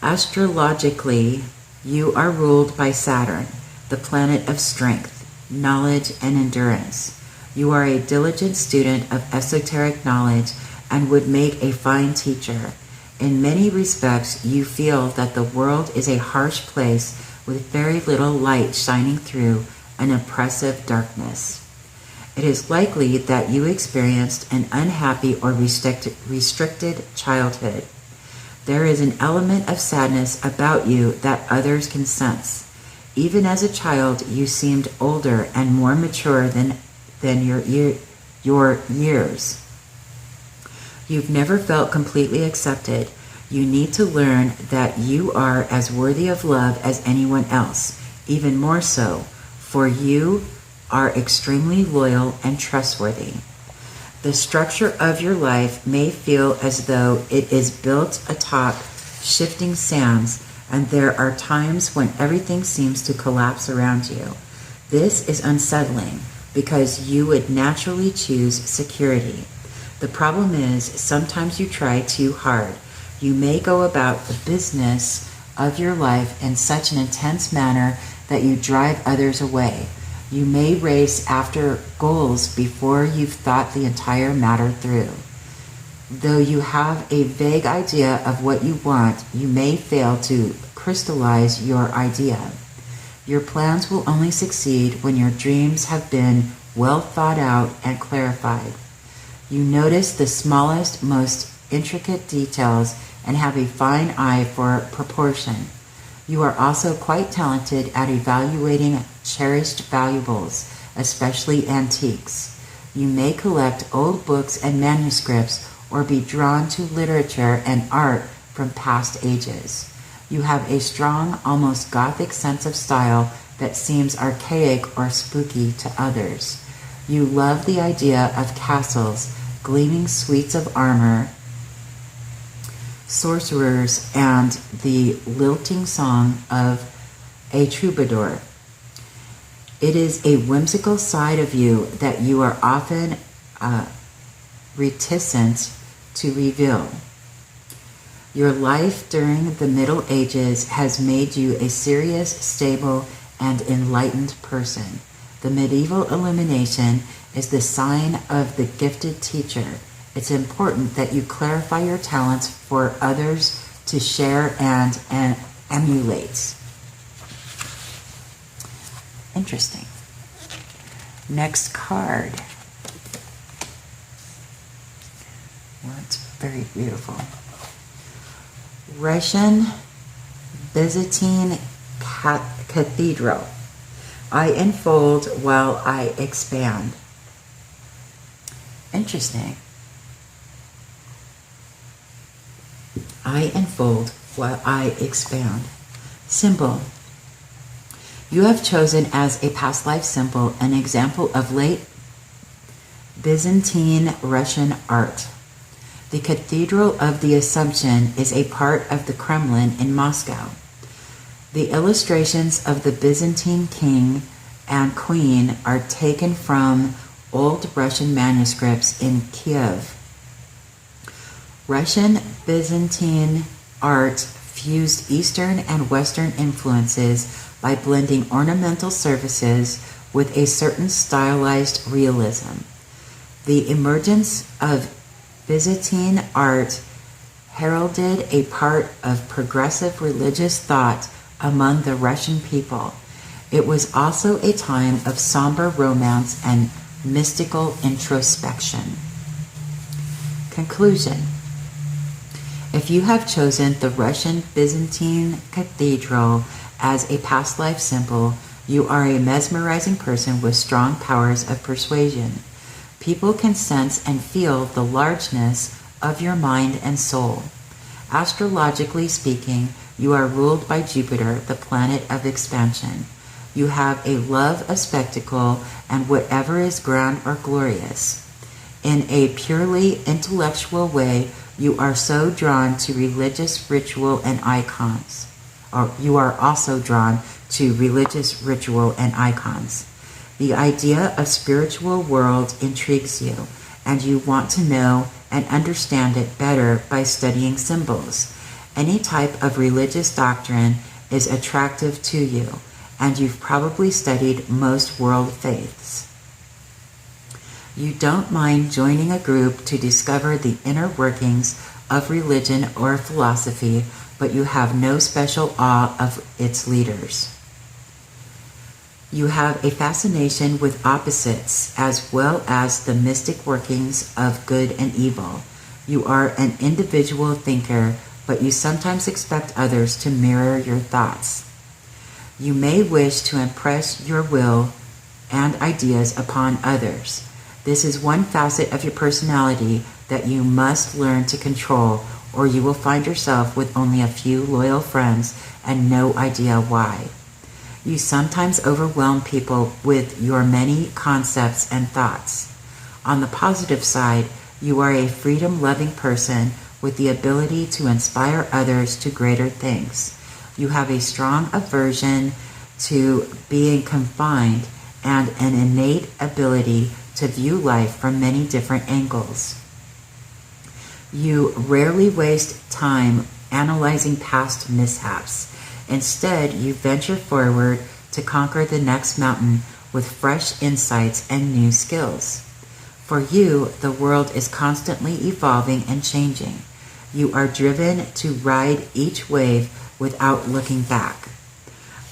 Astrologically, you are ruled by Saturn, the planet of strength, knowledge, and endurance. You are a diligent student of esoteric knowledge and would make a fine teacher. In many respects, you feel that the world is a harsh place with very little light shining through an oppressive darkness. It is likely that you experienced an unhappy or restricted childhood. There is an element of sadness about you that others can sense. Even as a child, you seemed older and more mature than your years. You've never felt completely accepted. You need to learn that you are as worthy of love as anyone else, even more so, for you are extremely loyal and trustworthy. The structure of your life may feel as though it is built atop shifting sands, and there are times when everything seems to collapse around you. This is unsettling because you would naturally choose security. The problem is sometimes you try too hard. You may go about the business of your life in such an intense manner that you drive others away. You may race after goals before you've thought the entire matter through. Though you have a vague idea of what you want, you may fail to crystallize your idea. Your plans will only succeed when your dreams have been well thought out and clarified. You notice the smallest, most intricate details and have a fine eye for proportion. You are also quite talented at evaluating cherished valuables, especially antiques. You may collect old books and manuscripts or be drawn to literature and art from past ages. You have a strong, almost Gothic sense of style that seems archaic or spooky to others. You love the idea of castles, gleaming suites of armor, sorcerers, and the lilting song of a troubadour. It is a whimsical side of you that you are often reticent to reveal. Your life during the Middle Ages has made you a serious, stable, and enlightened person. The medieval Illumination is the sign of the gifted teacher. It's important that you clarify your talents for others to share and emulate. Interesting. Next card. Well, it's very beautiful. Russian Byzantine Cathedral. I unfold while I expand. Interesting. I unfold while I expand. Symbol. You have chosen as a past life symbol an example of late Byzantine Russian art. The Cathedral of the Assumption is a part of the Kremlin in Moscow. The illustrations of the Byzantine king and queen are taken from old Russian manuscripts in Kiev. Russian Byzantine art fused Eastern and Western influences by blending ornamental surfaces with a certain stylized realism. The emergence of Byzantine art heralded a part of progressive religious thought among the Russian people. It was also a time of somber romance and mystical introspection. Conclusion. If you have chosen the Russian Byzantine cathedral as a past life symbol, you are a mesmerizing person with strong powers of persuasion. People can sense and feel the largeness of your mind and soul. Astrologically speaking, you are ruled by Jupiter, the planet of expansion. You have a love of spectacle and whatever is grand or glorious. In a purely intellectual way, you are so drawn to religious ritual and icons. Or you are also drawn to religious ritual and icons. The idea of spiritual world intrigues you, and you want to know and understand it better by studying symbols. Any type of religious doctrine is attractive to you, and you've probably studied most world faiths. You don't mind joining a group to discover the inner workings of religion or philosophy, but you have no special awe of its leaders. You have a fascination with opposites as well as the mystic workings of good and evil. You are an individual thinker, but you sometimes expect others to mirror your thoughts. You may wish to impress your will and ideas upon others. This is one facet of your personality that you must learn to control, or you will find yourself with only a few loyal friends and no idea why. You sometimes overwhelm people with your many concepts and thoughts. On the positive side, you are a freedom-loving person with the ability to inspire others to greater things. You have a strong aversion to being confined and an innate ability to view life from many different angles. You rarely waste time analyzing past mishaps. Instead, you venture forward to conquer the next mountain with fresh insights and new skills. For you, the world is constantly evolving and changing. You are driven to ride each wave without looking back.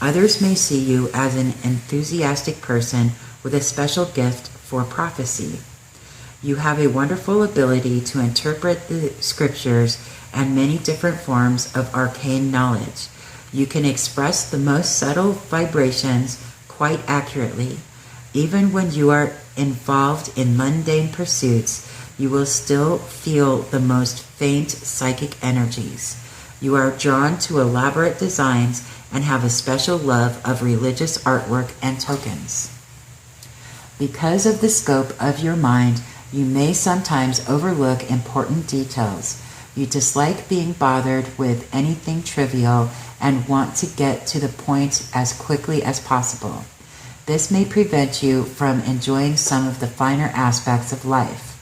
Others may see you as an enthusiastic person with a special gift for prophecy. You have a wonderful ability to interpret the scriptures and many different forms of arcane knowledge. You can express the most subtle vibrations quite accurately. Even when you are involved in mundane pursuits, you will still feel the most faint psychic energies. You are drawn to elaborate designs and have a special love of religious artwork and tokens. Because of the scope of your mind, you may sometimes overlook important details. You dislike being bothered with anything trivial and want to get to the point as quickly as possible. This may prevent you from enjoying some of the finer aspects of life.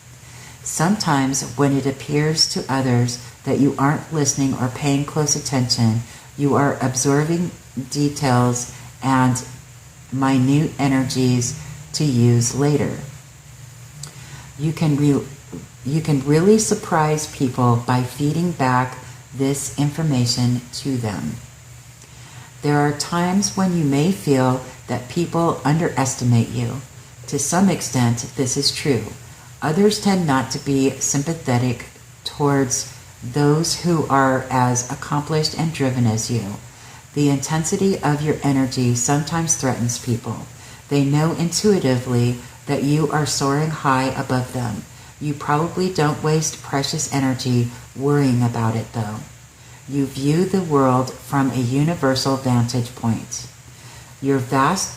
Sometimes, when it appears to others that you aren't listening or paying close attention, you are absorbing details and minute energies to use later. You can really surprise people by feeding back this information to them. There are times when you may feel that people underestimate you. To some extent, this is true. Others tend not to be sympathetic towards those who are as accomplished and driven as you. The intensity of your energy sometimes threatens people. They know intuitively that you are soaring high above them. You probably don't waste precious energy worrying about it, though. You view the world from a universal vantage point. Your past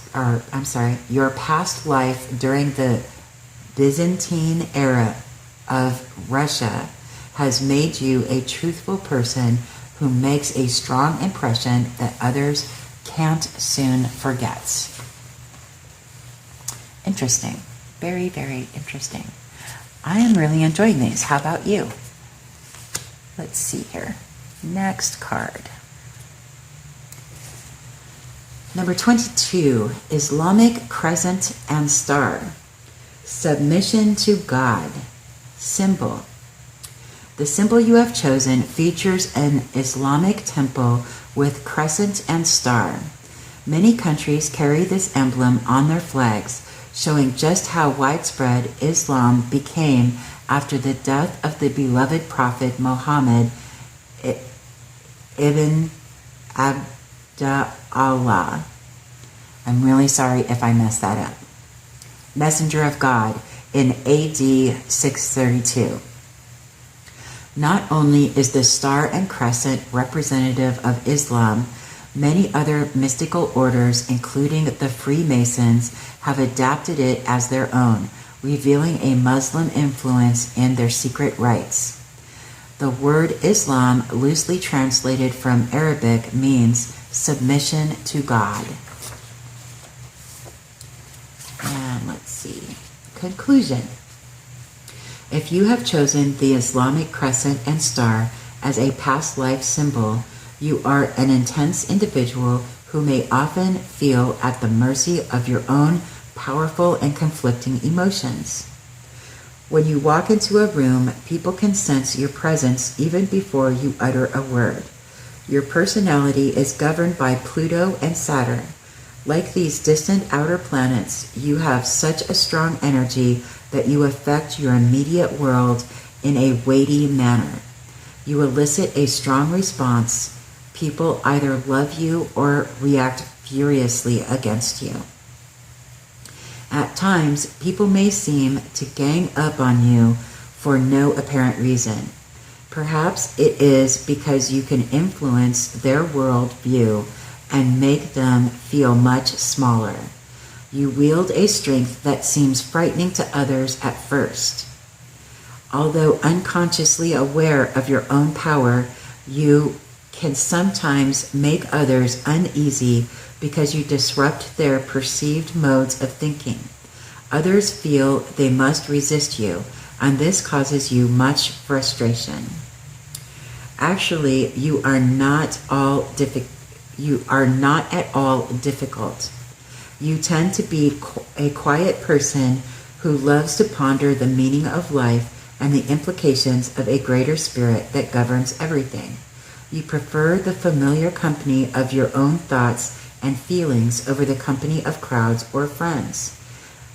life during the Byzantine era of Russia has made you a truthful person who makes a strong impression that others can't soon forget. Interesting. Very, very interesting. I am really enjoying these. How about you? Let's see here. Next card. Number 22, Islamic Crescent and Star. Submission to God. Symbol. The symbol you have chosen features an Islamic temple with crescent and star. Many countries carry this emblem on their flags, showing just how widespread Islam became after the death of the beloved Prophet Muhammad ibn Abdallah. I'm really sorry if I messed that up. Messenger of God in AD 632. Not only is the star and crescent representative of Islam, many other mystical orders, including the Freemasons, have adapted it as their own, revealing a Muslim influence in their secret rites. The word Islam, loosely translated from Arabic, means submission to God. And let's see. Conclusion. If you have chosen the Islamic crescent and star as a past life symbol, you are an intense individual who may often feel at the mercy of your own powerful and conflicting emotions. When you walk into a room, people can sense your presence even before you utter a word. Your personality is governed by Pluto and Saturn. Like these distant outer planets, you have such a strong energy that you affect your immediate world in a weighty manner. You elicit a strong response. People either love you or react furiously against you. At times, people may seem to gang up on you for no apparent reason. Perhaps it is because you can influence their world view and make them feel much smaller. You wield a strength that seems frightening to others at first. Although unconsciously aware of your own power, you can sometimes make others uneasy because you disrupt their perceived modes of thinking. Others feel they must resist you, and this causes you much frustration. Actually, you are not at all difficult. You tend to be a quiet person who loves to ponder the meaning of life and the implications of a greater spirit that governs everything. You prefer the familiar company of your own thoughts and feelings over the company of crowds or friends.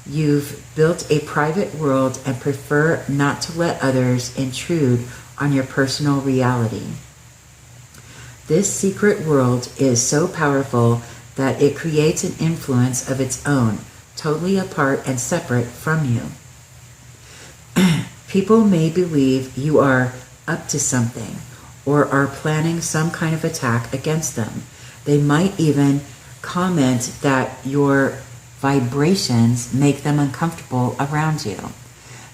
You've built a private world and prefer not to let others intrude on your personal reality. This secret world is so powerful that it creates an influence of its own, totally apart and separate from you. People may believe you are up to something or are planning some kind of attack against them. They might even comment that your vibrations make them uncomfortable around you.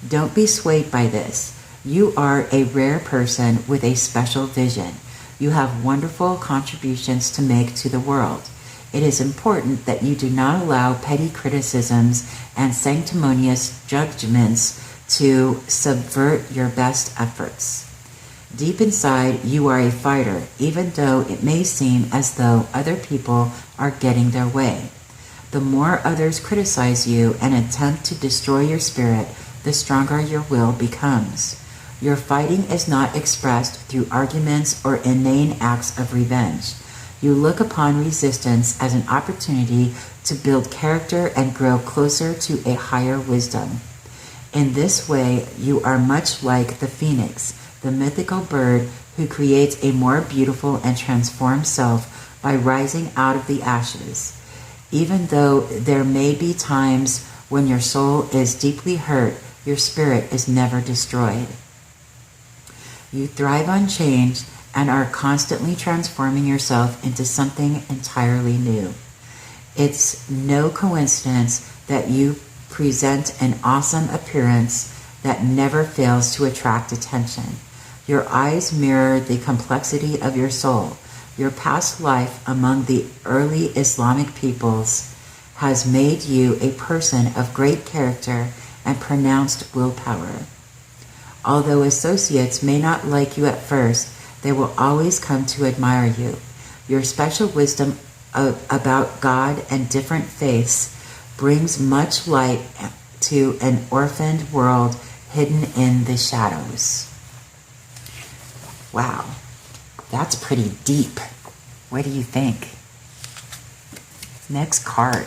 Don't be swayed by this. You are a rare person with a special vision. You have wonderful contributions to make to the world. It is important that you do not allow petty criticisms and sanctimonious judgments to subvert your best efforts. Deep inside, you are a fighter, even though it may seem as though other people are getting their way. The more others criticize you and attempt to destroy your spirit, the stronger your will becomes. Your fighting is not expressed through arguments or inane acts of revenge. You look upon resistance as an opportunity to build character and grow closer to a higher wisdom. In this way, you are much like the phoenix, the mythical bird who creates a more beautiful and transformed self by rising out of the ashes. Even though there may be times when your soul is deeply hurt, your spirit is never destroyed. You thrive on change and are constantly transforming yourself into something entirely new. It's no coincidence that you present an awesome appearance that never fails to attract attention. Your eyes mirror the complexity of your soul. Your past life among the early Islamic peoples has made you a person of great character and pronounced willpower. Although associates may not like you at first, they will always come to admire you. Your special wisdom about God and different faiths brings much light to an orphaned world hidden in the shadows. Wow, that's pretty deep. What do you think? Next card.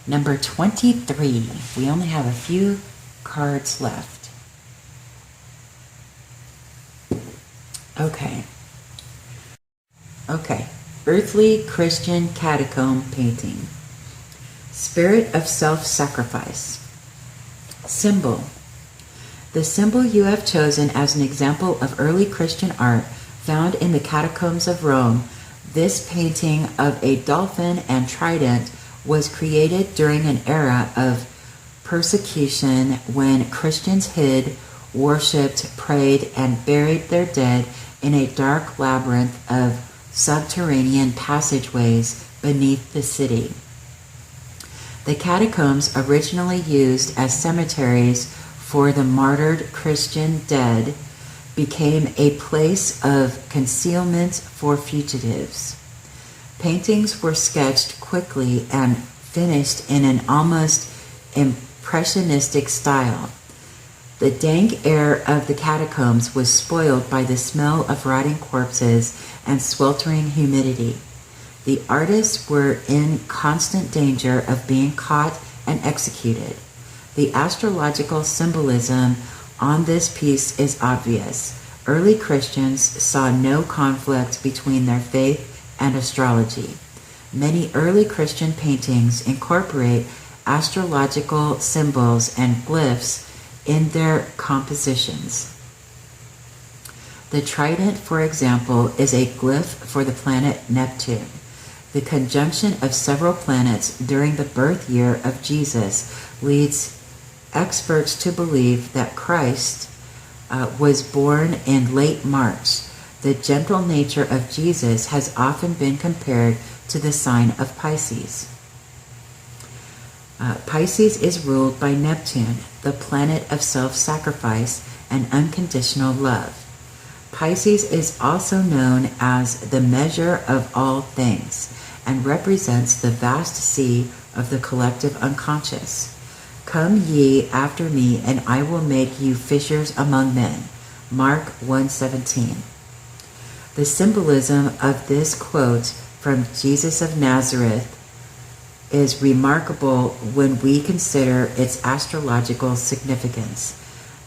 Number 23. We only have a few cards left. Okay. Earthly Christian catacomb painting. Spirit of self-sacrifice. Symbol. The symbol you have chosen as an example of early Christian art found in the catacombs of Rome, this painting of a dolphin and trident was created during an era of persecution when Christians hid, worshipped, prayed, and buried their dead in a dark labyrinth of subterranean passageways beneath the city. The catacombs, originally used as cemeteries for the martyred Christian dead, became a place of concealment for fugitives. Paintings were sketched quickly and finished in an almost impressionistic style. The dank air of the catacombs was spoiled by the smell of rotting corpses and sweltering humidity. The artists were in constant danger of being caught and executed. The astrological symbolism on this piece is obvious. Early Christians saw no conflict between their faith and astrology. Many early Christian paintings incorporate astrological symbols and glyphs in their compositions. The trident, for example, is a glyph for the planet Neptune. The conjunction of several planets during the birth year of Jesus leads experts to believe that Christ was born in late March. The gentle nature of Jesus has often been compared to the sign of Pisces. Pisces is ruled by Neptune, the planet of self-sacrifice and unconditional love. Pisces is also known as the measure of all things and represents the vast sea of the collective unconscious. Come ye after me, and I will make you fishers among men. Mark 1:17. The symbolism of this quote from Jesus of Nazareth is remarkable when we consider its astrological significance.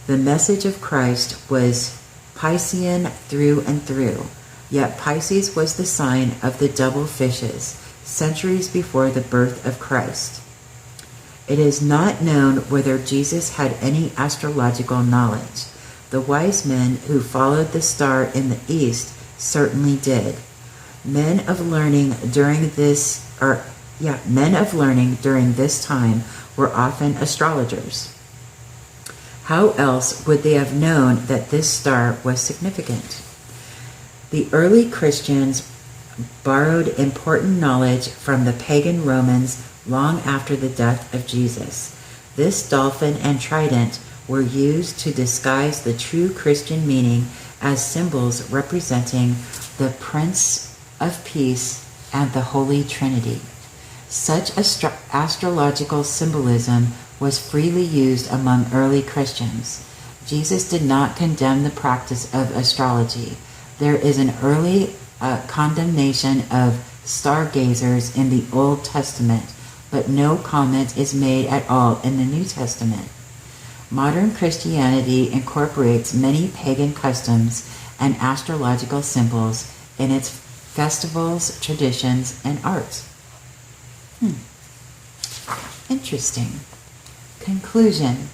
The message of Christ was Piscean through and through, yet Pisces was the sign of the double fishes, centuries before the birth of Christ. It is not known whether Jesus had any astrological knowledge. The wise men who followed the star in the east certainly did. Men of learning during this time were often astrologers. How else would they have known that this star was significant? The early Christians borrowed important knowledge from the pagan Romans long after the death of Jesus. This dolphin and trident were used to disguise the true Christian meaning as symbols representing the Prince of Peace and the Holy Trinity. Such astrological symbolism was freely used among early Christians. Jesus did not condemn the practice of astrology. There is an early condemnation of stargazers in the Old Testament, but no comment is made at all in the New Testament. Modern Christianity incorporates many pagan customs and astrological symbols in its festivals, traditions, and arts. Interesting. Conclusion.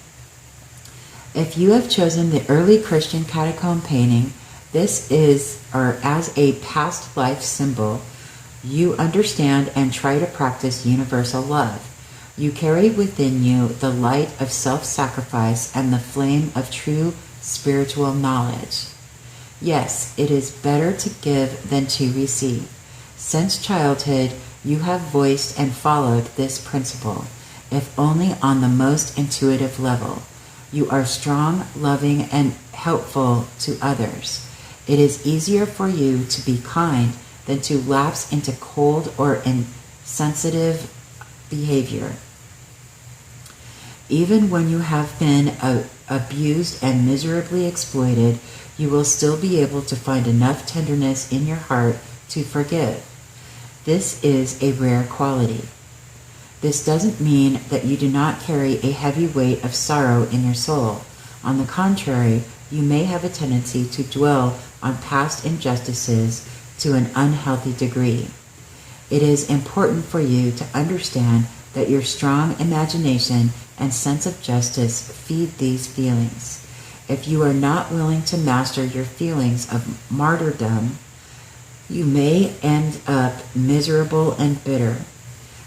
If you have chosen the early Christian catacomb painting, this is, or as a past life symbol, you understand and try to practice universal love. You carry within you the light of self-sacrifice and the flame of true spiritual knowledge. Yes, it is better to give than to receive. Since childhood, you have voiced and followed this principle, if only on the most intuitive level. You are strong, loving, and helpful to others. It is easier for you to be kind than to lapse into cold or insensitive behavior. Even when you have been abused and miserably exploited, you will still be able to find enough tenderness in your heart to forgive. This is a rare quality. This doesn't mean that you do not carry a heavy weight of sorrow in your soul. On the contrary, you may have a tendency to dwell on past injustices to an unhealthy degree. It is important for you to understand that your strong imagination and sense of justice feed these feelings. If you are not willing to master your feelings of martyrdom, you may end up miserable and bitter.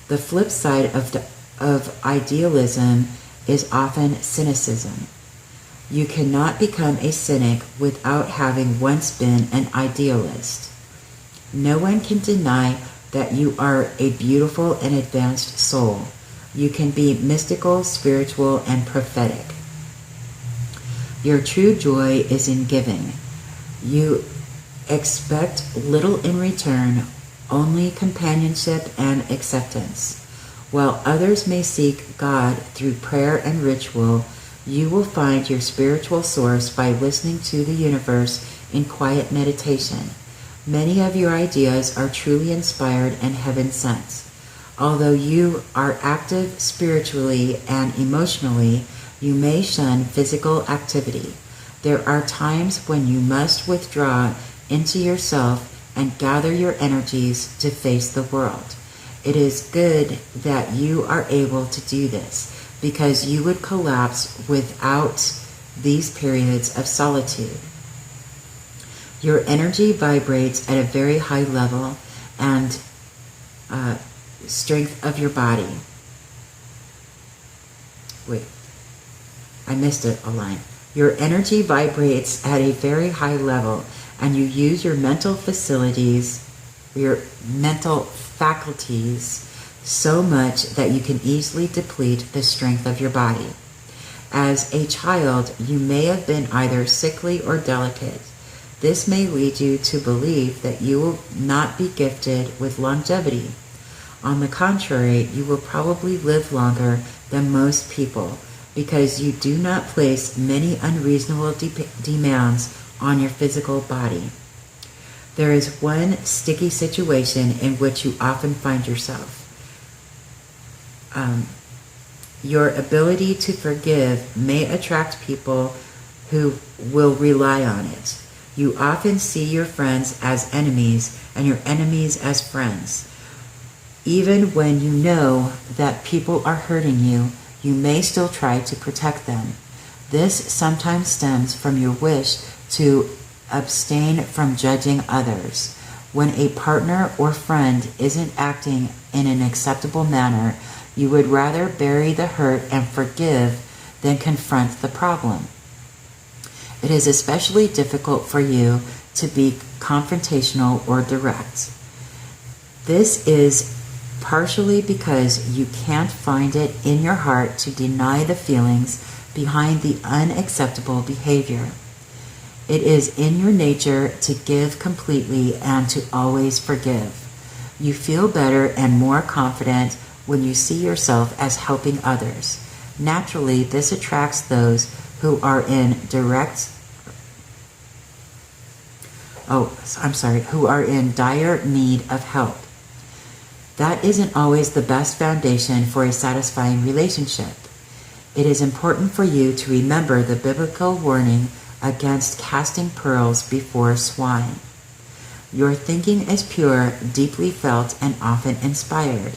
The flip side of idealism is often cynicism. You cannot become a cynic without having once been an idealist. No one can deny that you are a beautiful and advanced soul. You can be mystical, spiritual, and prophetic. Your true joy is in giving. You expect little in return, only companionship and acceptance. While others may seek God through prayer and ritual, you will find your spiritual source by listening to the universe in quiet meditation. Many of your ideas are truly inspired and heaven-sent. Although you are active spiritually and emotionally, you may shun physical activity. There are times when you must withdraw into yourself and gather your energies to face the world. It is good that you are able to do this, because you would collapse without these periods of solitude. Your energy vibrates at a very high level and strength of your body. Wait, I missed a line. Your energy vibrates at a very high level, and you use your mental facilities, your mental faculties, so much that you can easily deplete the strength of your body. As a child, you may have been either sickly or delicate. This may lead you to believe that you will not be gifted with longevity. On the contrary, you will probably live longer than most people, because you do not place many unreasonable demands on your physical body. There is one sticky situation in which you often find yourself. Your ability to forgive may attract people who will rely on it. You often see your friends as enemies and your enemies as friends. Even when you know that people are hurting you, you may still try to protect them. This sometimes stems from your wish to abstain from judging others. When a partner or friend isn't acting in an acceptable manner, you would rather bury the hurt and forgive than confront the problem. It is especially difficult for you to be confrontational or direct. This is partially because you can't find it in your heart to deny the feelings behind the unacceptable behavior. It is in your nature to give completely and to always forgive. You feel better and more confident when you see yourself as helping others. Naturally, this attracts those who are in dire need of help. That isn't always the best foundation for a satisfying relationship. It is important for you to remember the biblical warning against casting pearls before swine. Your thinking is pure, deeply felt, and often inspired.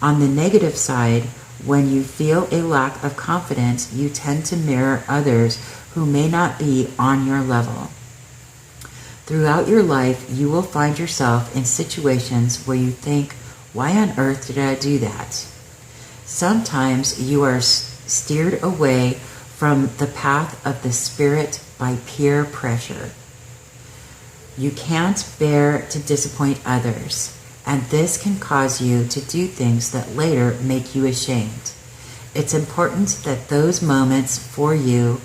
On the negative side, when you feel a lack of confidence, you tend to mirror others who may not be on your level. Throughout your life, you will find yourself in situations where you think, why on earth did I do that? Sometimes you are steered away from the path of the spirit by peer pressure. You can't bear to disappoint others, and this can cause you to do things that later make you ashamed. It's important that those moments for you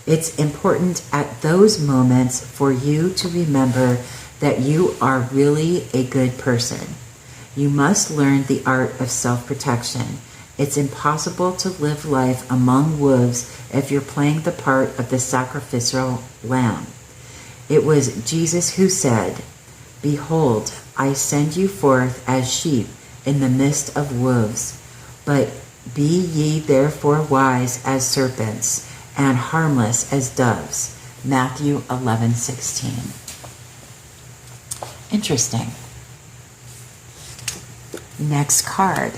It's important at those moments for you to remember that you are really a good person. You must learn the art of self-protection. It's impossible to live life among wolves if you're playing the part of the sacrificial lamb. It was Jesus who said, Behold, I send you forth as sheep in the midst of wolves. But be ye therefore wise as serpents, and harmless as doves. Matthew 11:16. Interesting. Next card.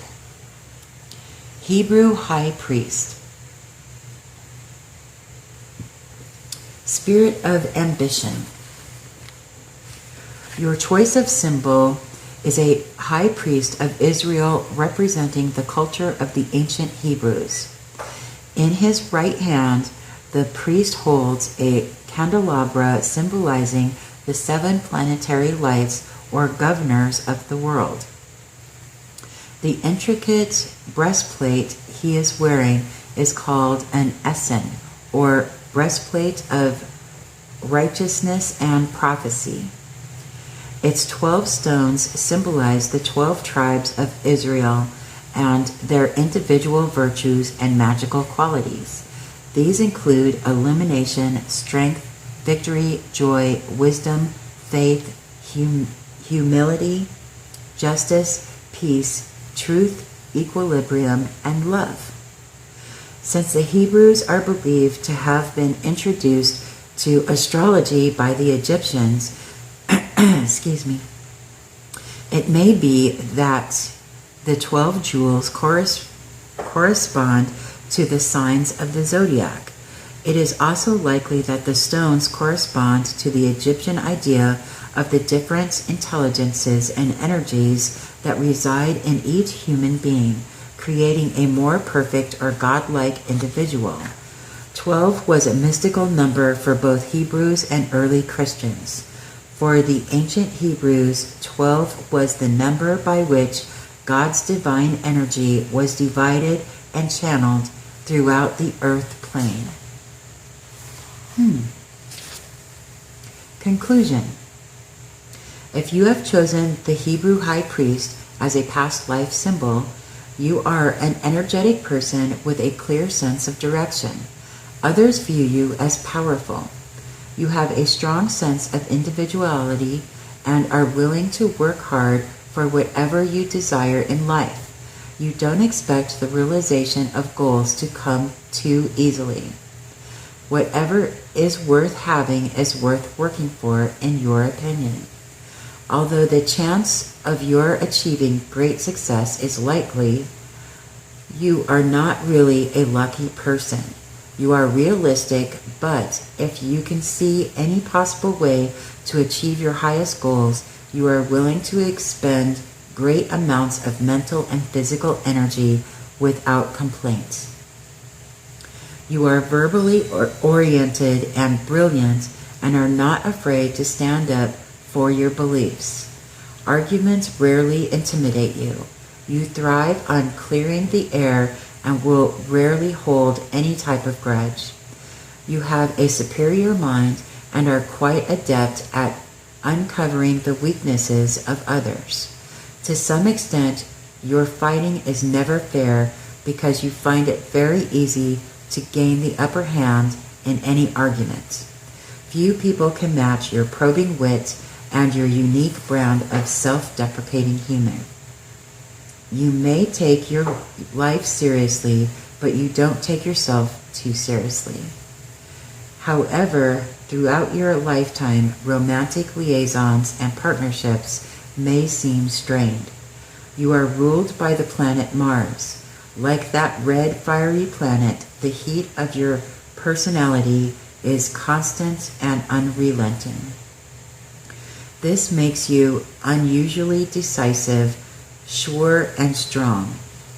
Hebrew High Priest. Spirit of Ambition. Your choice of symbol is a high priest of Israel representing the culture of the ancient Hebrews. In his right hand, the priest holds a candelabra symbolizing the 7 planetary lights or governors of the world. The intricate breastplate he is wearing is called an essen, or breastplate of righteousness and prophecy. Its 12 stones symbolize the 12 tribes of Israel and their individual virtues and magical qualities. These include illumination, strength, victory, joy, wisdom, faith, humility, justice, peace, truth, equilibrium, and love. Since the Hebrews are believed to have been introduced to astrology by the Egyptians, it may be that the 12 jewels correspond to the signs of the zodiac. It is also likely that the stones correspond to the Egyptian idea of the different intelligences and energies that reside in each human being, creating a more perfect or godlike individual. 12 was a mystical number for both Hebrews and early Christians. For the ancient Hebrews, 12 was the number by which God's divine energy was divided and channeled throughout the earth plane. Conclusion. If you have chosen the Hebrew high priest as a past life symbol, you are an energetic person with a clear sense of direction. Others view you as powerful. You have a strong sense of individuality and are willing to work hard for whatever you desire in life. You don't expect the realization of goals to come too easily. Whatever is worth having is worth working for, in your opinion. Although the chance of your achieving great success is likely, you are not really a lucky person. You are realistic, but if you can see any possible way to achieve your highest goals, you are willing to expend great amounts of mental and physical energy without complaint. You are verbally oriented and brilliant and are not afraid to stand up for your beliefs. Arguments rarely intimidate you. You thrive on clearing the air and will rarely hold any type of grudge. You have a superior mind and are quite adept at uncovering the weaknesses of others. To some extent, your fighting is never fair because you find it very easy to gain the upper hand in any argument. Few people can match your probing wit and your unique brand of self-deprecating humor. You may take your life seriously, but you don't take yourself too seriously. However, throughout your lifetime, romantic liaisons and partnerships may seem strained. You are ruled by the planet Mars. Like that red, fiery planet, the heat of your personality is constant and unrelenting. This makes you unusually decisive, sure, and strong.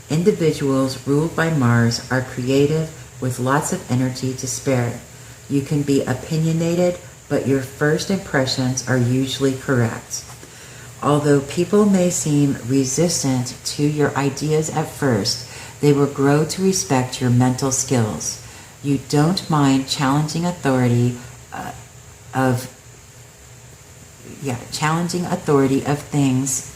Individuals ruled by Mars are creative with lots of energy to spare. You can be opinionated, but your first impressions are usually correct. Although people may seem resistant to your ideas at first, they will grow to respect your mental skills. You don't mind challenging authority of things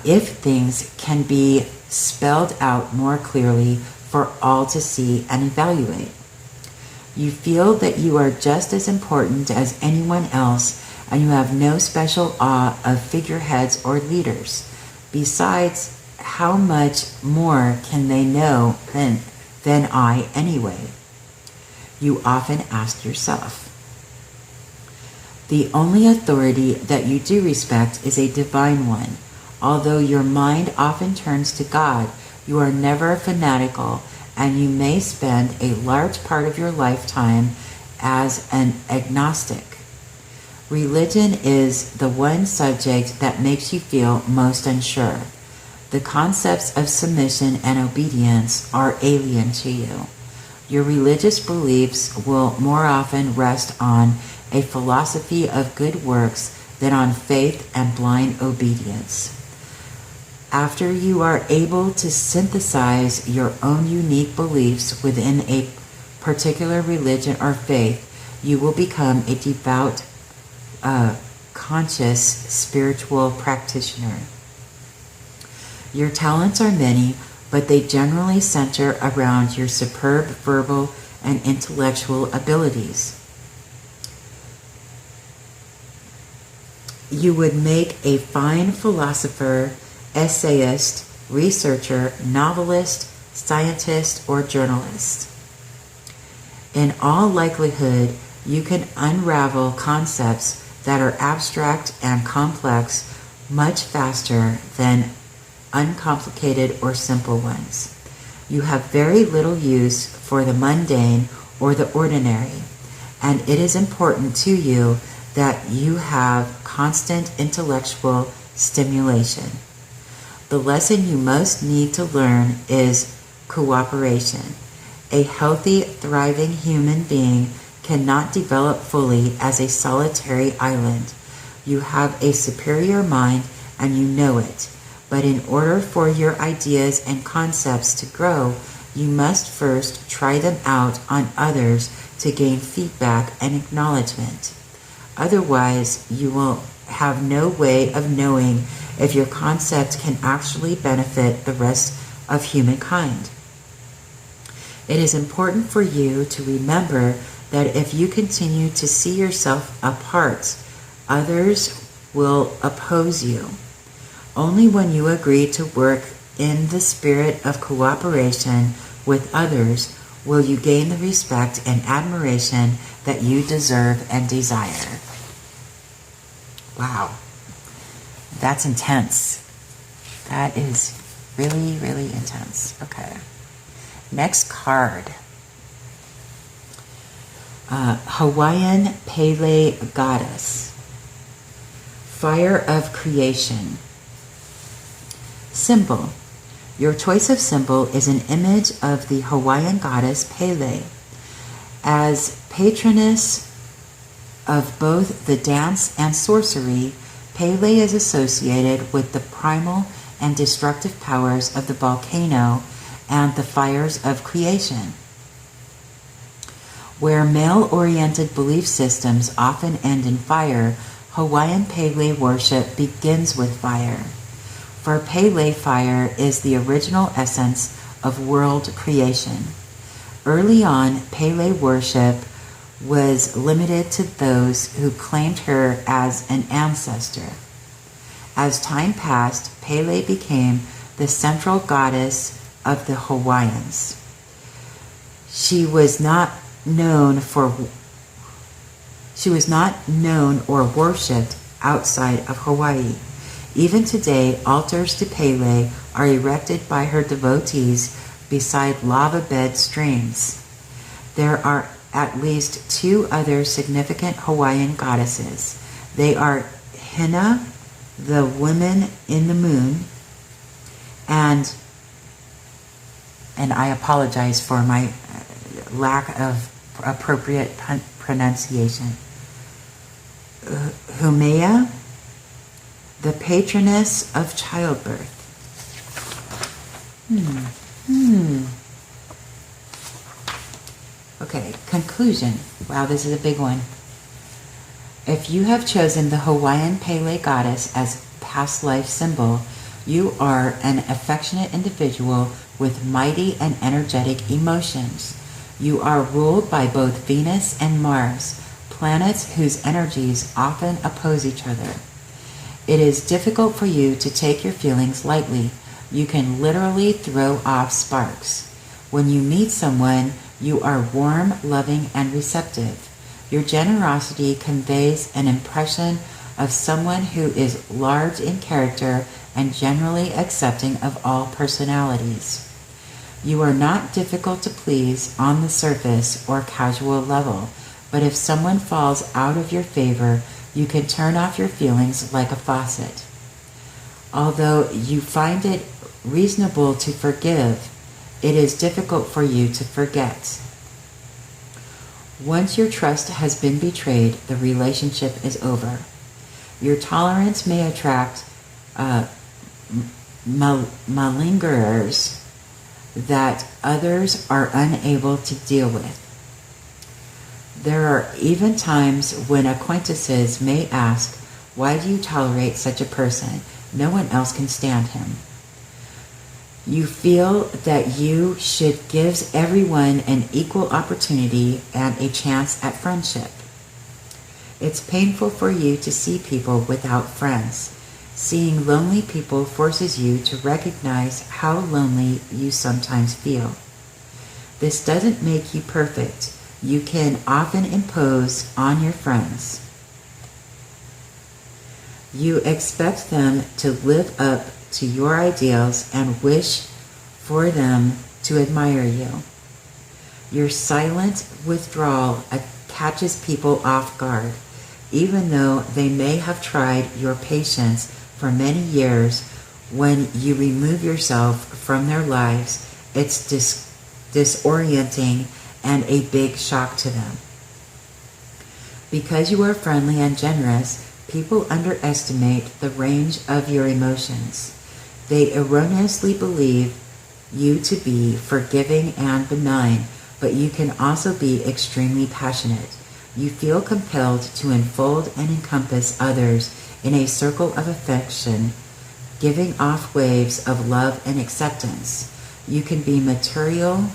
if things can be spelled out more clearly for all to see and evaluate. You feel that you are just as important as anyone else and you have no special awe of figureheads or leaders. Besides, how much more can they know than I anyway? You often ask yourself. The only authority that you do respect is a divine one. Although your mind often turns to God, you are never fanatical, and you may spend a large part of your lifetime as an agnostic. Religion is the one subject that makes you feel most unsure. The concepts of submission and obedience are alien to you. Your religious beliefs will more often rest on a philosophy of good works than on faith and blind obedience. After you are able to synthesize your own unique beliefs within a particular religion or faith, you will become a devout, conscious, spiritual practitioner. Your talents are many, but they generally center around your superb verbal and intellectual abilities. You would make a fine philosopher, essayist, researcher, novelist, scientist, or journalist. In all likelihood, you can unravel concepts that are abstract and complex much faster than uncomplicated or simple ones. You have very little use for the mundane or the ordinary, and it is important to you that you have constant intellectual stimulation. The lesson you most need to learn is cooperation. A healthy, thriving human being cannot develop fully as a solitary island. You have a superior mind and you know it, but in order for your ideas and concepts to grow, you must first try them out on others to gain feedback and acknowledgement. Otherwise, you will have no way of knowing if your concept can actually benefit the rest of humankind. It is important for you to remember that if you continue to see yourself apart, others will oppose you. Only when you agree to work in the spirit of cooperation with others will you gain the respect and admiration that you deserve and desire. Wow, that's intense. That is really, really intense. Okay. Next card. Hawaiian Pele Goddess. Fire of Creation. Symbol. Your choice of symbol is an image of the Hawaiian goddess Pele. As patroness of both the dance and sorcery, Pele is associated with the primal and destructive powers of the volcano and the fires of creation. Where male-oriented belief systems often end in fire, Hawaiian Pele worship begins with fire. For Pele, fire is the original essence of world creation. Early on, Pele worship was limited to those who claimed her as an ancestor. As time passed, Pele became the central goddess of the Hawaiians. She was not known or worshipped outside of Hawaii. Even today, altars to Pele are erected by her devotees beside lava bed streams. There are at least two other significant Hawaiian goddesses. They are Hina, the woman in the moon, and I apologize for my lack of appropriate pronunciation. Humea, the patroness of childbirth. Okay, conclusion. Wow, this is a big one. If you have chosen the Hawaiian Pele goddess as past life symbol, you are an affectionate individual with mighty and energetic emotions. You are ruled by both Venus and Mars, planets whose energies often oppose each other. It is difficult for you to take your feelings lightly. You can literally throw off sparks. When you meet someone, you are warm, loving, and receptive. Your generosity conveys an impression of someone who is large in character and generally accepting of all personalities. You are not difficult to please on the surface or casual level, but if someone falls out of your favor, you can turn off your feelings like a faucet. Although you find it reasonable to forgive, it is difficult for you to forget. Once your trust has been betrayed, the relationship is over. Your tolerance may attract malingerers that others are unable to deal with. There are even times when acquaintances may ask, "Why do you tolerate such a person? No one else can stand him." You feel that you should give everyone an equal opportunity and a chance at friendship. It's painful for you to see people without friends. Seeing lonely people forces you to recognize how lonely you sometimes feel. This doesn't make you perfect. You can often impose on your friends. You expect them to live up to your ideals and wish for them to admire you. Your silent withdrawal catches people off guard. Even though they may have tried your patience for many years, when you remove yourself from their lives, it's disorienting and a big shock to them. Because you are friendly and generous, people underestimate the range of your emotions. They erroneously believe you to be forgiving and benign, but you can also be extremely passionate. You feel compelled to enfold and encompass others in a circle of affection, giving off waves of love and acceptance. You can be maternal,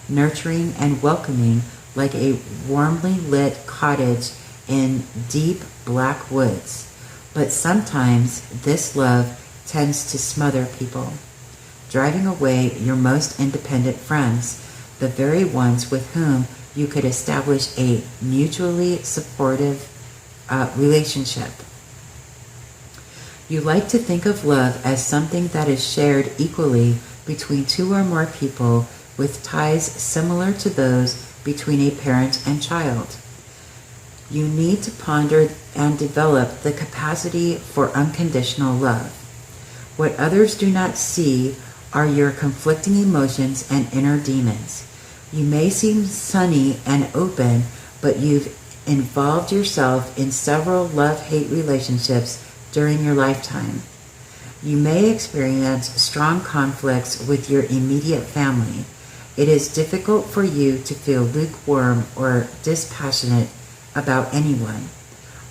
nurturing, and welcoming, like a warmly lit cottage in deep black woods. But sometimes this love tends to smother people, driving away your most independent friends, the very ones with whom you could establish a mutually supportive relationship. You like to think of love as something that is shared equally between two or more people with ties similar to those between a parent and child. You need to ponder and develop the capacity for unconditional love. What others do not see are your conflicting emotions and inner demons. You may seem sunny and open, but you've involved yourself in several love-hate relationships during your lifetime. You may experience strong conflicts with your immediate family. It is difficult for you to feel lukewarm or dispassionate about anyone.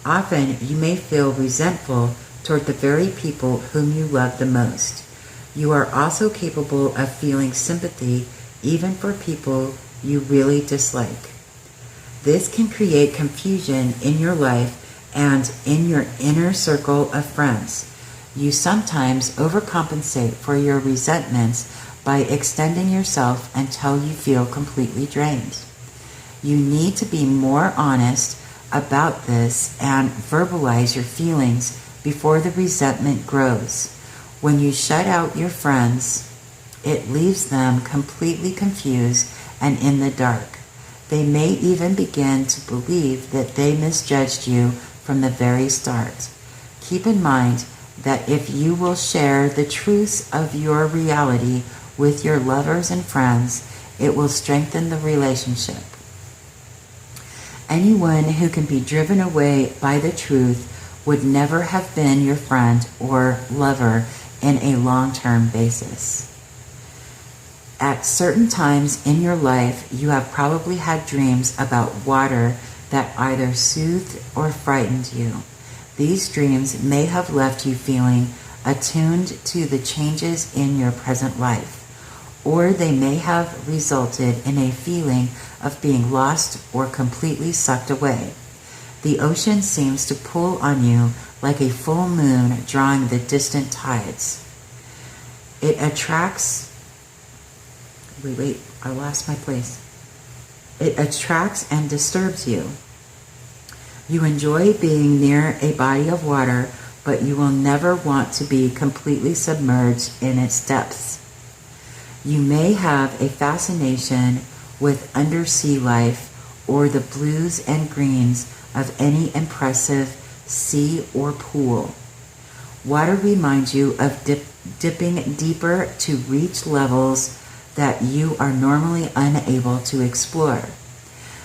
Often you may feel resentful toward the very people whom you love the most. You are also capable of feeling sympathy even for people you really dislike. This can create confusion in your life and in your inner circle of friends. You sometimes overcompensate for your resentments by extending yourself until you feel completely drained. You need to be more honest about this and verbalize your feelings before the resentment grows. When you shut out your friends, it leaves them completely confused and in the dark. They may even begin to believe that they misjudged you from the very start. Keep in mind that if you will share the truths of your reality with your lovers and friends, it will strengthen the relationship. Anyone who can be driven away by the truth would never have been your friend or lover in a long-term basis. At certain times in your life, you have probably had dreams about water that either soothed or frightened you. These dreams may have left you feeling attuned to the changes in your present life. or they may have resulted in a feeling of being lost or completely sucked away. The ocean seems to pull on you like a full moon drawing the distant tides. It attracts... Wait, I lost my place. It attracts and disturbs you. You enjoy being near a body of water, but you will never want to be completely submerged in its depths. You may have a fascination with undersea life or the blues and greens of any impressive sea or pool. Water reminds you of dipping deeper to reach levels that you are normally unable to explore.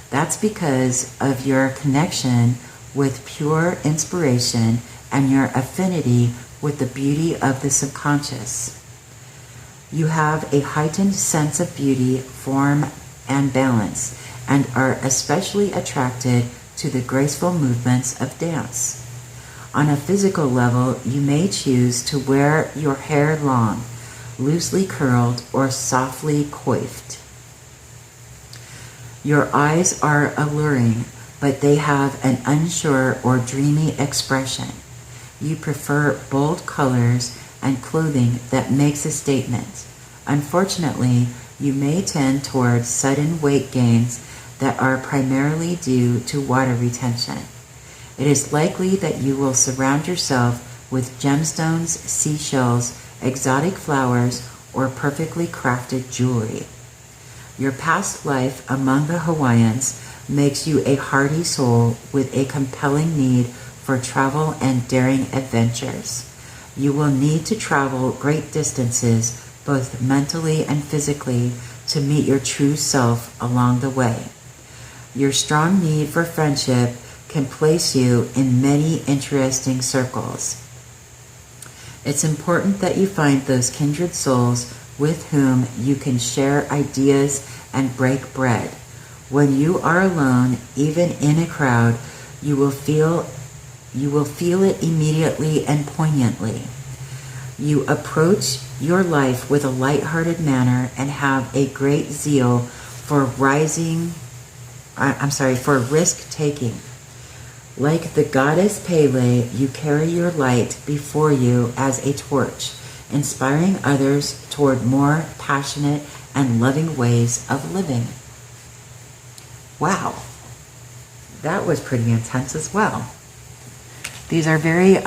That's because of your connection with pure inspiration and your affinity with the beauty of the subconscious. You have a heightened sense of beauty, form, and balance, and are especially attracted to the graceful movements of dance. On a physical level, you may choose to wear your hair long, loosely curled, or softly coiffed. Your eyes are alluring, but they have an unsure or dreamy expression. You prefer bold colors and clothing that makes a statement. Unfortunately, you may tend towards sudden weight gains that are primarily due to water retention. It is likely that you will surround yourself with gemstones, seashells, exotic flowers, or perfectly crafted jewelry. Your past life among the Hawaiians makes you a hardy soul with a compelling need for travel and daring adventures. You will need to travel great distances, both mentally and physically, to meet your true self along the way. Your strong need for friendship can place you in many interesting circles. It's important that you find those kindred souls with whom you can share ideas and break bread. When you are alone, even in a crowd, you will feel it immediately and poignantly. You approach your life with a light-hearted manner and have a great zeal for risk-taking. Like the goddess Pele, you carry your light before you as a torch, inspiring others toward more passionate and loving ways of living. Wow, that was pretty intense as well. These are very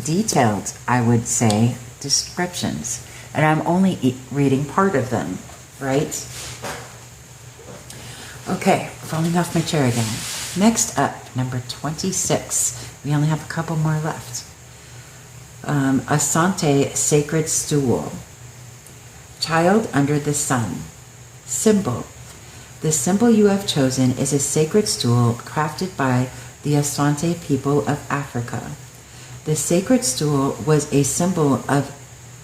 detailed, I would say, descriptions. And I'm only reading part of them, right? Okay, falling off my chair again. Next up, number 26. We only have a couple more left. Asante Sacred Stool. Child under the sun. Symbol. The symbol you have chosen is a sacred stool crafted by the Asante people of Africa. The sacred stool was a symbol of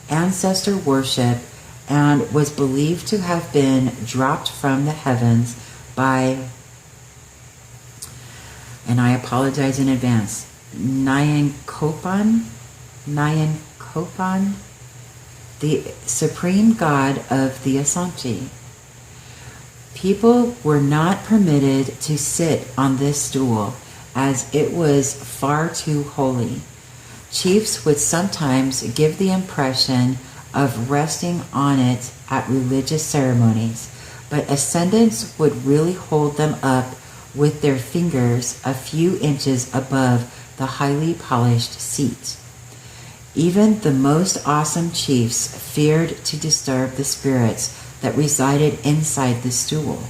ancestor worship and was believed to have been dropped from the heavens by, and I apologize in advance, Nyankopan, the supreme god of the Asante. People were not permitted to sit on this stool as it was far too holy. Chiefs would sometimes give the impression of resting on it at religious ceremonies, but ascendants would really hold them up with their fingers a few inches above the highly polished seat. Even the most awesome chiefs feared to disturb the spirits that resided inside the stool.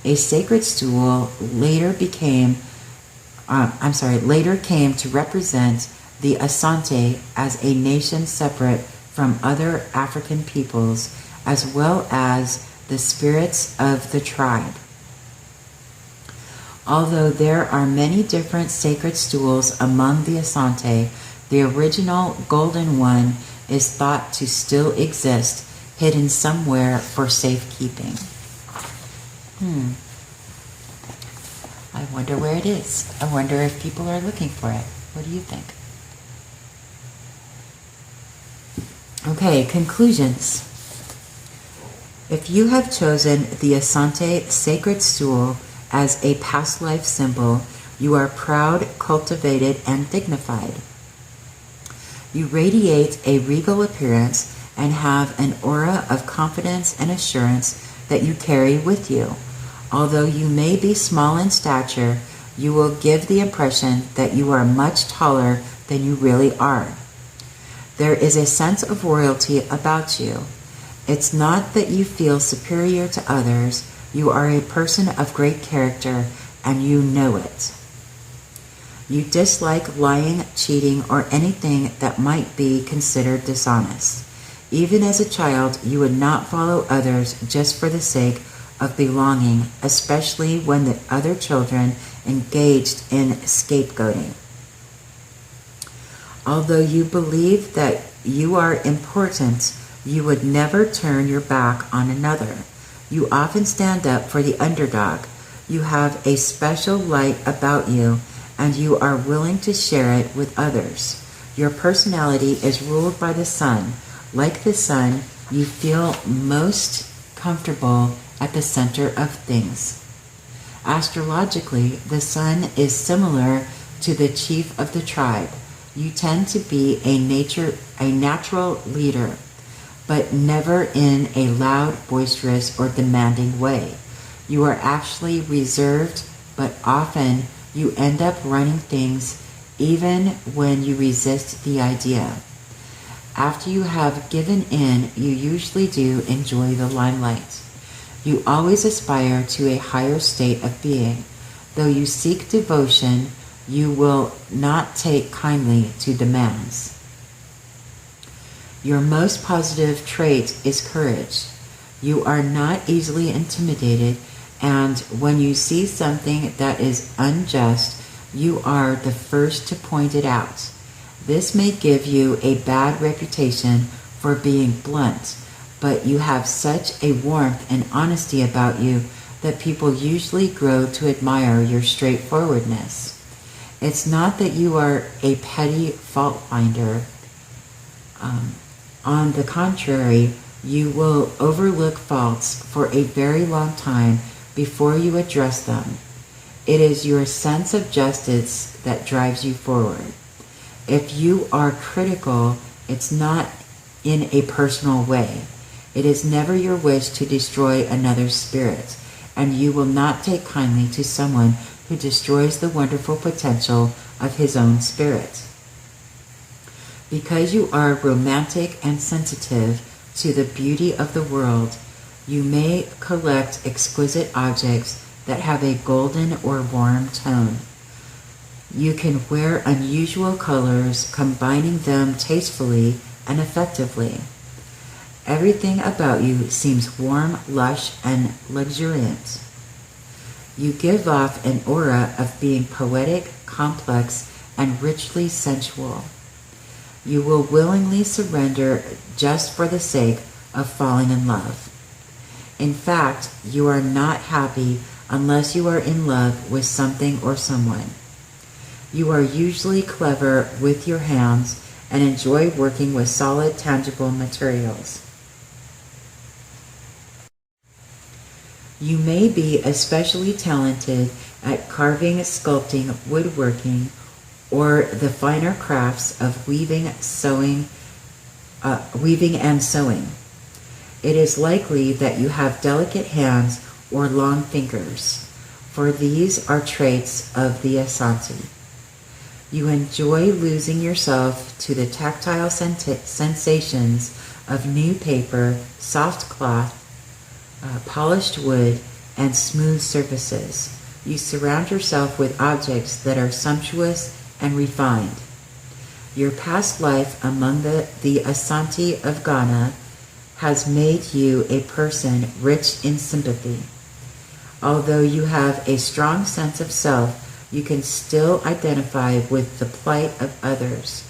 A sacred stool later came to represent the Asante as a nation separate from other African peoples, as well as the spirits of the tribe. Although there are many different sacred stools among the Asante, the original golden one is thought to still exist, hidden somewhere for safekeeping. I wonder where it is. I wonder if people are looking for it. What do you think? Okay, conclusions. If you have chosen the Asante sacred stool as a past life symbol, you are proud, cultivated, and dignified. You radiate a regal appearance and have an aura of confidence and assurance that you carry with you. Although you may be small in stature, you will give the impression that you are much taller than you really are. There is a sense of royalty about you. It's not that you feel superior to others. You are a person of great character, and you know it. You dislike lying, cheating, or anything that might be considered dishonest. Even as a child, you would not follow others just for the sake of belonging, especially when the other children engaged in scapegoating. Although you believe that you are important, you would never turn your back on another. You often stand up for the underdog. You have a special light about you, and you are willing to share it with others. Your personality is ruled by the sun. Like the sun, you feel most comfortable at the center of things. Astrologically, the sun is similar to the chief of the tribe. You tend to be a natural leader, but never in a loud, boisterous, or demanding way. You are actually reserved, but often you end up running things even when you resist the idea. After you have given in, you usually do enjoy the limelight. You always aspire to a higher state of being. Though you seek devotion, you will not take kindly to demands. Your most positive trait is courage. You are not easily intimidated, and when you see something that is unjust, you are the first to point it out. This may give you a bad reputation for being blunt, but you have such a warmth and honesty about you that people usually grow to admire your straightforwardness. It's not that you are a petty fault finder. On the contrary, you will overlook faults for a very long time before you address them. It is your sense of justice that drives you forward. If you are critical, it's not in a personal way. It is never your wish to destroy another's spirit, and you will not take kindly to someone who destroys the wonderful potential of his own spirit. Because you are romantic and sensitive to the beauty of the world, you may collect exquisite objects that have a golden or warm tone. You can wear unusual colors, combining them tastefully and effectively. Everything about you seems warm, lush, and luxuriant. You give off an aura of being poetic, complex, and richly sensual. You will willingly surrender just for the sake of falling in love. In fact, you are not happy unless you are in love with something or someone. You are usually clever with your hands and enjoy working with solid, tangible materials. You may be especially talented at carving, sculpting, woodworking, or the finer crafts of weaving and sewing. It is likely that you have delicate hands or long fingers, for these are traits of the Asante. You enjoy losing yourself to the tactile sensations of new paper, soft cloth, polished wood, and smooth surfaces. You surround yourself with objects that are sumptuous and refined. Your past life among the Asante of Ghana has made you a person rich in sympathy. Although you have a strong sense of self, you can still identify with the plight of others.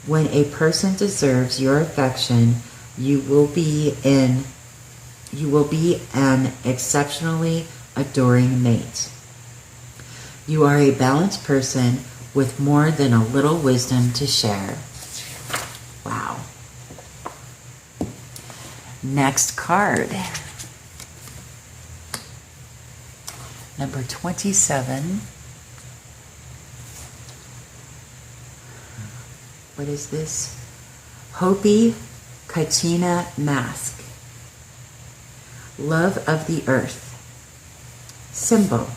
When a person deserves your affection, you will be an exceptionally adoring mate. You are a balanced person with more than a little wisdom to share. Wow. Next card. Number 27. What is this? Hopi Kachina Mask. Love of the earth. Symbol.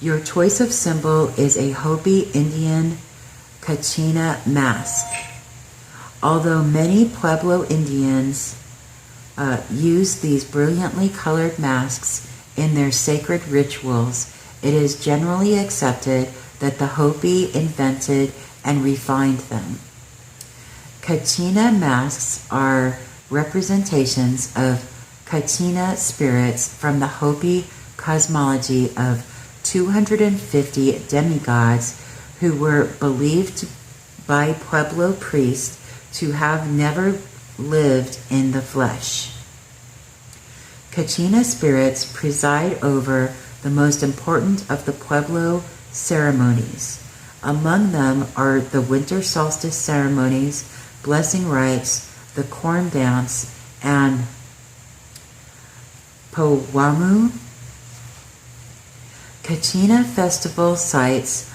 Your choice of symbol is a Hopi Indian Kachina mask. Although many Pueblo Indians use these brilliantly colored masks in their sacred rituals, it is generally accepted that the Hopi invented and refined them. Kachina masks are representations of Kachina spirits from the Hopi cosmology of 250 demigods who were believed by Pueblo priests to have never lived in the flesh. Kachina spirits preside over the most important of the Pueblo ceremonies. Among them are the winter solstice ceremonies, blessing rites, the corn dance, and Powamu. Kachina festival sites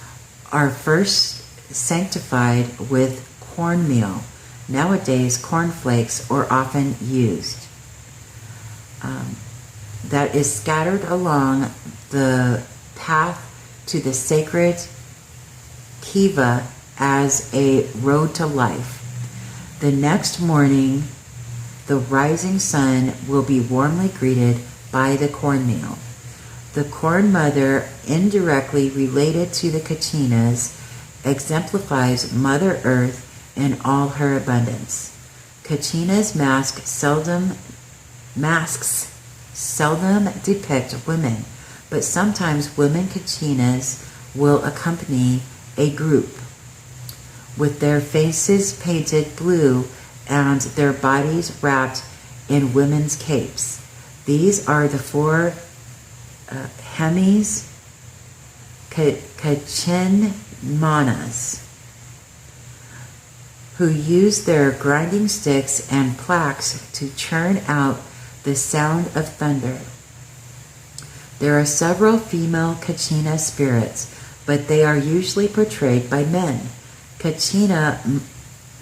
are first sanctified with cornmeal. Nowadays, cornflakes are often used. That is scattered along the path to the sacred kiva as a road to life. The next morning, the rising sun will be warmly greeted by the cornmeal. The corn mother, indirectly related to the Kachinas, exemplifies Mother Earth in all her abundance. Kachina's masks seldom depict women, but sometimes women Kachinas will accompany a group with their faces painted blue and their bodies wrapped in women's capes. These are the four Hemis Kachinmanas, who use their grinding sticks and plaques to churn out the sound of thunder. There are several female Kachina spirits, but they are usually portrayed by men. Kachina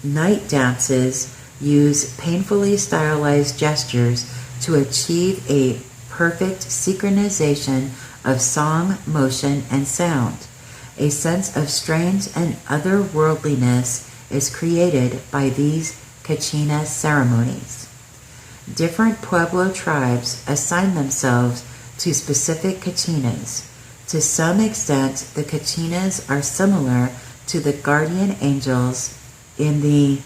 night dances use painfully stylized gestures to achieve a perfect synchronization of song, motion, and sound. A sense of strange and otherworldliness is created by these Kachina ceremonies. Different Pueblo tribes assign themselves to specific Kachinas. To some extent, the Kachinas are similar to the guardian angels in the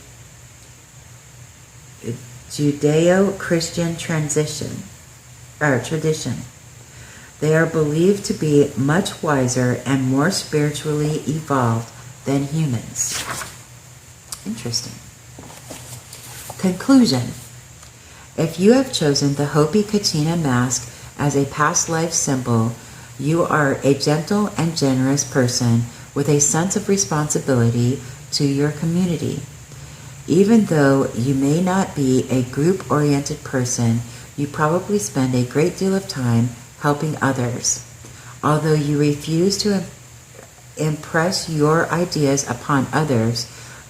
Judeo-Christian tradition. They are believed to be much wiser and more spiritually evolved than humans. Interesting. Conclusion. If you have chosen the Hopi Kachina mask as a past life symbol, you are a gentle and generous person with a sense of responsibility to your community. Even though you may not be a group-oriented person, you probably spend a great deal of time helping others. Although you refuse to impress your ideas upon others,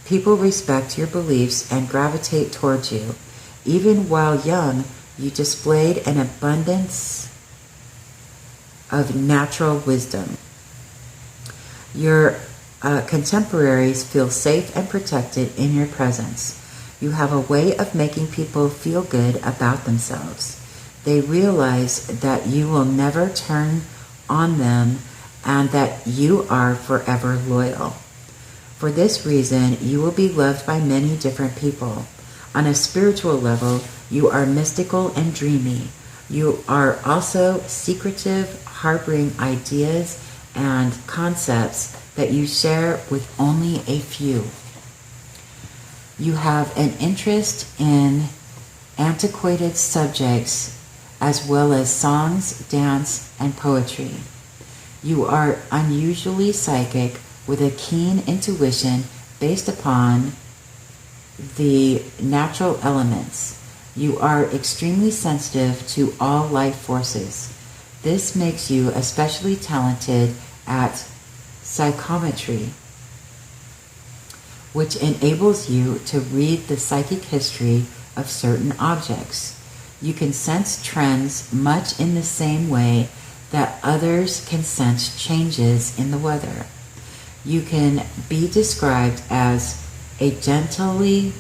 people respect your beliefs and gravitate towards you. Even while young, you displayed an abundance of natural wisdom. Your contemporaries feel safe and protected in your presence. You have a way of making people feel good about themselves. They realize that you will never turn on them and that you are forever loyal. For this reason, you will be loved by many different people. On a spiritual level, you are mystical and dreamy. You are also secretive, harboring ideas and concepts that you share with only a few. You have an interest in antiquated subjects as well as songs, dance, and poetry. You are unusually psychic with a keen intuition based upon the natural elements. You are extremely sensitive to all life forces. This makes you especially talented at psychometry, which enables you to read the psychic history of certain objects. You can sense trends much in the same way that others can sense changes in the weather. You can be described as a gently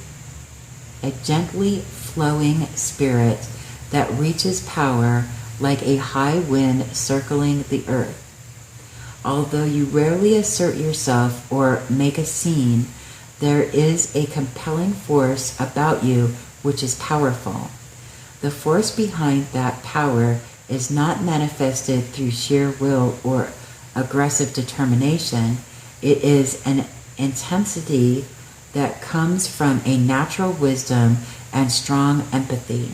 flowing spirit that reaches power like a high wind circling the earth. Although you rarely assert yourself or make a scene, there is a compelling force about you which is powerful. The force behind that power is not manifested through sheer will or aggressive determination. It is an intensity that comes from a natural wisdom and strong empathy.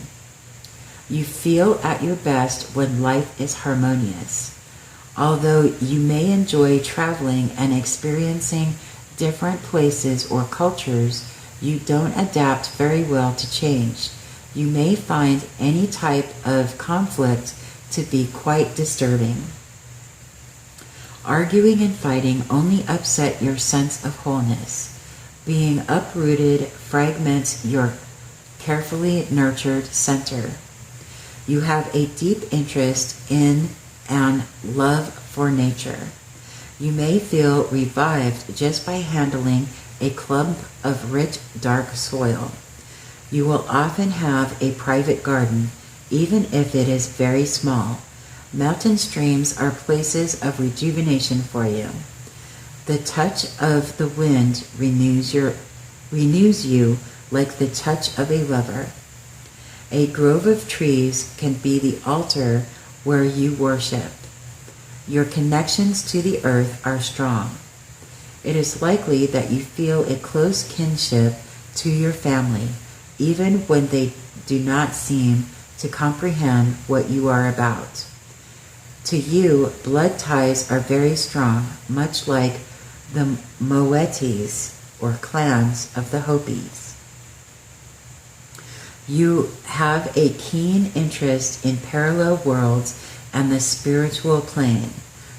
You feel at your best when life is harmonious. Although you may enjoy traveling and experiencing different places or cultures, you don't adapt very well to change. You may find any type of conflict to be quite disturbing. Arguing and fighting only upset your sense of wholeness. Being uprooted fragments your carefully nurtured center. You have a deep interest in and love for nature. You may feel revived just by handling a clump of rich, dark soil. You will often have a private garden, even if it is very small. Mountain streams are places of rejuvenation for you. The touch of the wind renews you like the touch of a lover. A grove of trees can be the altar where you worship. Your connections to the earth are strong. It is likely that you feel a close kinship to your family, even when they do not seem to comprehend what you are about. To you, blood ties are very strong, much like the moieties or clans of the Hopis. You have a keen interest in parallel worlds and the spiritual plane.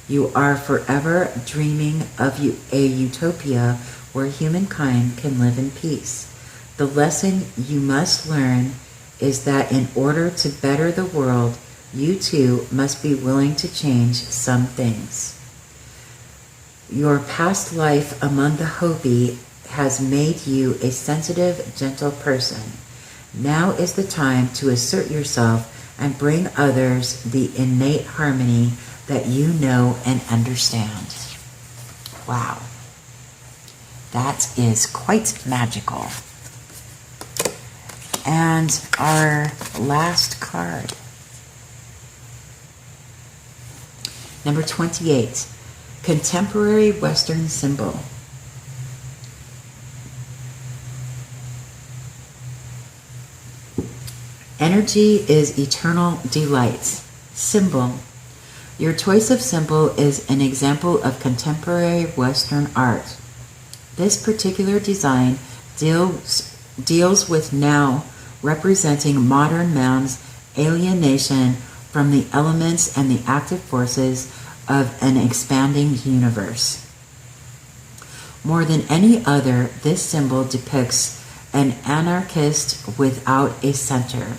You are forever dreaming of a utopia where humankind can live in peace. The lesson you must learn is that in order to better the world, you too must be willing to change some things. Your past life among the Hopi has made you a sensitive, gentle person. Now is the time to assert yourself and bring others the innate harmony that you know and understand. Wow. That is quite magical. And our last card. Number 28. Contemporary Western Symbol. Energy is eternal delight. Symbol. Your choice of symbol is an example of contemporary Western art. This particular design deals with now representing modern man's alienation from the elements and the active forces of an expanding universe. More than any other, this symbol depicts an anarchist without a center.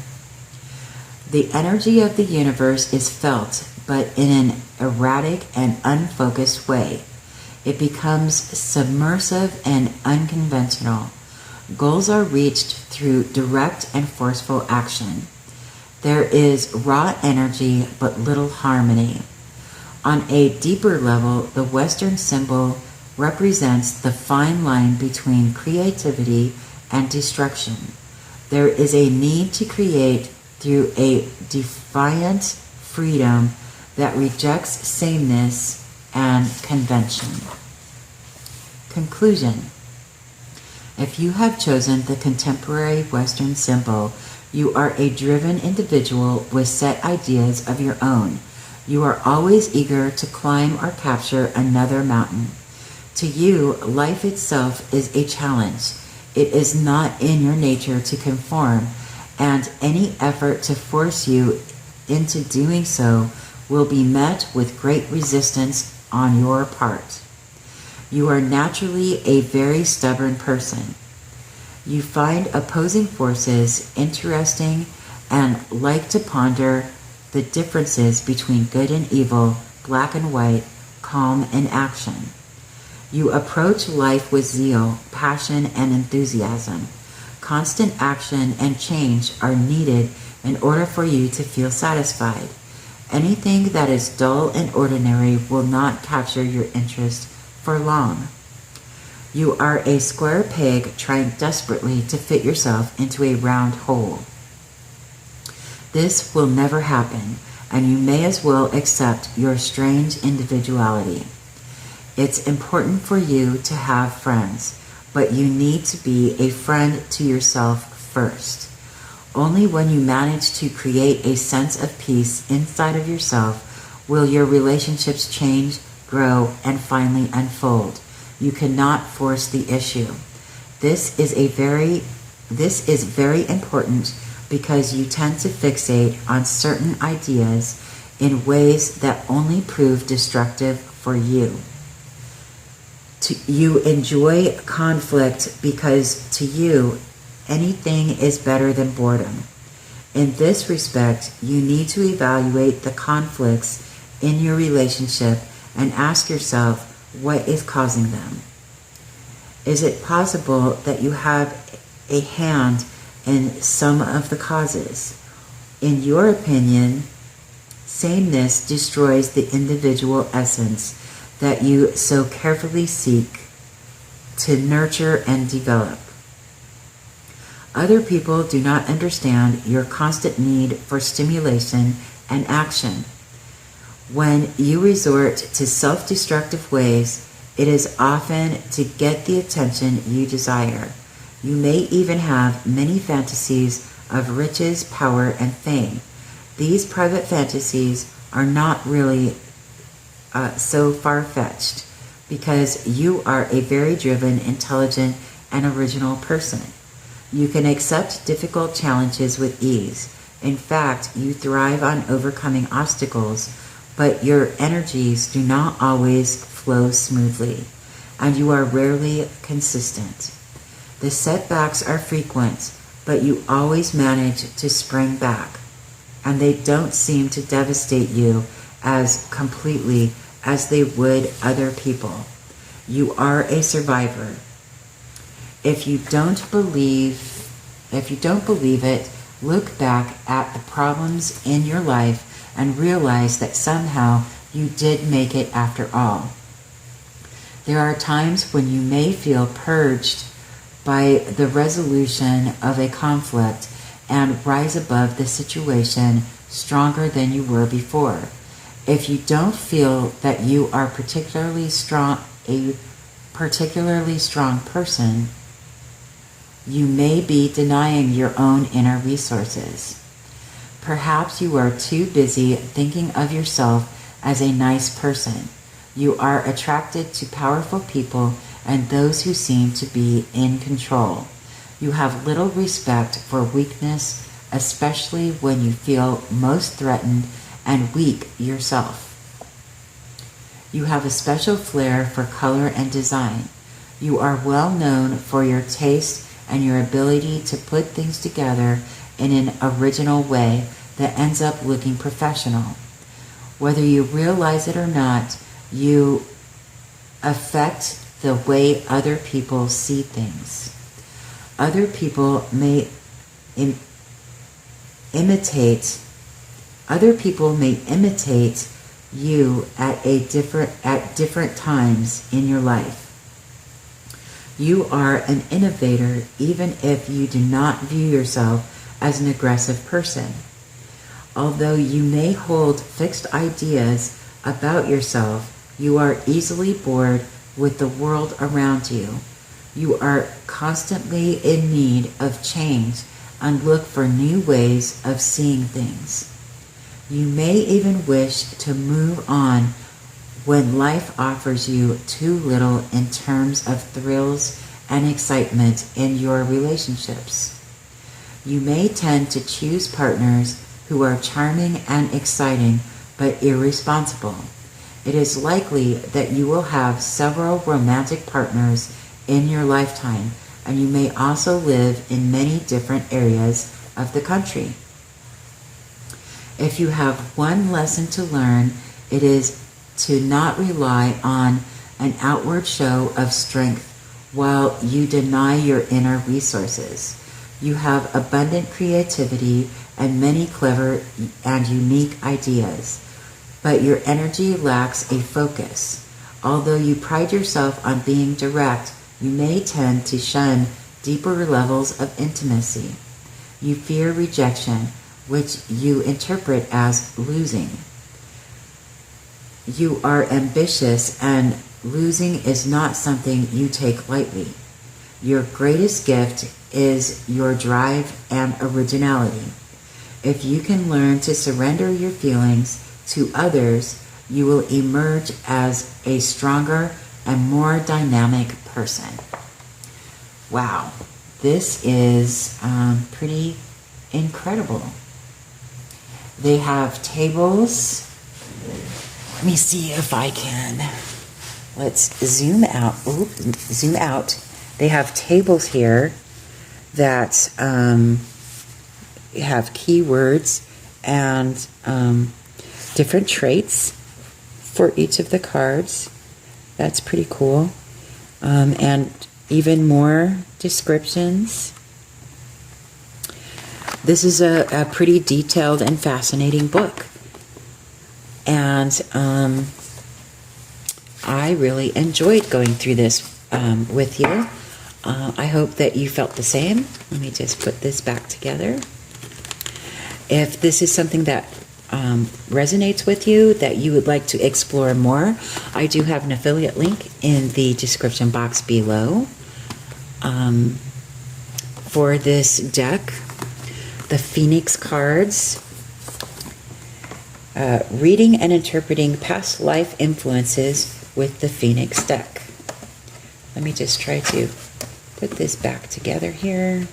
The energy of the universe is felt, but in an erratic and unfocused way. It becomes submersive and unconventional. Goals are reached through direct and forceful action. There is raw energy, but little harmony. On a deeper level, the Western symbol represents the fine line between creativity and destruction. There is a need to create through a defiant freedom that rejects sameness and convention. Conclusion. If you have chosen the contemporary Western symbol, you are a driven individual with set ideas of your own. You are always eager to climb or capture another mountain. To you, life itself is a challenge. It is not in your nature to conform, and any effort to force you into doing so will be met with great resistance on your part. You are naturally a very stubborn person. You find opposing forces interesting and like to ponder the differences between good and evil, black and white, calm and action. You approach life with zeal, passion, and enthusiasm. Constant action and change are needed in order for you to feel satisfied. Anything that is dull and ordinary will not capture your interest for long. You are a square peg trying desperately to fit yourself into a round hole. This will never happen, and you may as well accept your strange individuality. It's important for you to have friends, but you need to be a friend to yourself first. Only when you manage to create a sense of peace inside of yourself will your relationships change, grow, and finally unfold. You cannot force the issue. This is very important because you tend to fixate on certain ideas in ways that only prove destructive for you. You enjoy conflict because to you, anything is better than boredom. In this respect, you need to evaluate the conflicts in your relationship and ask yourself what is causing them. Is it possible that you have a hand in some of the causes? In your opinion, sameness destroys the individual essence that you so carefully seek to nurture and develop. Other people do not understand your constant need for stimulation and action. When you resort to self-destructive ways, it is often to get the attention you desire. You may even have many fantasies of riches, power, and fame. These private fantasies are not really so far-fetched because you are a very driven, intelligent, and original person. You can accept difficult challenges with ease. In fact, you thrive on overcoming obstacles, but your energies do not always flow smoothly, and you are rarely consistent. The setbacks are frequent, but you always manage to spring back, and they don't seem to devastate you as completely as they would other people. You are a survivor. If you don't believe it, look back at the problems in your life and realize that somehow you did make it after all. There are times when you may feel purged by the resolution of a conflict and rise above the situation stronger than you were before. If you don't feel that you are a particularly strong person, you may be denying your own inner resources. Perhaps you are too busy thinking of yourself as a nice person. You are attracted to powerful people and those who seem to be in control. You have little respect for weakness, especially when you feel most threatened and weak yourself. You have a special flair for color and design. You are well known for your taste and your ability to put things together in an original way that ends up looking professional. Whether you realize it or not, you affect the way other people see things. Other people may imitate you at different times in your life. You are an innovator even if you do not view yourself as an aggressive person. Although you may hold fixed ideas about yourself, you are easily bored with the world around you. You are constantly in need of change and look for new ways of seeing things. You may even wish to move on when life offers you too little in terms of thrills and excitement in your relationships. You may tend to choose partners who are charming and exciting, but irresponsible. It is likely that you will have several romantic partners in your lifetime, and you may also live in many different areas of the country. If you have one lesson to learn, it is to not rely on an outward show of strength while you deny your inner resources. You have abundant creativity and many clever and unique ideas, but your energy lacks a focus. Although you pride yourself on being direct, you may tend to shun deeper levels of intimacy. You fear rejection, which you interpret as losing. You are ambitious, and losing is not something you take lightly. Your greatest gift is your drive and originality. If you can learn to surrender your feelings to others, you will emerge as a stronger and more dynamic person. Wow, this is pretty incredible. They have tables. Let me see if I can. Let's zoom out. Ooh, zoom out. They have tables here that have keywords and different traits for each of the cards. That's pretty cool. And even more descriptions. This is a pretty detailed and fascinating book. And I really enjoyed going through this with you. I hope that you felt the same. Let me just put this back together. If this is something that resonates with you, that you would like to explore more, I do have an affiliate link in the description box below for this deck. The Phoenix cards. Reading and interpreting past life influences with the Phoenix deck. Let me just try to put this back together here.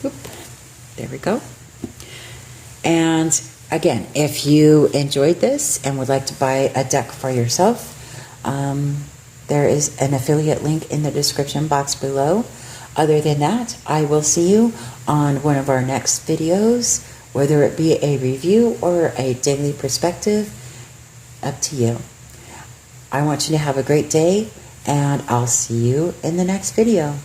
Oop, there we go. And again, if you enjoyed this and would like to buy a deck for yourself, there is an affiliate link in the description box below. Other than that, I will see you on one of our next videos, whether it be a review or a daily perspective, up to you. I want you to have a great day, and I'll see you in the next video.